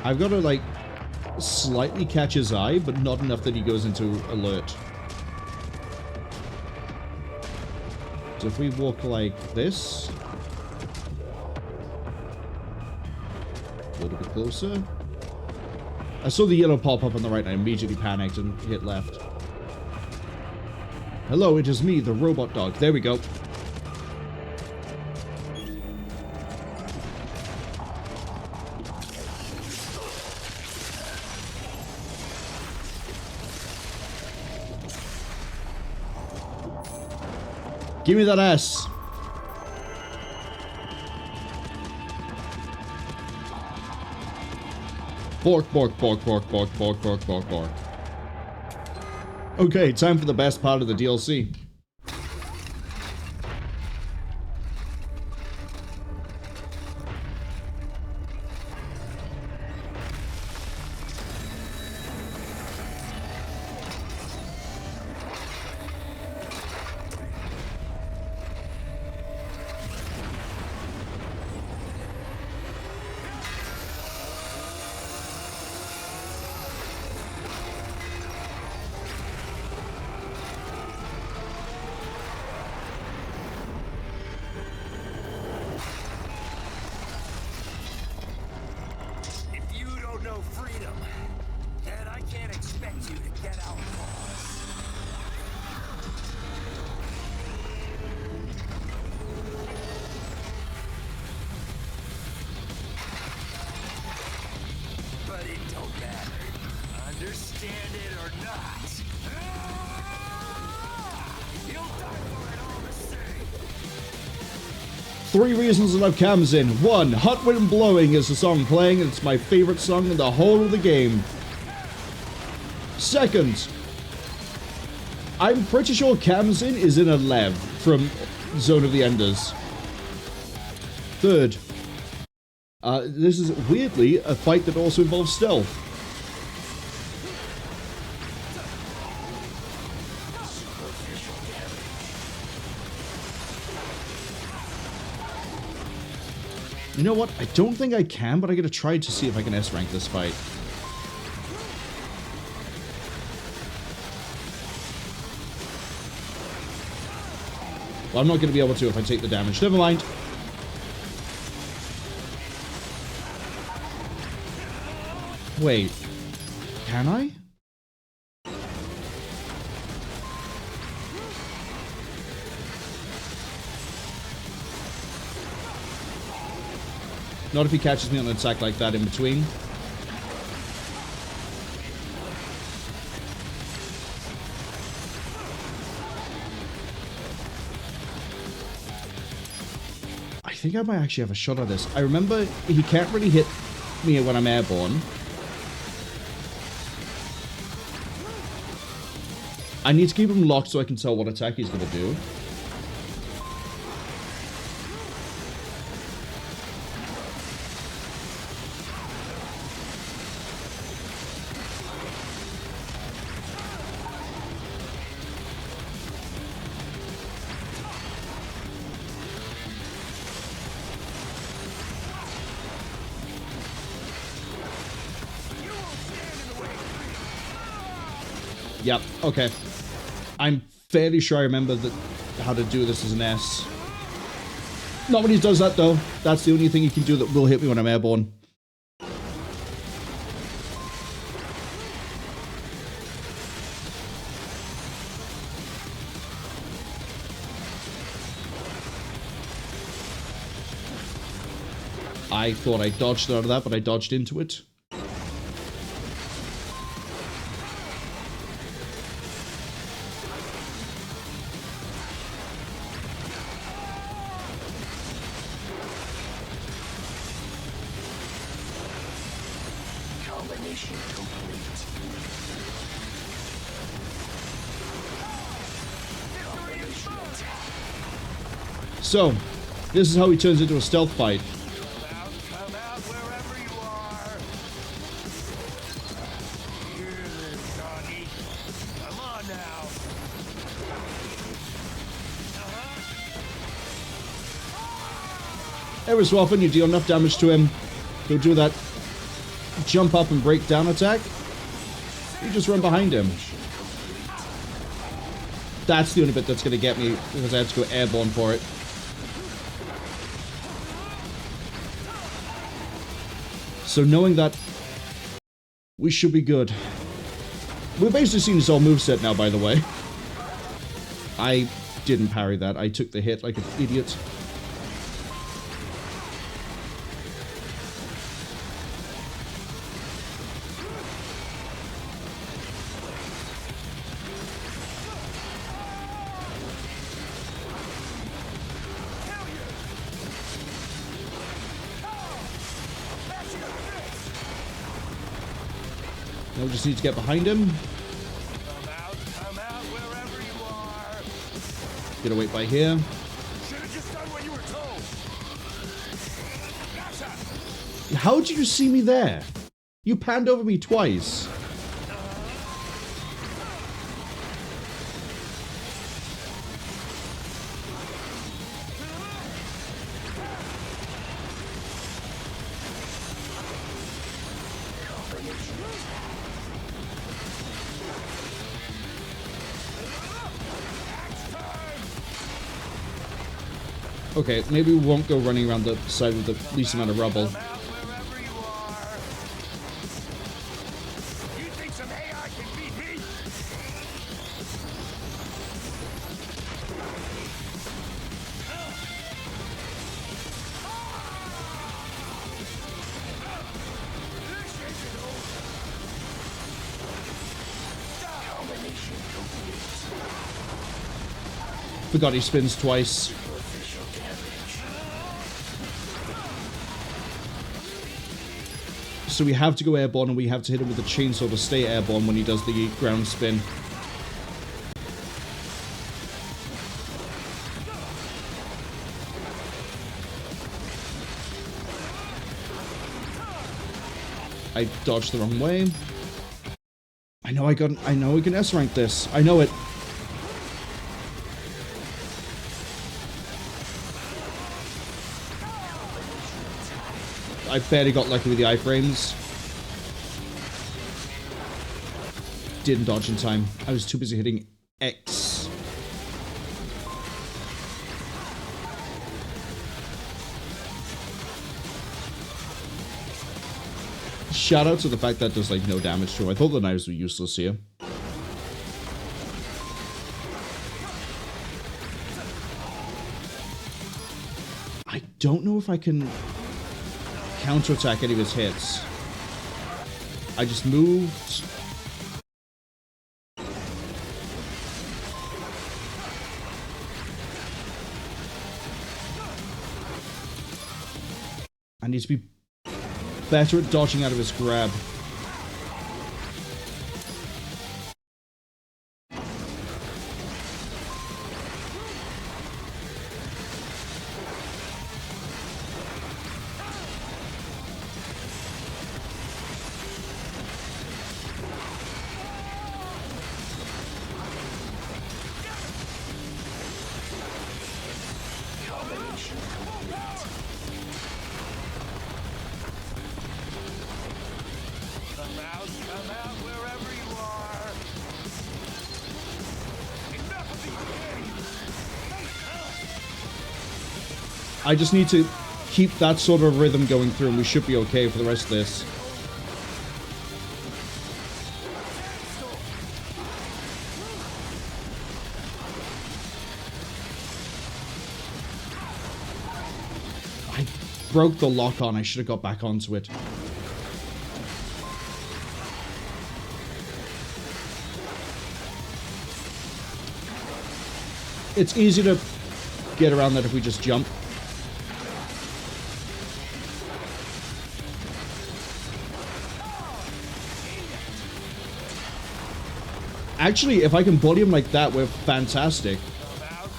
I've got to, like, slightly catch his eye, but not enough that he goes into alert. So if we walk like this... a little bit closer. I saw the yellow pop up on the right and I immediately panicked and hit left. Hello, it is me, the robot dog. There we go. Give me that ass. Bork, bork, bork, bork, bork, bork, bork, bork, bork. Okay, time for the best part of the DLC. Three reasons I love Khamsin. 1. Hot Wind Blowing is the song playing, and it's my favorite song in the whole of the game. 2nd, I'm pretty sure Khamsin is in a Lev from Zone of the Enders. 3rd, this is weirdly a fight that also involves stealth. You know what? I don't think I can, but I gotta try to see if I can S-rank this fight. Well, I'm not gonna be able to if I take the damage. Never mind. Wait. Can I? Not if he catches me on an attack like that in between. I think I might actually have a shot at this. I remember he can't really hit me when I'm airborne. I need to keep him locked so I can tell what attack he's going to do. Yep, okay. I'm fairly sure I remember how to do this as an S. Not when he does that, though. That's the only thing he can do that will hit me when I'm airborne. I thought I dodged out of that, but I dodged into it. So, this is how he turns into a stealth fight. Come out wherever you are. Hear this, doggy. Come on now. Every so often you deal enough damage to him, he'll do that jump up and break down attack. You just run behind him. That's the only bit that's going to get me, because I had to go airborne for it. So knowing that, we should be good. We've basically seen his whole moveset now, by the way. I didn't parry that. I took the hit like an idiot. Now we just need to get behind him. Come out wherever you are. Get away by here. Should have just done what you were told. How did you see me there? You panned over me twice. Okay, maybe we won't go running around the side with the least amount of rubble. Forgot he spins twice. So we have to go airborne, and we have to hit him with the chainsaw to stay airborne when he does the ground spin. I dodged the wrong way. I know we can S rank this. I know it. I barely got lucky with the iframes. Didn't dodge in time. I was too busy hitting X. Shout out to the fact that does like no damage to him. I thought the knives were useless here. I don't know if I can counterattack any of his hits. I just moved. I need to be better at dodging out of his grab. I just need to keep that sort of rhythm going through, and we should be okay for the rest of this. I broke the lock on. I should have got back onto it. It's easy to get around that if we just jump. Actually, if I can bully him like that, we're fantastic.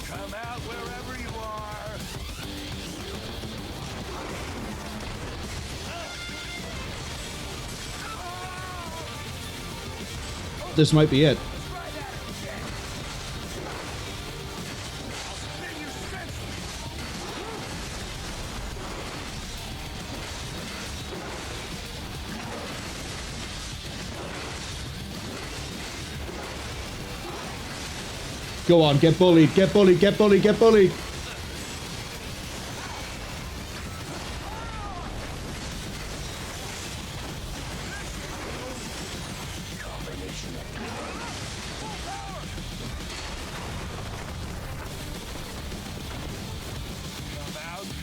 Come out wherever you are. This might be it. Go on, get bullied, get bullied, get bullied, get bullied.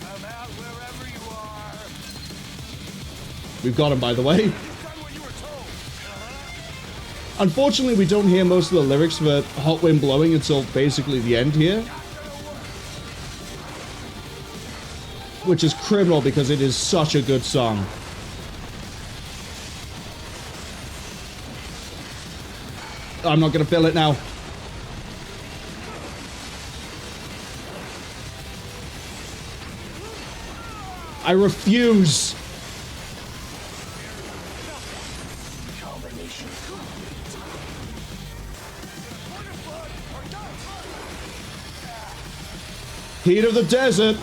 I'm out wherever you are. We've got him, by the way. Unfortunately, we don't hear most of the lyrics for Hot Wind Blowing until basically the end here. Which is criminal because it is such a good song. I'm not gonna fill it now. I refuse. Heat of the desert.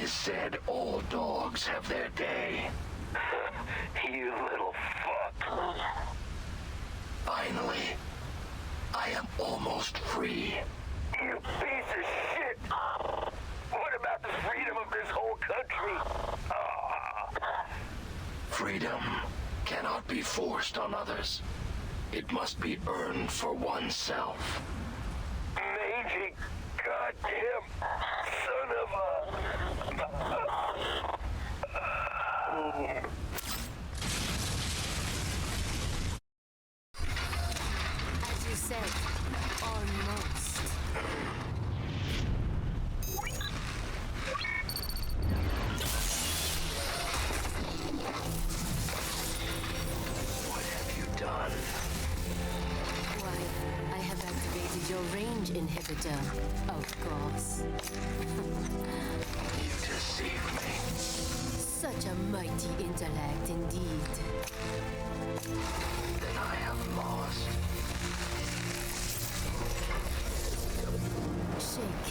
Said all dogs have their day. You little fuck. Finally, I am almost free. You piece of shit! What about the freedom of this whole country? Freedom cannot be forced on others. It must be earned for oneself. Mangy goddamn son of a... As you said, almost. What have you done? Why, I have activated your range inhibitor, of course. You deceived me. Such a mighty intellect indeed. Then I have lost. Shake.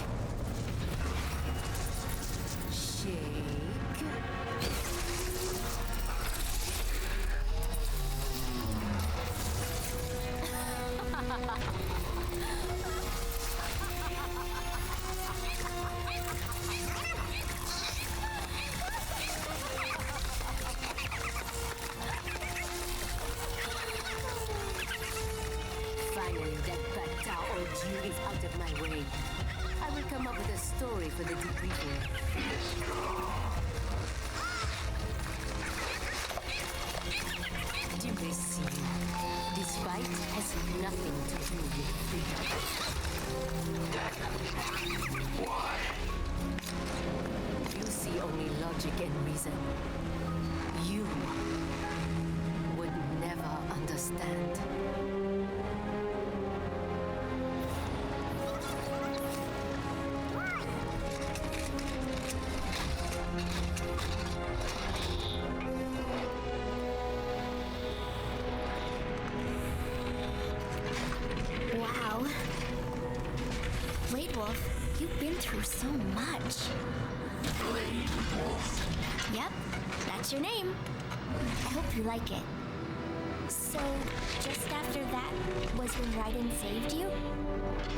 Shake. Finally, that Batao orgy is out of my way. I will come up with a story for the debriefing. Do they see you? This fight has nothing to do with freedom. Why? You see only logic and reason. You would never understand. Wow. Bladewolf, you've been through so much. Bladewolf. Yep, that's your name. I hope you like it. So, just after that was when Raiden saved you?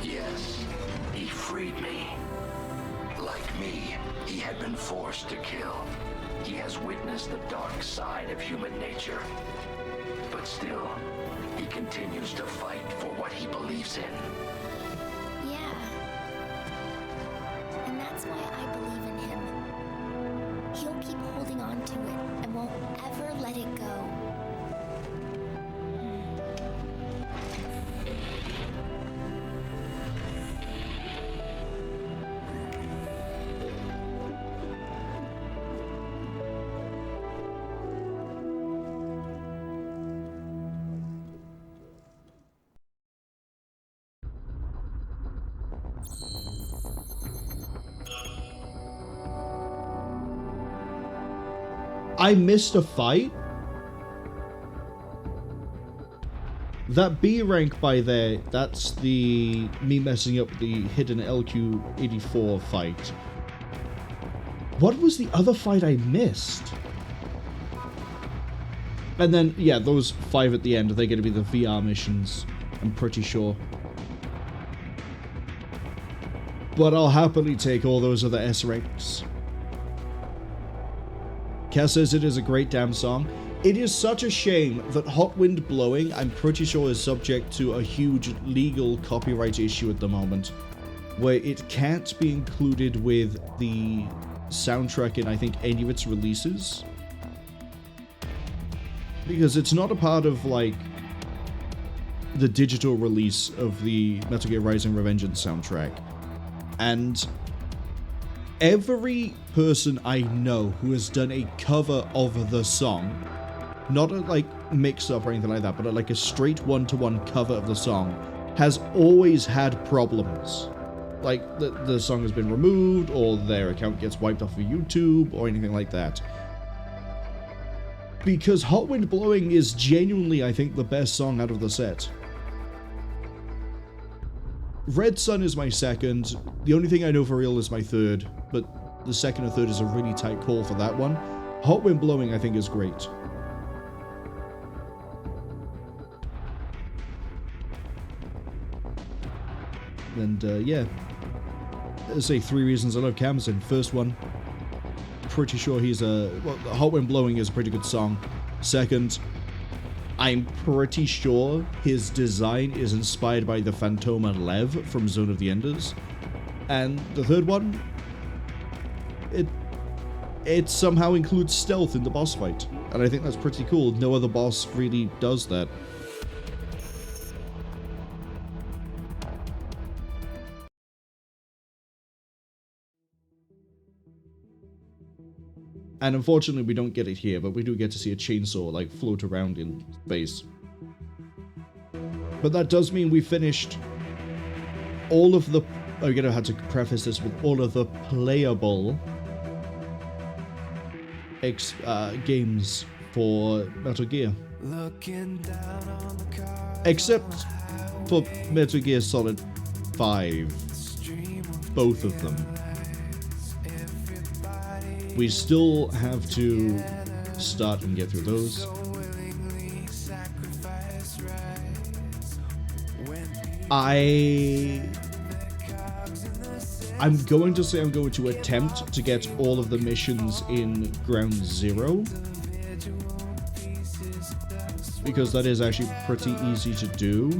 Yes, he freed me. Like me, he had been forced to kill. He has witnessed the dark side of human nature. But still, He continues to fight for what he believes in. Yeah. And that's why I believe in him. He'll keep holding on to it and won't ever let it go. I missed a fight? That B rank by there, that's the me messing up the hidden LQ84 fight. What was the other fight I missed? And then, yeah, those 5 at the end, are they going to be the VR missions? I'm pretty sure. But I'll happily take all those other S ranks. Cass says it is a great damn song. It is such a shame that Hot Wind Blowing, I'm pretty sure, is subject to a huge legal copyright issue at the moment, where it can't be included with the soundtrack in, I think, any of its releases. Because it's not a part of, like, the digital release of the Metal Gear Rising Revengeance soundtrack. And every person I know who has done a cover of the song, not a like mix-up or anything like that, but like a straight one-to-one cover of the song, has always had problems. Like, the song has been removed, or their account gets wiped off of YouTube, or anything like that. Because Hot Wind Blowing is genuinely, I think, the best song out of the set. Red Sun is my second. The only thing I know for real is my third, but the second and third is a really tight call for that one. Hot Wind Blowing, I think, is great. And, yeah. Let's say 3 reasons I love Khamsin. First one, pretty sure he's a... Well, Hot Wind Blowing is a pretty good song. Second, I'm pretty sure his design is inspired by the Phantoma Lev from Zone of the Enders. And the third one, it somehow includes stealth in the boss fight. And I think that's pretty cool. No other boss really does that. And unfortunately we don't get it here, but we do get to see a chainsaw like float around in space. But that does mean we finished all of the... I'm gonna have to preface this with all of the playable games for Metal Gear. Except for Metal Gear Solid 5. Both of them. We still have to start and get through those. I'm going to say I'm going to attempt to get all of the missions in Ground Zero, because that is actually pretty easy to do.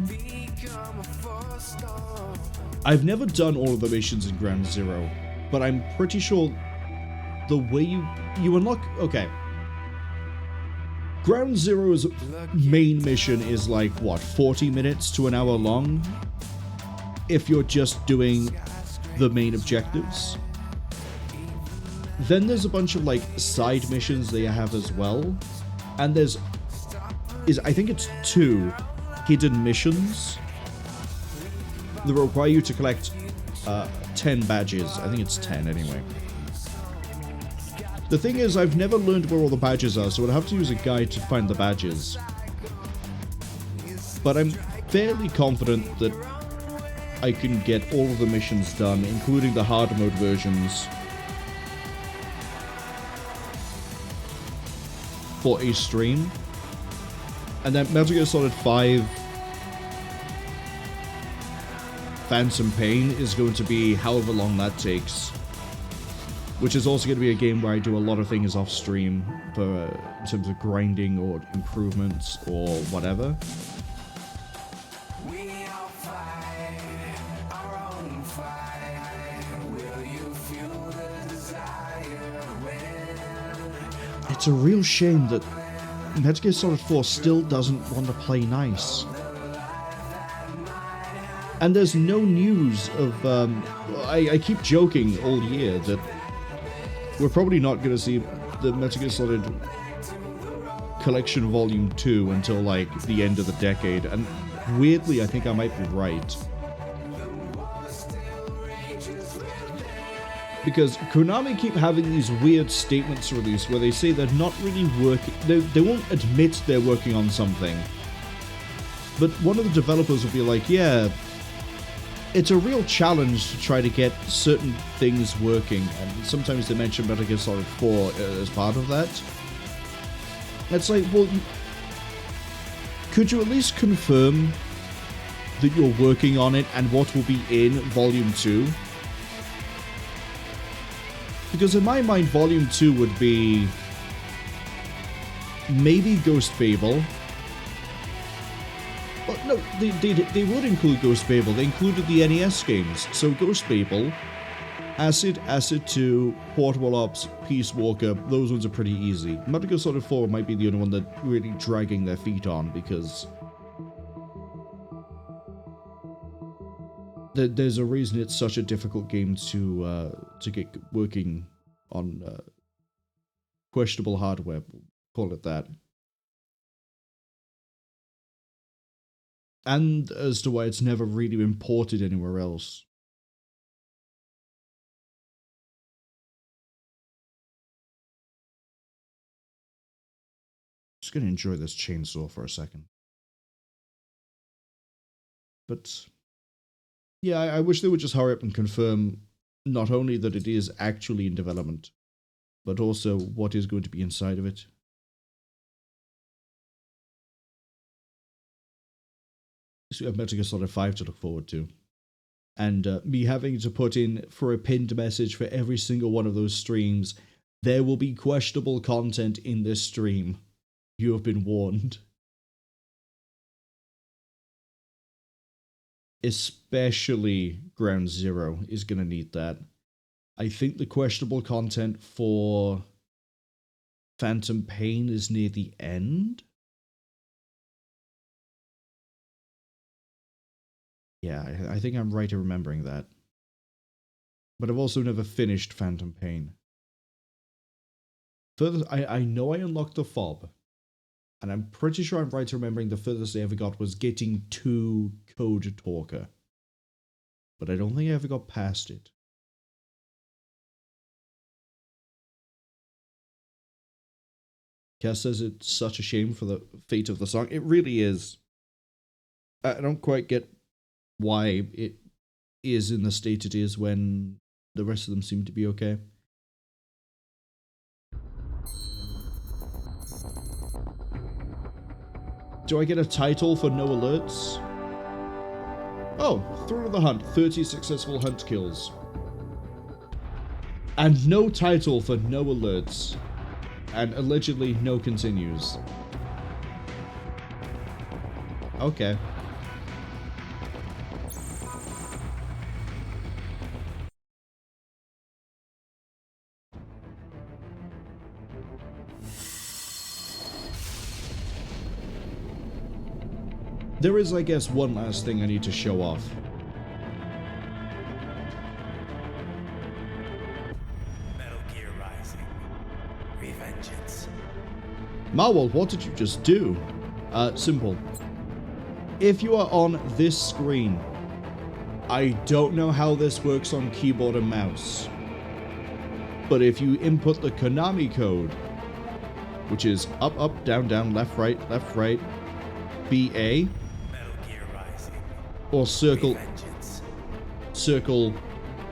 I've never done all of the missions in Ground Zero, but I'm pretty sure the way you unlock... Okay. Ground Zero's main mission is like, what, 40 minutes to an hour long? If you're just doing the main objectives. Then there's a bunch of, like, side missions that you have as well. And there's... I think it's 2 hidden missions that require you to collect 10 badges. I think it's 10 anyway. The thing is, I've never learned where all the badges are, so I'd have to use a guide to find the badges. But I'm fairly confident that I can get all of the missions done, including the hard mode versions, for a stream. And then Metal Gear Solid 5 Phantom Pain is going to be however long that takes. Which is also going to be a game where I do a lot of things off stream for in terms of grinding or improvements or whatever. We all fight our own fight. Will you feel the desire when? It's a real shame that Metal Gear Solid 4 still doesn't want to play nice. And there's no news of, I keep joking all year that we're probably not going to see the Metal Gear Solid Collection Volume 2 until, like, the end of the decade, and weirdly, I think I might be right. Because Konami keep having these weird statements released where they say they're not really working, they won't admit they're working on something. But one of the developers will be like, yeah, it's a real challenge to try to get certain things working, and sometimes they mention Metal Gear Solid 4 as part of that. It's like, well, could you at least confirm that you're working on it and what will be in Volume 2? Because in my mind, Volume 2 would be maybe Ghost Babel. Well, no, they would include Ghost Babel. They included the NES games. So Ghost Babel, Acid, Acid 2, Portable Ops, Peace Walker, those ones are pretty easy. Metal Gear Solid 4 might be the only one that really dragging their feet on, because there's a reason it's such a difficult game to get working on questionable hardware, call it that. And as to why it's never really been ported anywhere else. Just gonna enjoy this chainsaw for a second. But yeah, I wish they would just hurry up and confirm not only that it is actually in development, but also what is going to be inside of it. So we have Metal Gear Solid 5 to look forward to. And me having to put in for a pinned message for every single one of those streams, there will be questionable content in this stream. You have been warned. Especially Ground Zero is going to need that. I think the questionable content for Phantom Pain is near the end. Yeah, I think I'm right in remembering that. But I've also never finished Phantom Pain. Further, I know I unlocked the fob. And I'm pretty sure I'm right in remembering the furthest I ever got was getting to Code Talker. But I don't think I ever got past it. Cass says it's such a shame for the fate of the song. It really is. I don't quite get why it is in the state it is when the rest of them seem to be okay. Do I get a title for no alerts? Oh, Throne of the Hunt, 30 successful hunt kills. And no title for no alerts. And allegedly no continues. Okay. There is, I guess, one last thing I need to show off. Metal Gear Rising. Revengeance. Marwol, what did you just do? Simple. If you are on this screen, I don't know how this works on keyboard and mouse, but if you input the Konami code, which is up, up, down, down, left, right, BA, or circle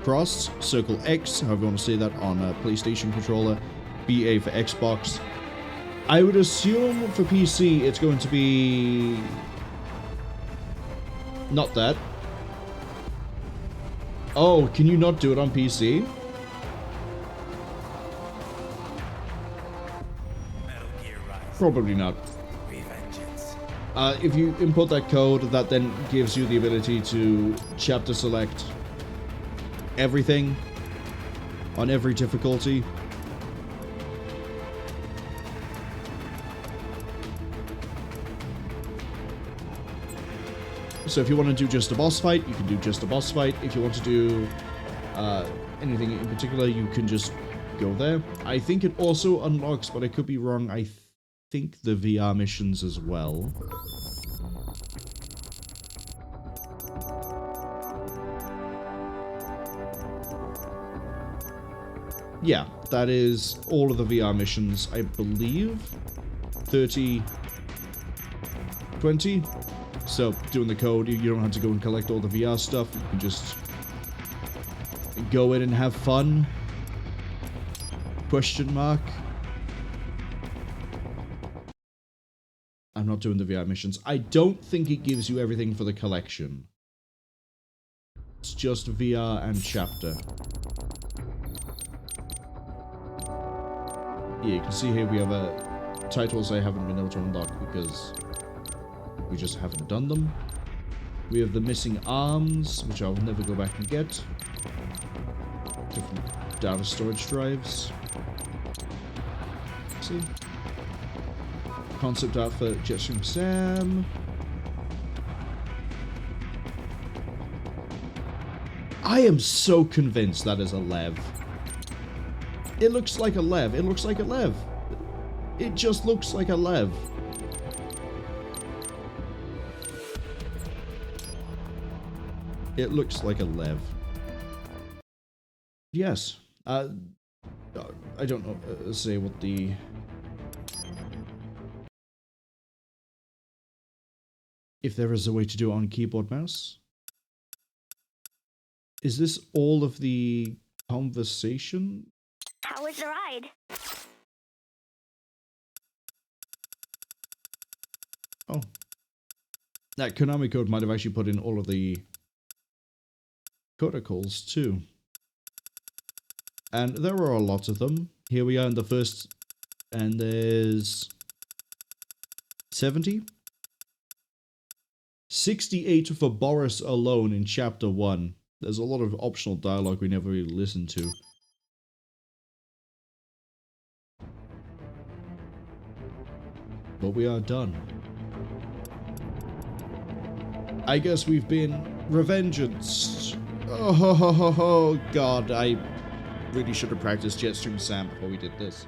cross, circle X, however you want to say that on a PlayStation controller, BA for Xbox. I would assume for PC it's going to be not that. Oh, can you not do it on PC? Probably not. If you input that code, that then gives you the ability to chapter select everything on every difficulty. So if you want to do just a boss fight, you can do just a boss fight. If you want to do anything in particular, you can just go there. I think it also unlocks, but I could be wrong, I think the VR missions as well. Yeah, that is all of the VR missions, I believe. 30, 20. So, doing the code, you don't have to go and collect all the VR stuff. You can just go in and have fun. Question mark. I'm not doing the VR missions. I don't think it gives you everything for the collection. It's just VR and chapter. Yeah, you can see here we have titles I haven't been able to unlock because we just haven't done them. We have the missing arms, which I'll never go back and get. Different data storage drives. Let's see. Concept art for Jetstream Sam. I am so convinced that is a Lev. It looks like a Lev. It looks like a Lev. It just looks like a Lev. It looks like a Lev. Yes. I don't know. Say what the... If there is a way to do it on keyboard mouse. Is this all of the conversation? How was the ride? Oh. That Konami code might have actually put in all of the protocols too. And there are a lot of them. Here we are in the first, and there's 70? 68 for Boris alone in chapter 1. There's a lot of optional dialogue we never really listened to. But we are done. I guess we've been Revengeance. Oh, God, I really should have practiced Jetstream Sam before we did this.